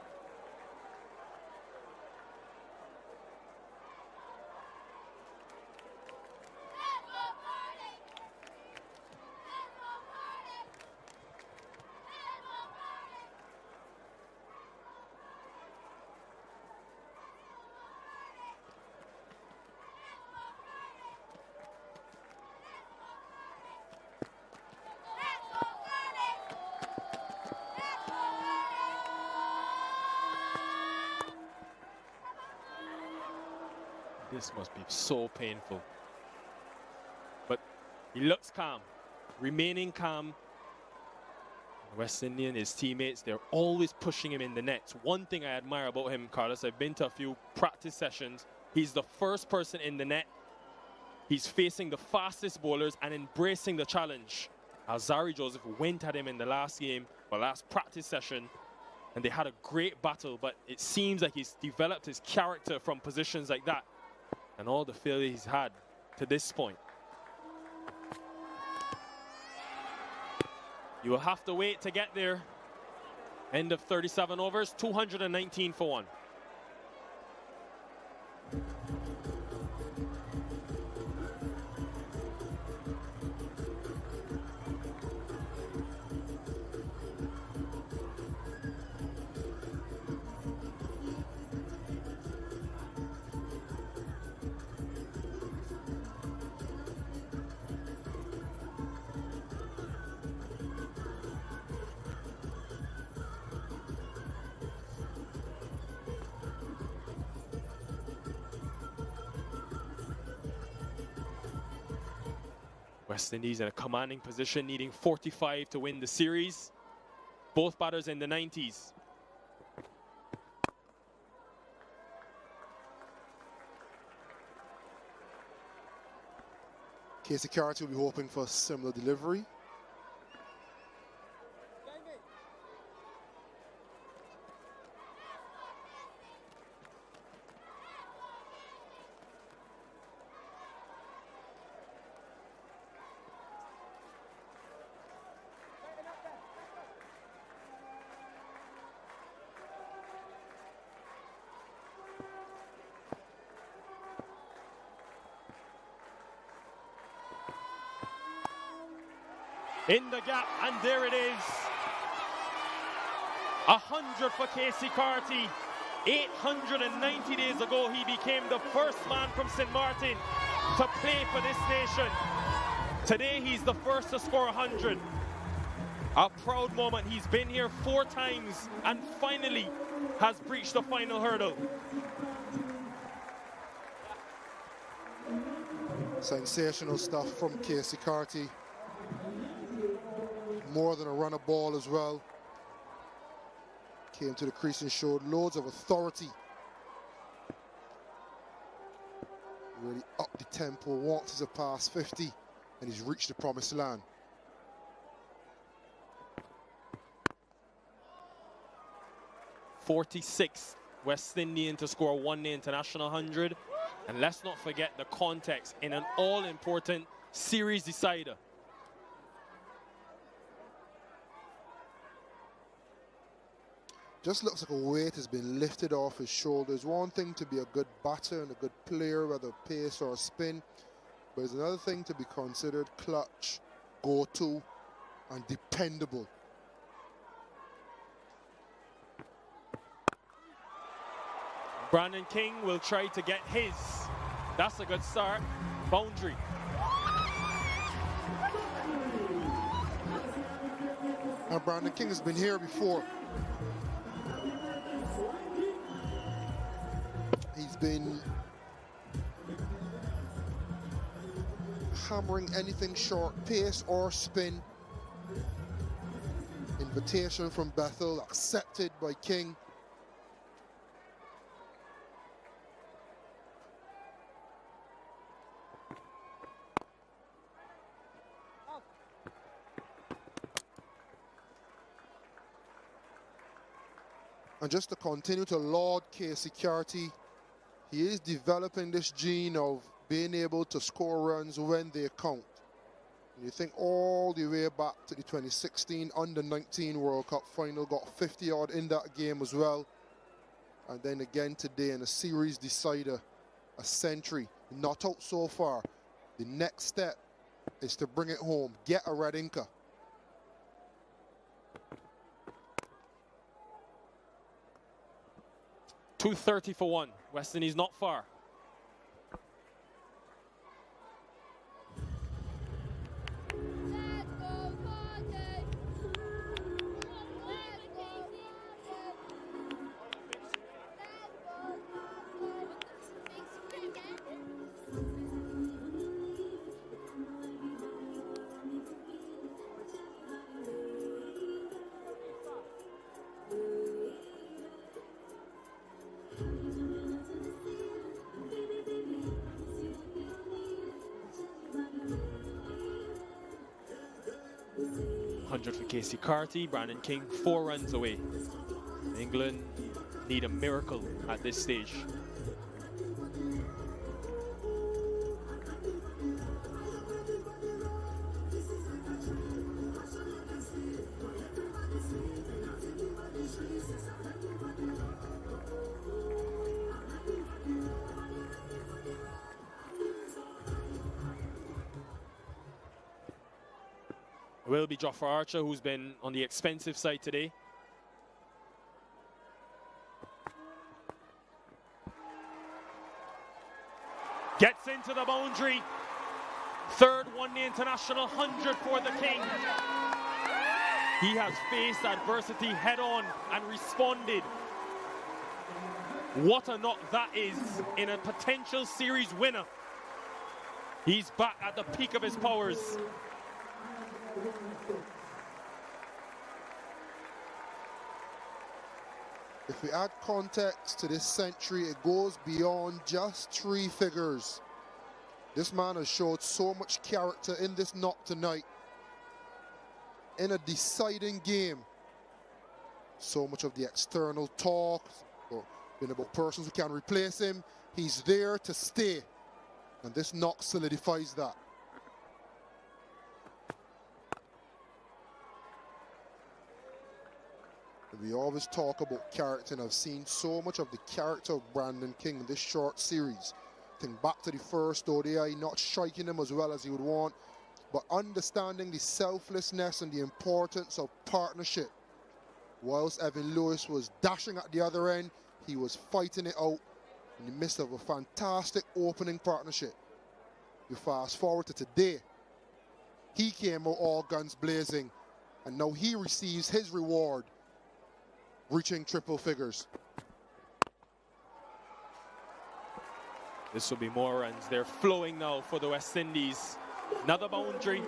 This must be so painful. But he looks calm, remaining calm. West Indian, his teammates, they're always pushing him in the nets. One thing I admire about him, Carlos, I've been to a few practice sessions. He's the first person in the net. He's facing the fastest bowlers and embracing the challenge. Alzari Joseph went at him in the last game, or last practice session, and they had a great battle, but it seems like he's developed his character from positions like that. And all the failure he's had to this point. You will have to wait to get there. End of 37 overs, 219 for 1. West Indies in a commanding position, needing 45 to win the series. Both batters in the 90s. Keacy Carty will be hoping for a similar delivery. In the gap, and there it is. 100 for Keacy Carty. 890 days ago, he became the first man from St. Martin to play for this nation. Today, he's the first to score 100. A proud moment. He's been here 4 times and finally has breached the final hurdle. Sensational stuff from Keacy Carty. More than a runner ball as well. Came to the crease and showed loads of authority. Really upped the tempo, once he's past 50, and he's reached the promised land. '46 West Indian to score 1-day international 100. And let's not forget the context in an all-important series decider. Just looks like a weight has been lifted off his shoulders. One thing to be a good batter and a good player, whether pace or spin, but it's another thing to be considered clutch, go-to, and dependable. Brandon King will try to get his. That's a good start. Boundary. Now Brandon King has been here before. He's been hammering anything short, pace or spin. Invitation from Bethell, accepted by King. And just to continue to laud Keacy Carty, he is developing this gene of being able to score runs when they count. And you think all the way back to the 2016 Under-19 World Cup final, got 50 odd in that game as well. And then again today in a series decider, a century, not out so far. The next step is to bring it home, get a red inker. .230 for one. West Indies not far. For Keacy Carty, Brandon King 4 runs away. England need a miracle at this stage. Will be Jofra Archer, who's been on the expensive side today. Gets into the boundary. Third one-day international, 100 for the King. He has faced adversity head-on and responded. What a knock that is in a potential series winner. He's back at the peak of his powers. If we add context to this century, it goes beyond just 3 figures. This man has showed so much character in this knock tonight. In a deciding game. So much of the external talk, been about persons who can replace him. He's there to stay. And this knock solidifies that. We always talk about character, and I've seen so much of the character of Brandon King in this short series. Think back to the first ODI, not striking him as well as he would want, but understanding the selflessness and the importance of partnership. Whilst Evan Lewis was dashing at the other end, he was fighting it out in the midst of a fantastic opening partnership. You fast forward to today, he came out all guns blazing, and now he receives his reward, reaching triple figures. This will be more runs. They're flowing now for the West Indies. Another boundary.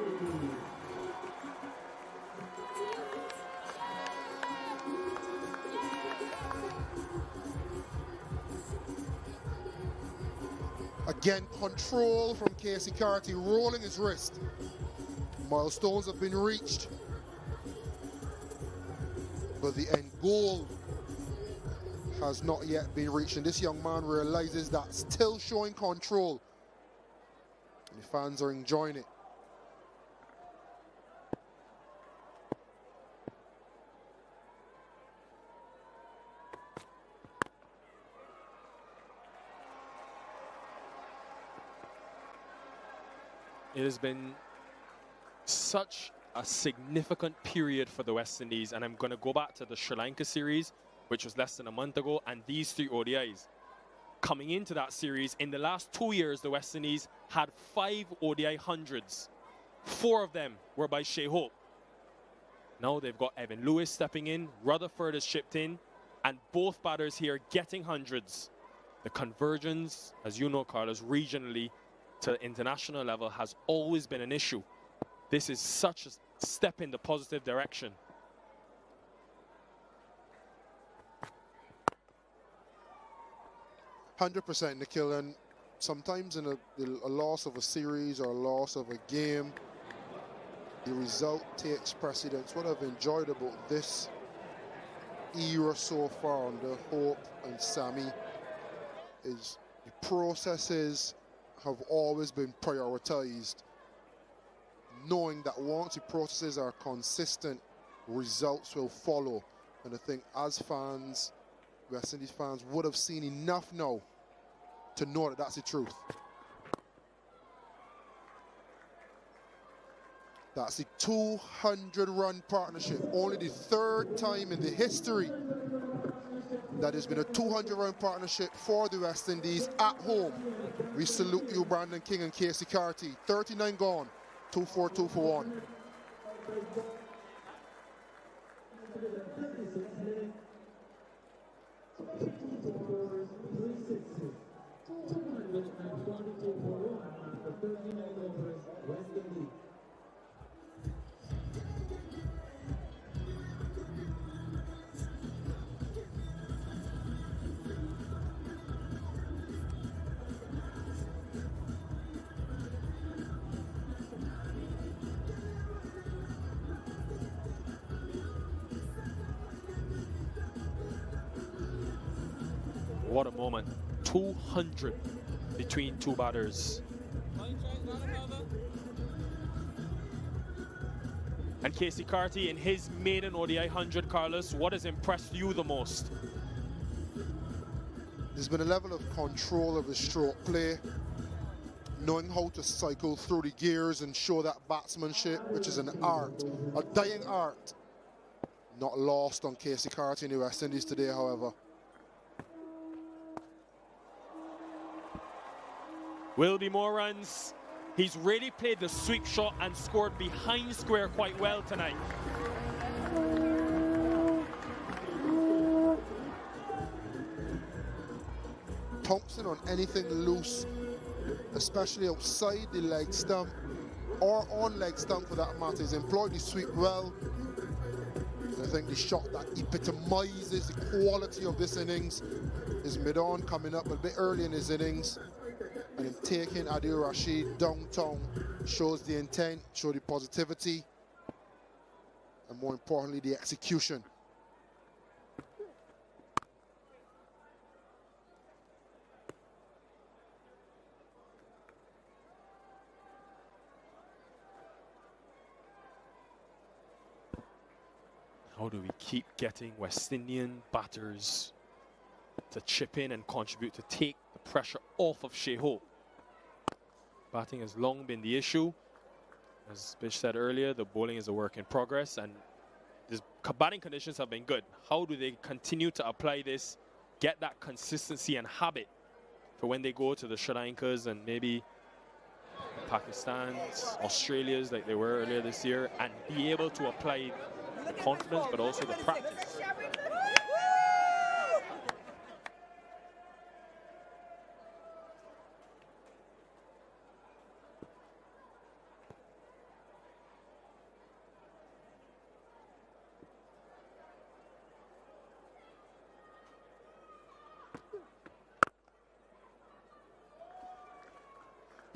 Again, control from Keacy Carty, rolling his wrist. Milestones have been reached, but the end goal has not yet been reached, and this young man realizes that, still showing control, and the fans are enjoying it. It has been such a significant period for the West Indies, and I'm going to go back to the Sri Lanka series, which was less than a month ago, and these 3 ODIs. Coming into that series, in the last 2 years, the West Indies had 5 ODI hundreds. 4 of them were by Shea Hope. Now they've got Evan Lewis stepping in, Rutherford has chipped in, and both batters here getting hundreds. The convergence, as you know, Carlos, regionally to international level has always been an issue. This is such a step in the positive direction. %, Nikhil, and sometimes in a loss of a series or a loss of a game, the result takes precedence. What I've enjoyed about this era so far under Hope and Sammy is the processes have always been prioritized, knowing that once the processes are consistent, results will follow. And I think as fans, West Indies fans would have seen enough now to know that that's the truth. That's the 200-run partnership. Only the 3rd time in the history that there's been a 200-run partnership for the West Indies at home. We salute you, Brandon King and Keacy Carty. 39 gone, 2-4, 2 for 1. What a moment. 200 between 2 batters. And Keacy Carty in his maiden ODI 100, Carlos, what has impressed you the most? There's been a level of control of his stroke play, knowing how to cycle through the gears and show that batsmanship, which is an art, a dying art. Not lost on Keacy Carty in the West Indies today, however. Will be more runs. He's really played the sweep shot and scored behind square quite well tonight. Thompson on anything loose, especially outside the leg stump or on leg stump for that matter, he's employed the sweep well. I think the shot that epitomizes the quality of this innings is mid-on, coming up a bit early in his innings. And him taking Adil Rashid downtown shows the intent, shows the positivity, and more importantly, the execution. How do we keep getting West Indian batters to chip in and contribute to take the pressure off of Shea Hope? Batting has long been the issue. As Bish said earlier, the bowling is a work in progress, and the batting conditions have been good. How do they continue to apply this, get that consistency and habit for when they go to the Sri Lankas and maybe Pakistan's, Australia's like they were earlier this year, and be able to apply the confidence but also the practice?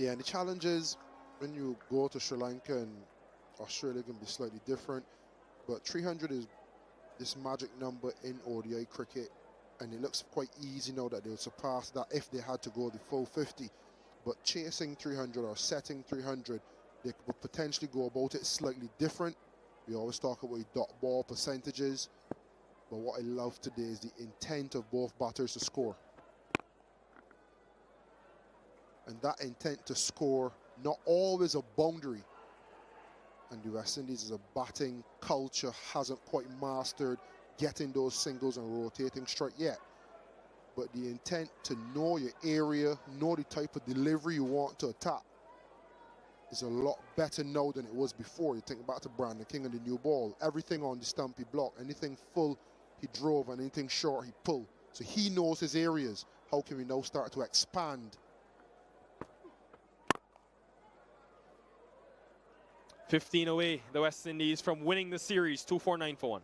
Yeah, and the challenges when you go to Sri Lanka and Australia can be slightly different, but 300 is this magic number in ODI cricket, and it looks quite easy now that they'll surpass that if they had to go the full 50. But chasing 300 or setting 300, they could potentially go about it slightly different. We always talk about dot ball percentages, but what I love today is the intent of both batters to score. And that intent to score not always a boundary. And the West Indies as a batting culture hasn't quite mastered getting those singles and rotating strike yet. But the intent to know your area, know the type of delivery you want to attack is a lot better now than it was before. You think back to Brandon King and the new ball. Everything on the stump he blocked, anything full he drove, and anything short he pulled. So he knows his areas. How can we now start to expand? 15 away, the West Indies from winning the series, 2-4-9 for 1.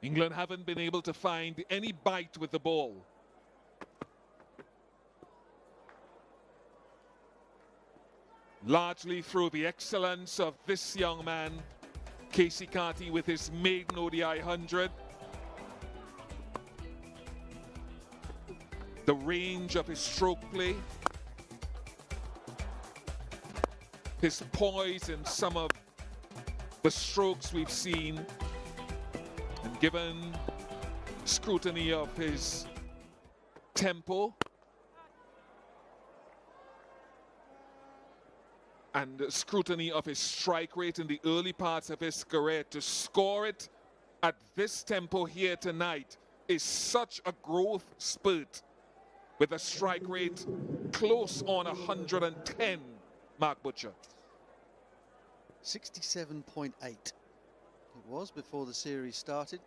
England haven't been able to find any bite with the ball. Largely through the excellence of this young man, Keacy Carty, with his maiden ODI 100. The range of his stroke play. His poise in some of the strokes we've seen. And given scrutiny of his tempo and scrutiny of his strike rate in the early parts of his career, to score it at this tempo here tonight is such a growth spurt, with a strike rate close on 110, Mark Butcher. 67.8. It was before the series started,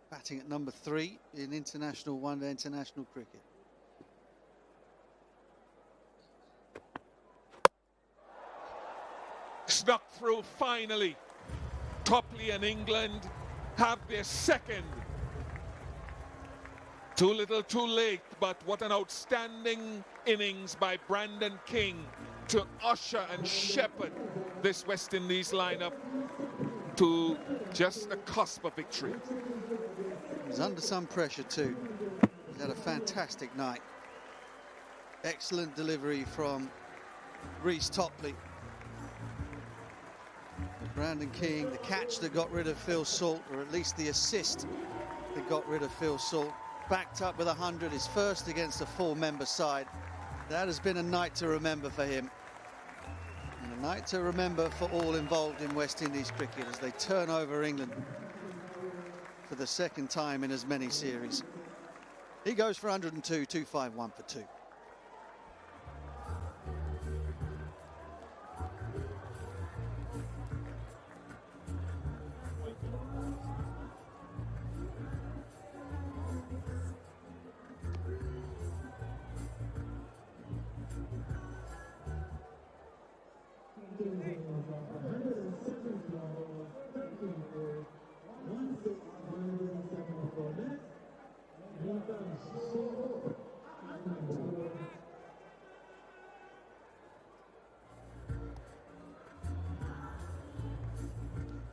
batting at number 3 in international one-day international cricket. Snuck through finally. Topley and England have their second. Too little, too late, but what an outstanding innings by Brandon King to usher and shepherd this West Indies lineup to just a cusp of victory. He's under some pressure too. He's had a fantastic night. Excellent delivery from Reece Topley. Brandon King, the catch that got rid of Phil Salt, or at least the assist that got rid of Phil Salt. Backed up with 100, his first against a full-member side. That has been a night to remember for him. And a night to remember for all involved in West Indies cricket as they turn over England for the second time in as many series. He goes for 102, 251 for 2.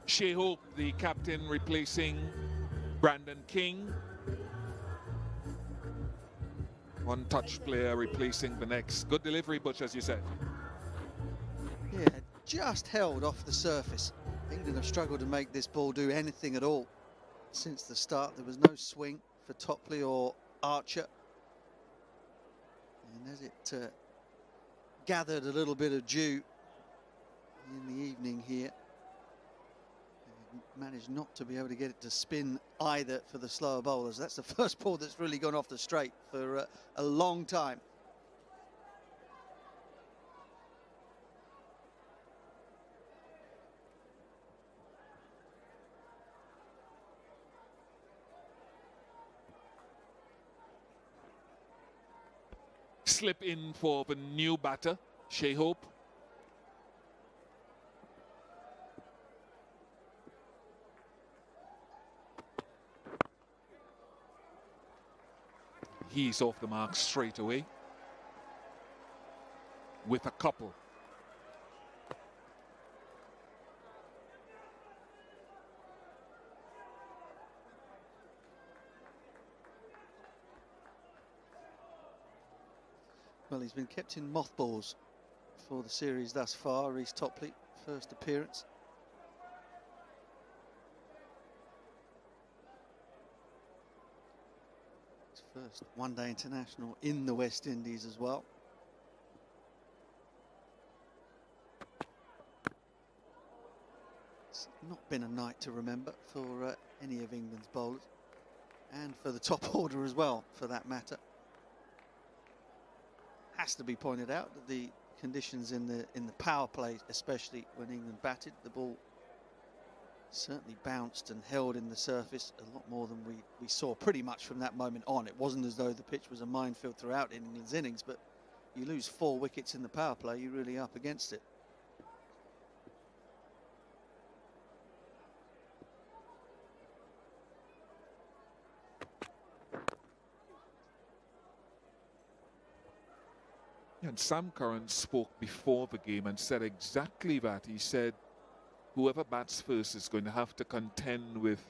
Shea Hope, the captain, replacing Brandon King. One touch player replacing the next. Good delivery, Butch, as you said. Yeah, just held off the surface. England have struggled to make this ball do anything at all since the start. There was no swing for Topley or Archer. And as it gathered a little bit of dew in the evening here, managed not to be able to get it to spin either for the slower bowlers. That's the first ball that's really gone off the straight for a long time slip in for the new batter, Shea Hope. He's off the mark straight away with a couple. Well, he's been kept in mothballs for the series thus far. Rhys Topley, first appearance. His first one-day international in the West Indies as well. It's not been a night to remember for any of England's bowlers, and for the top order as well, for that matter. Has to be pointed out that the conditions in the power play, especially when England batted, the ball certainly bounced and held in the surface a lot more than we saw pretty much from that moment on. It wasn't as though the pitch was a minefield throughout England's innings, but you lose 4 wickets in the power play, you're really up against it. And Sam Curran spoke before the game and said exactly that. He said whoever bats first is going to have to contend with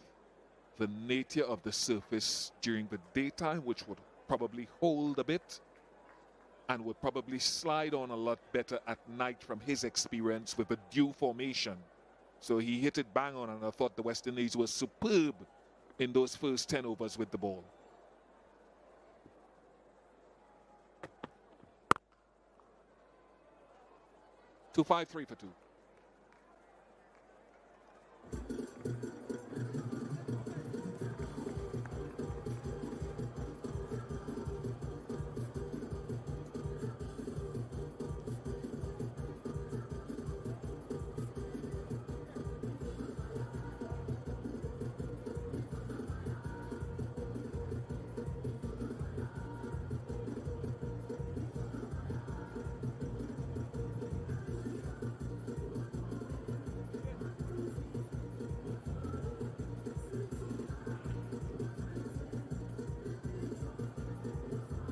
the nature of the surface during the daytime, which would probably hold a bit and would probably slide on a lot better at night from his experience with the due formation. So he hit it bang on, and I thought the West Indies were superb in those first 10 overs with the ball. Two 5 3 for 2.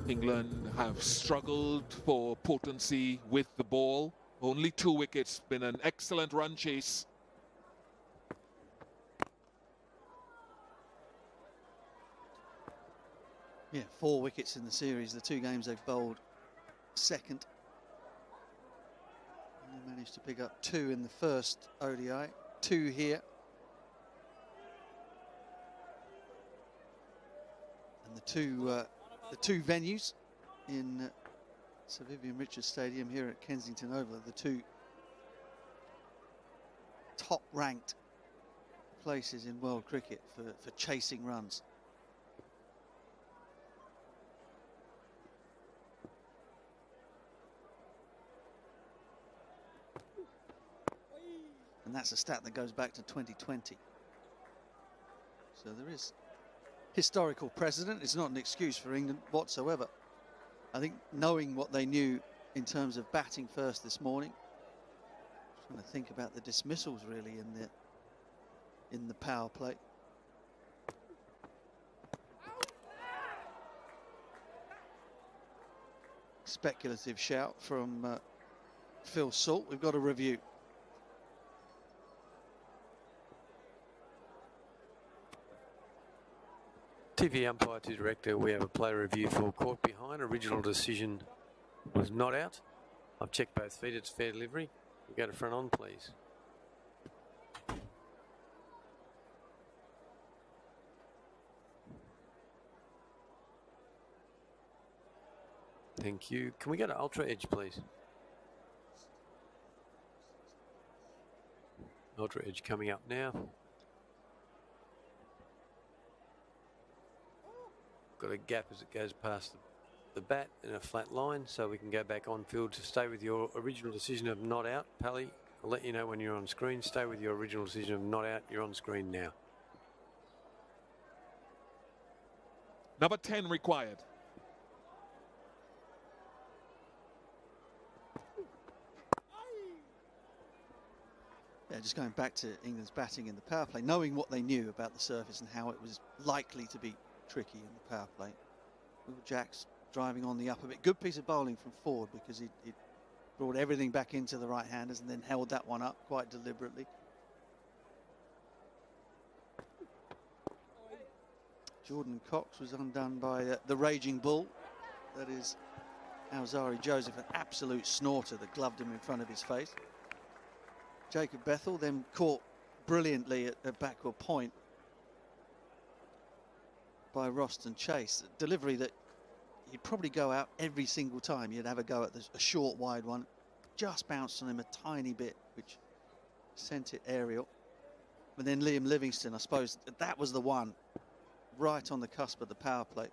England have struggled for potency with the ball. Only 2 wickets, been an excellent run chase. Yeah, 4 wickets in the series. The 2 games they've bowled second. And they managed to pick up 2 in the first ODI, 2 here. And the two venues in Sir Vivian Richards Stadium here at Kensington Oval are the 2 top-ranked places in world cricket for chasing runs. And that's a stat that goes back to 2020. So there is historical precedent. It's not an excuse for England whatsoever. I think knowing what they knew in terms of batting first this morning, trying to think about the dismissals really in the power play. Speculative shout from Phil Salt. We've got a review. TV umpire to director, we have a play review for caught behind. Original decision was not out. I've checked both feet, it's fair delivery. We go to front on, please. Thank you. Can we go to ultra edge, please? Ultra edge coming up now. Got a gap as it goes past the bat in a flat line, so we can go back on field to stay with your original decision of not out. Pally, I'll let you know when you're on screen. Stay with your original decision of not out. You're on screen now. Number 10 required. Yeah, just going back to England's batting in the power play, knowing what they knew about the surface and how it was likely to be tricky in the power play. Will Jacks driving on the up a bit. Good piece of bowling from Ford, because he brought everything back into the right-handers and then held that one up quite deliberately. Jordan Cox was undone by the raging bull. That is Alzari Joseph, an absolute snorter that gloved him in front of his face. Jacob Bethell then caught brilliantly at backward point by Roston Chase. A delivery that he'd probably go out every single time. You'd have a go at a short wide one. Just bounced on him a tiny bit, which sent it aerial. And then Liam Livingstone, I suppose that was the one right on the cusp of the power play.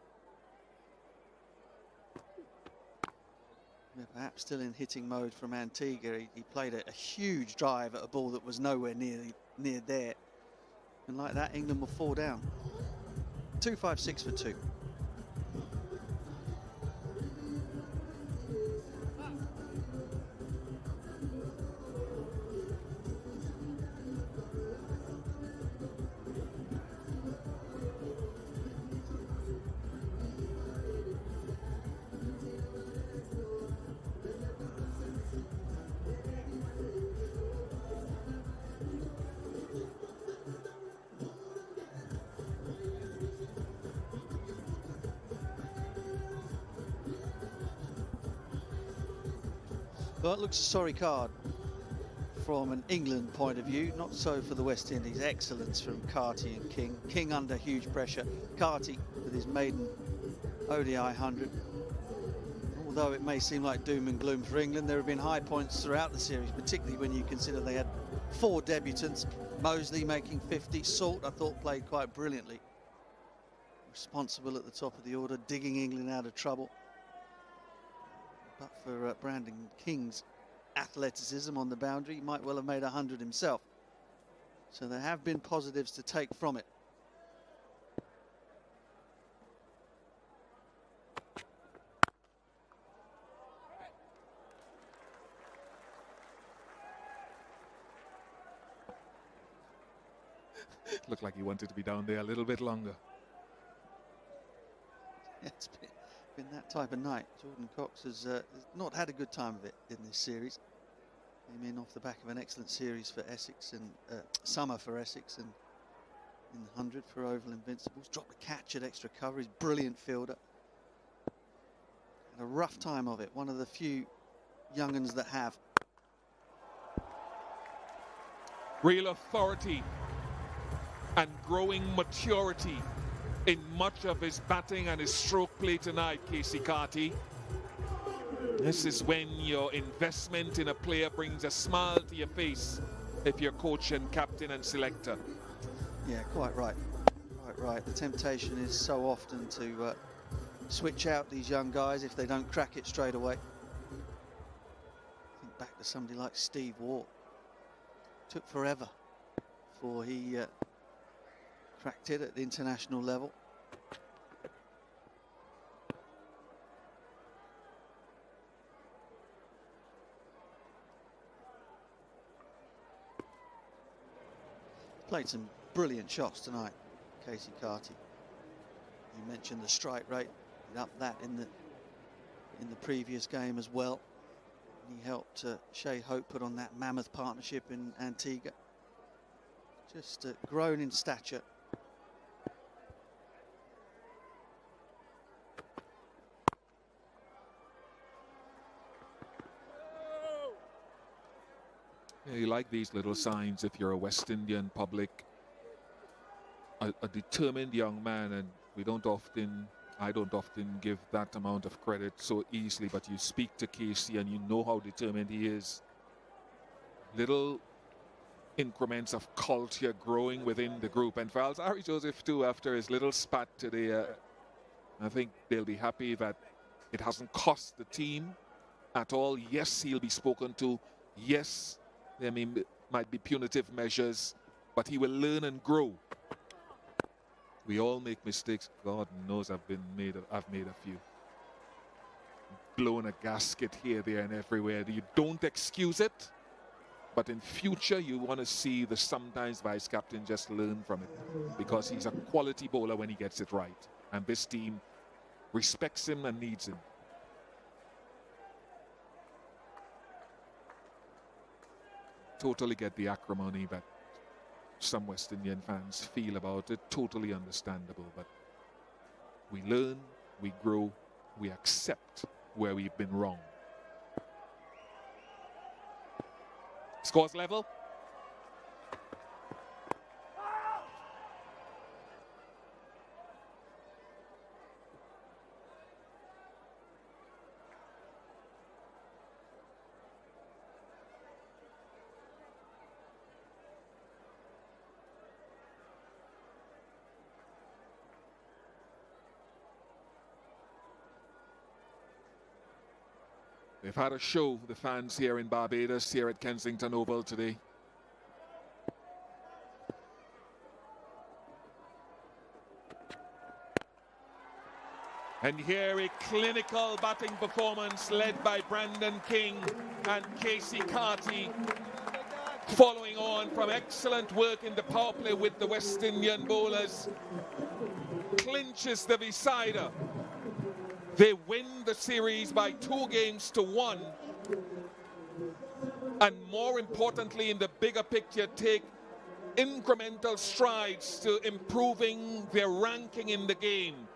Yeah, perhaps still in hitting mode from Antigua. He played a huge drive at a ball that was nowhere near there. And like that, England will fall down. 256 for 2. Well, it looks a sorry card from an England point of view. Not so for the West Indies. Excellence from Carty and King. King under huge pressure. Carty with his maiden ODI 100. Although it may seem like doom and gloom for England, there have been high points throughout the series, particularly when you consider they had 4 debutants. Mosley making 50. Salt, I thought, played quite brilliantly. Responsible at the top of the order, digging England out of trouble. But for Brandon King's athleticism on the boundary, he might well have made 100 himself. So there have been positives to take from it. Looked like he wanted to be down there a little bit longer. Yeah, it's been that type of night. Jordan Cox has not had a good time of it in this series. Came in off the back of an excellent series for Essex and summer for Essex, and in the 100 for Oval Invincibles. Dropped a catch at extra cover. He's a brilliant fielder. Had a rough time of it. One of the few young'uns that have. Real authority and growing maturity in much of his batting and his stroke play tonight, Keacy Carty. This is when your investment in a player brings a smile to your face if you're coach and captain and selector. Yeah, quite right. Quite right. The temptation is so often to switch out these young guys if they don't crack it straight away. Think back to somebody like Steve Waugh. Took forever before he cracked it at the international level. Played some brilliant shots tonight, Keacy Carty. You mentioned the strike rate. He upped that in the previous game as well. He helped Shea Hope put on that mammoth partnership in Antigua. Just grown in stature. Yeah, you like these little signs if you're a West Indian public. A determined young man, and I don't often give that amount of credit so easily, but you speak to Keacy and you know how determined he is. Little increments of culture growing within the group, and for Alzari Joseph too, after his little spat today, I think they'll be happy that it hasn't cost the team at all. Yes, he'll be spoken to. Yes, there might be punitive measures, but he will learn and grow. We all make mistakes. God knows I've made a few. Blown a gasket here, there, and everywhere. You don't excuse it. But in future, you want to see the sometimes vice captain just learn from it, because he's a quality bowler when he gets it right. And this team respects him and needs him. Totally get the acrimony that some West Indian fans feel about it. Totally understandable. But we learn, we grow, we accept where we've been wrong. Scores level. They've had a show, the fans here in Barbados, here at Kensington Oval today. And here a clinical batting performance led by Brandon King and Keacy Carty, following on from excellent work in the power play with the West Indian bowlers. Clinches the decider. They win the series by 2-1. And more importantly, in the bigger picture, take incremental strides to improving their ranking in the game.